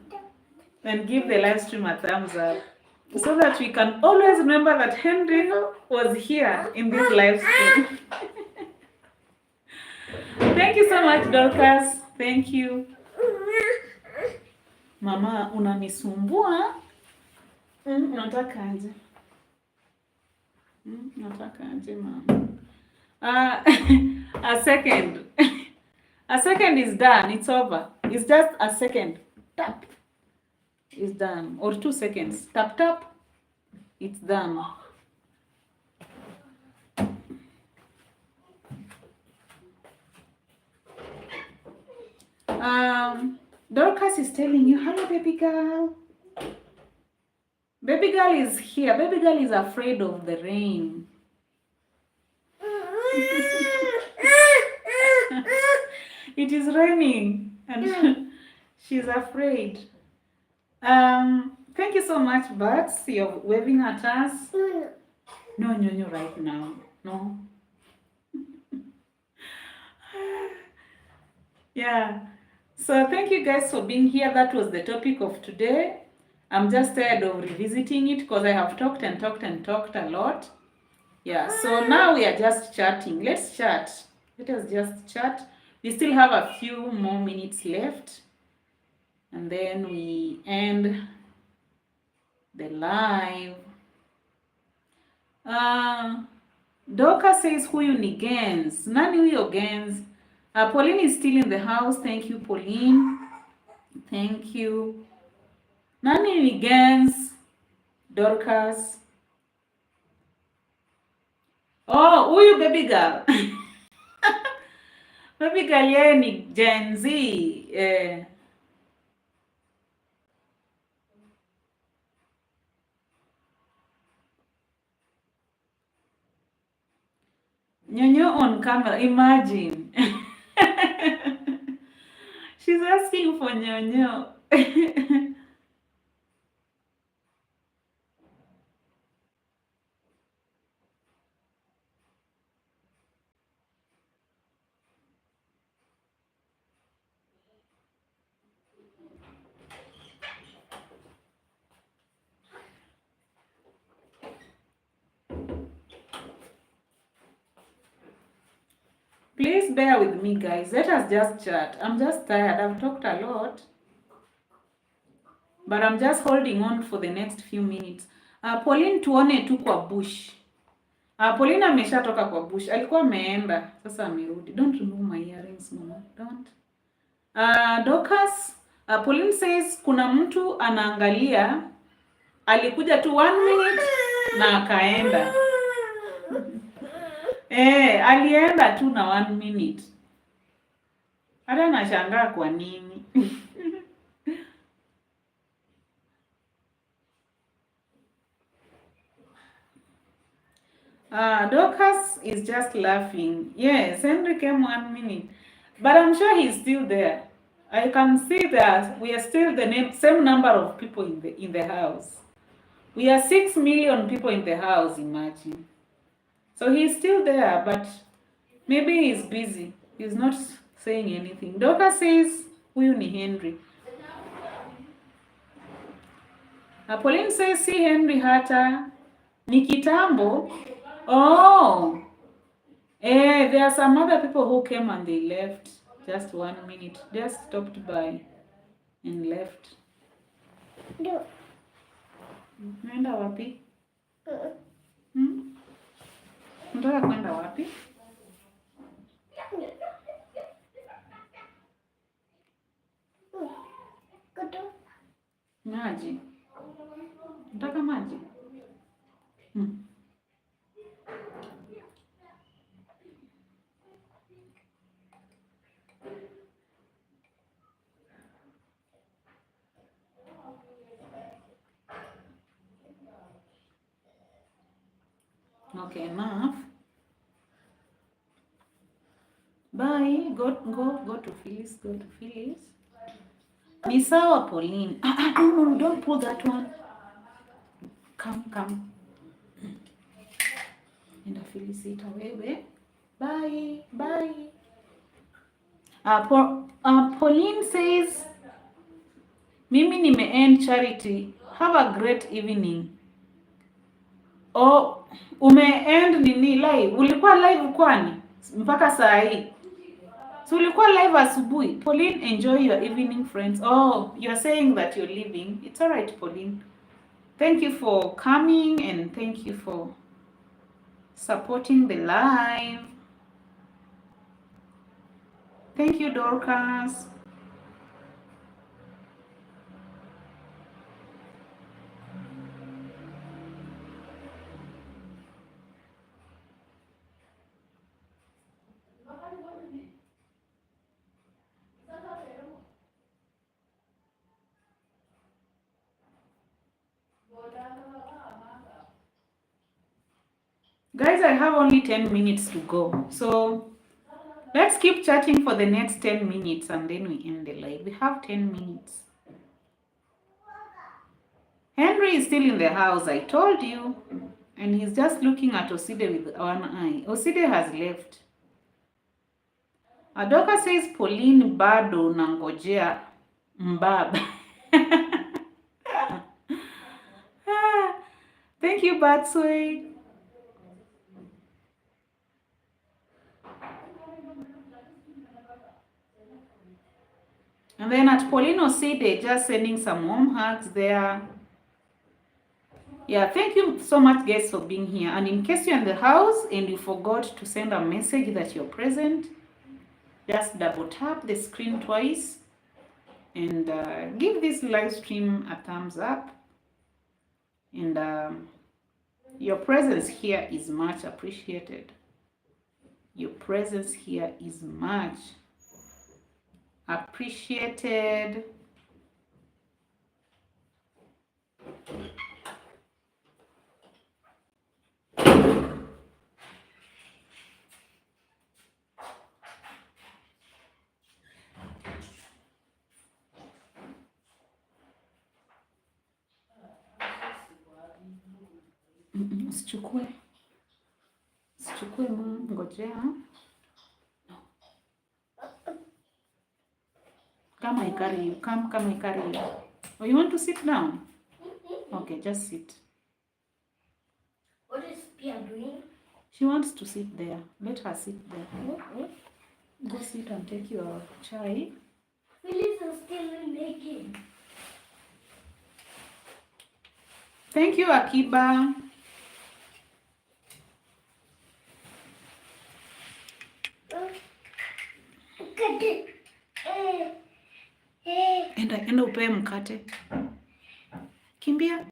and give the live stream a thumbs up so that we can always remember that Henry was here in this live stream. Thank you so much, Dorcas. Thank you. Mama, unanisumbua. Unataka aje? Unataka aje, mama? A second. A second is done. It's over. It's just a second. Tap. It's done. Or 2 seconds. Tap, tap. It's done. Dorcas is telling you, hello, baby girl. Baby girl is here. Baby girl is afraid of the rain. It is raining and she's afraid. Thank you so much, Bats. You're waving at us. No, right now. No. Yeah. So thank you guys for being here. That was the topic of today. I'm just tired of revisiting it because I have talked and talked and talked a lot. Yeah, so now we are just chatting. Let's chat. Let us just chat. We still have a few more minutes left. And then we end the live. Doka says huyu ni Gens. Nani huyo Gens? Pauline is still in the house. Thank you, Pauline. Thank you. Nani ni Gens? Dorcas. Oh, huyu baby girl. Baby girl yeye ni Gen Z. Nyonyo on camera. Imagine. She's asking for Nyonyo. Please bear with me, guys. Let us just chat. I'm just tired. I've talked a lot. But I'm just holding on for the next few minutes. Pauline tuone tu kwa bush. Pauline ameshatoka kwa bush. Alikuwa ameenda. Sasa amerudi. Don't remove my earrings, mama. Don't. Dorcas, Pauline says kuna mtu anaangalia. Alikuja tu 1 minute na akaenda. Alienda tu na 1 minute. Hata nashangaa kwa nini. Dorcas is just laughing. Yes, Henry came 1 minute. But I'm sure he's still there. I can see that we are still the same number of people in the house. We are 6 million people in the house, imagine. So he's still there, but maybe he's busy. He's not saying anything. Dorcas says, huyu ni Henry. Pauline says, si Henry hata. Ni kitambo. Oh. There are some other people who came and they left. Just 1 minute. Just stopped by and left. No. Naenda wapi? Unataka kwenda wapi? Maji. Unataka maji? Okay, enough. Bye. Go to Phyllis. Go to Phyllis. Ni sawa, Pauline. No, don't pull that one. Come. Enda Phyllis ita wewe. Bye. Pauline says, mimi nime-end charity. Have a great evening. Oh, ume-end nini live? Ulikuwa live kwani? Mpaka saa hii. So ulikuwa live asubuhi. Pauline, enjoy your evening, friends. Oh, you're saying that you're leaving. It's all right, Pauline. Thank you for coming and thank you for supporting the live. Thank you, Dorcas. Guys, I have only 10 minutes to go. So let's keep chatting for the next 10 minutes and then we end the live. We have 10 minutes. Henry is still in the house, I told you. And he's just looking at Oside with one eye. Oside has left. Adoka says Pauline bado nangojea mbaba. Thank you, Batsway. And then at Pauline Oside, just sending some warm hugs there. Yeah, thank you so much, guys, for being here. And in case you're in the house and you forgot to send a message that you're present, just double tap the screen twice and give this live stream a thumbs up. And your presence here is much appreciated. Your presence here is much appreciated. Usichukue mama, ngojea. Come, I carry you. Come, I carry you. Oh, you want to sit down? Okay, just sit. What is Pia doing? She wants to sit there. Let her sit there. Go sit and take your chai. Phyllis is still making. Thank you, Akiba. Enda upewe mkate. Kimbia.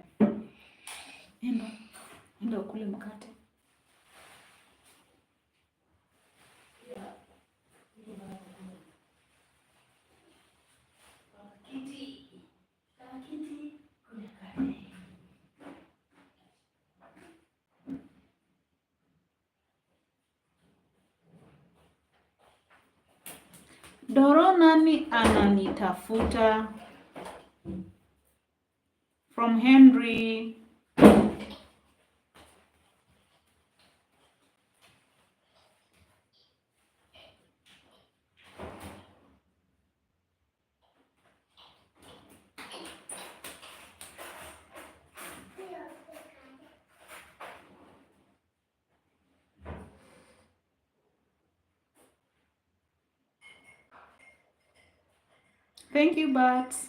Enda ukule mkate. Doro, nani ananitafuta? From Henry. Thank you, Bats.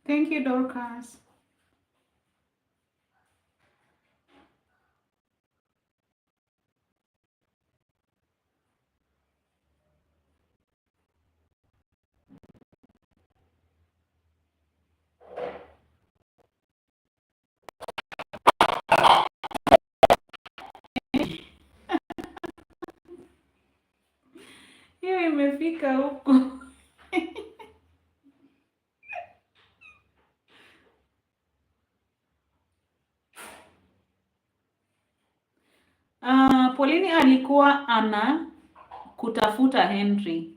Thank you, Dorcas. Hiyo imefika huku. Pauline alikuwa ana kutafuta Henry.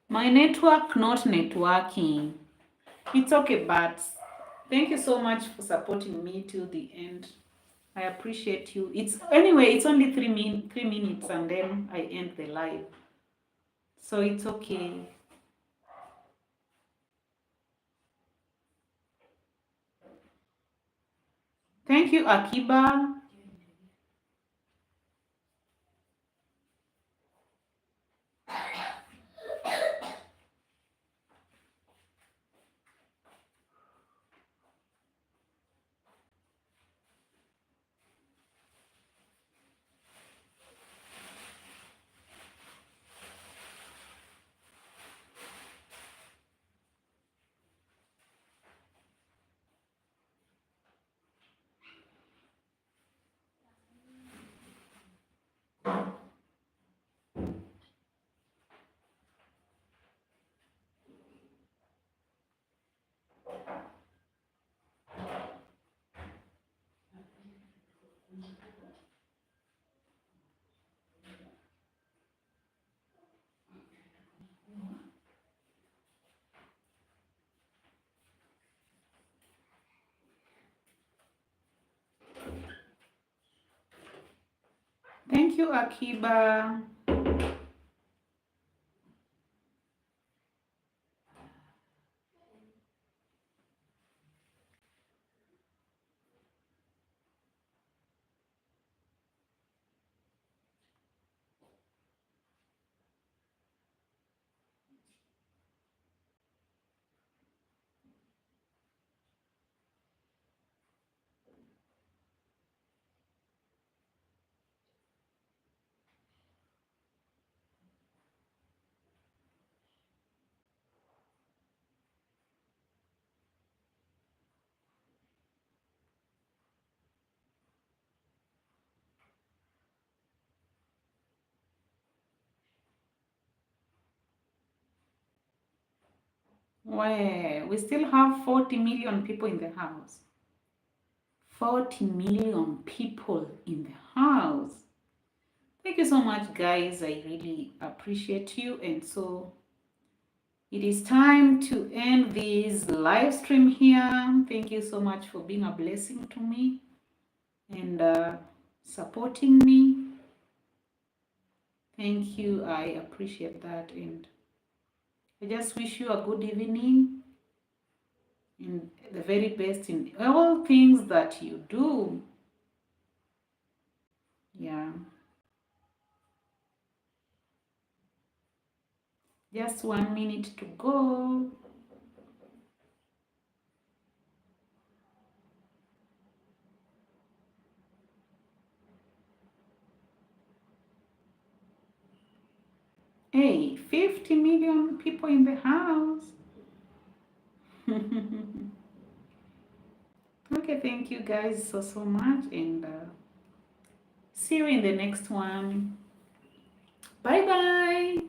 My network not networking. It's okay, but thank you so much for supporting me till the end. I appreciate you. It's anyway, it's only 3 minutes and then I end the live. So it's okay. Thank you, Akiba. Thank you, Akiba. Well, we still have 40 million people in the house. 40 million people in the house. Thank you so much, guys. I really appreciate you. And so it is time to end this live stream here. Thank you so much for being a blessing to me and supporting me. Thank you. I appreciate that. And I just wish you a good evening and the very best in all things that you do. Yeah. Just 1 minute to go. Hey, 50 million people in the house. Okay, thank you guys so much and see you in the next one. Bye bye.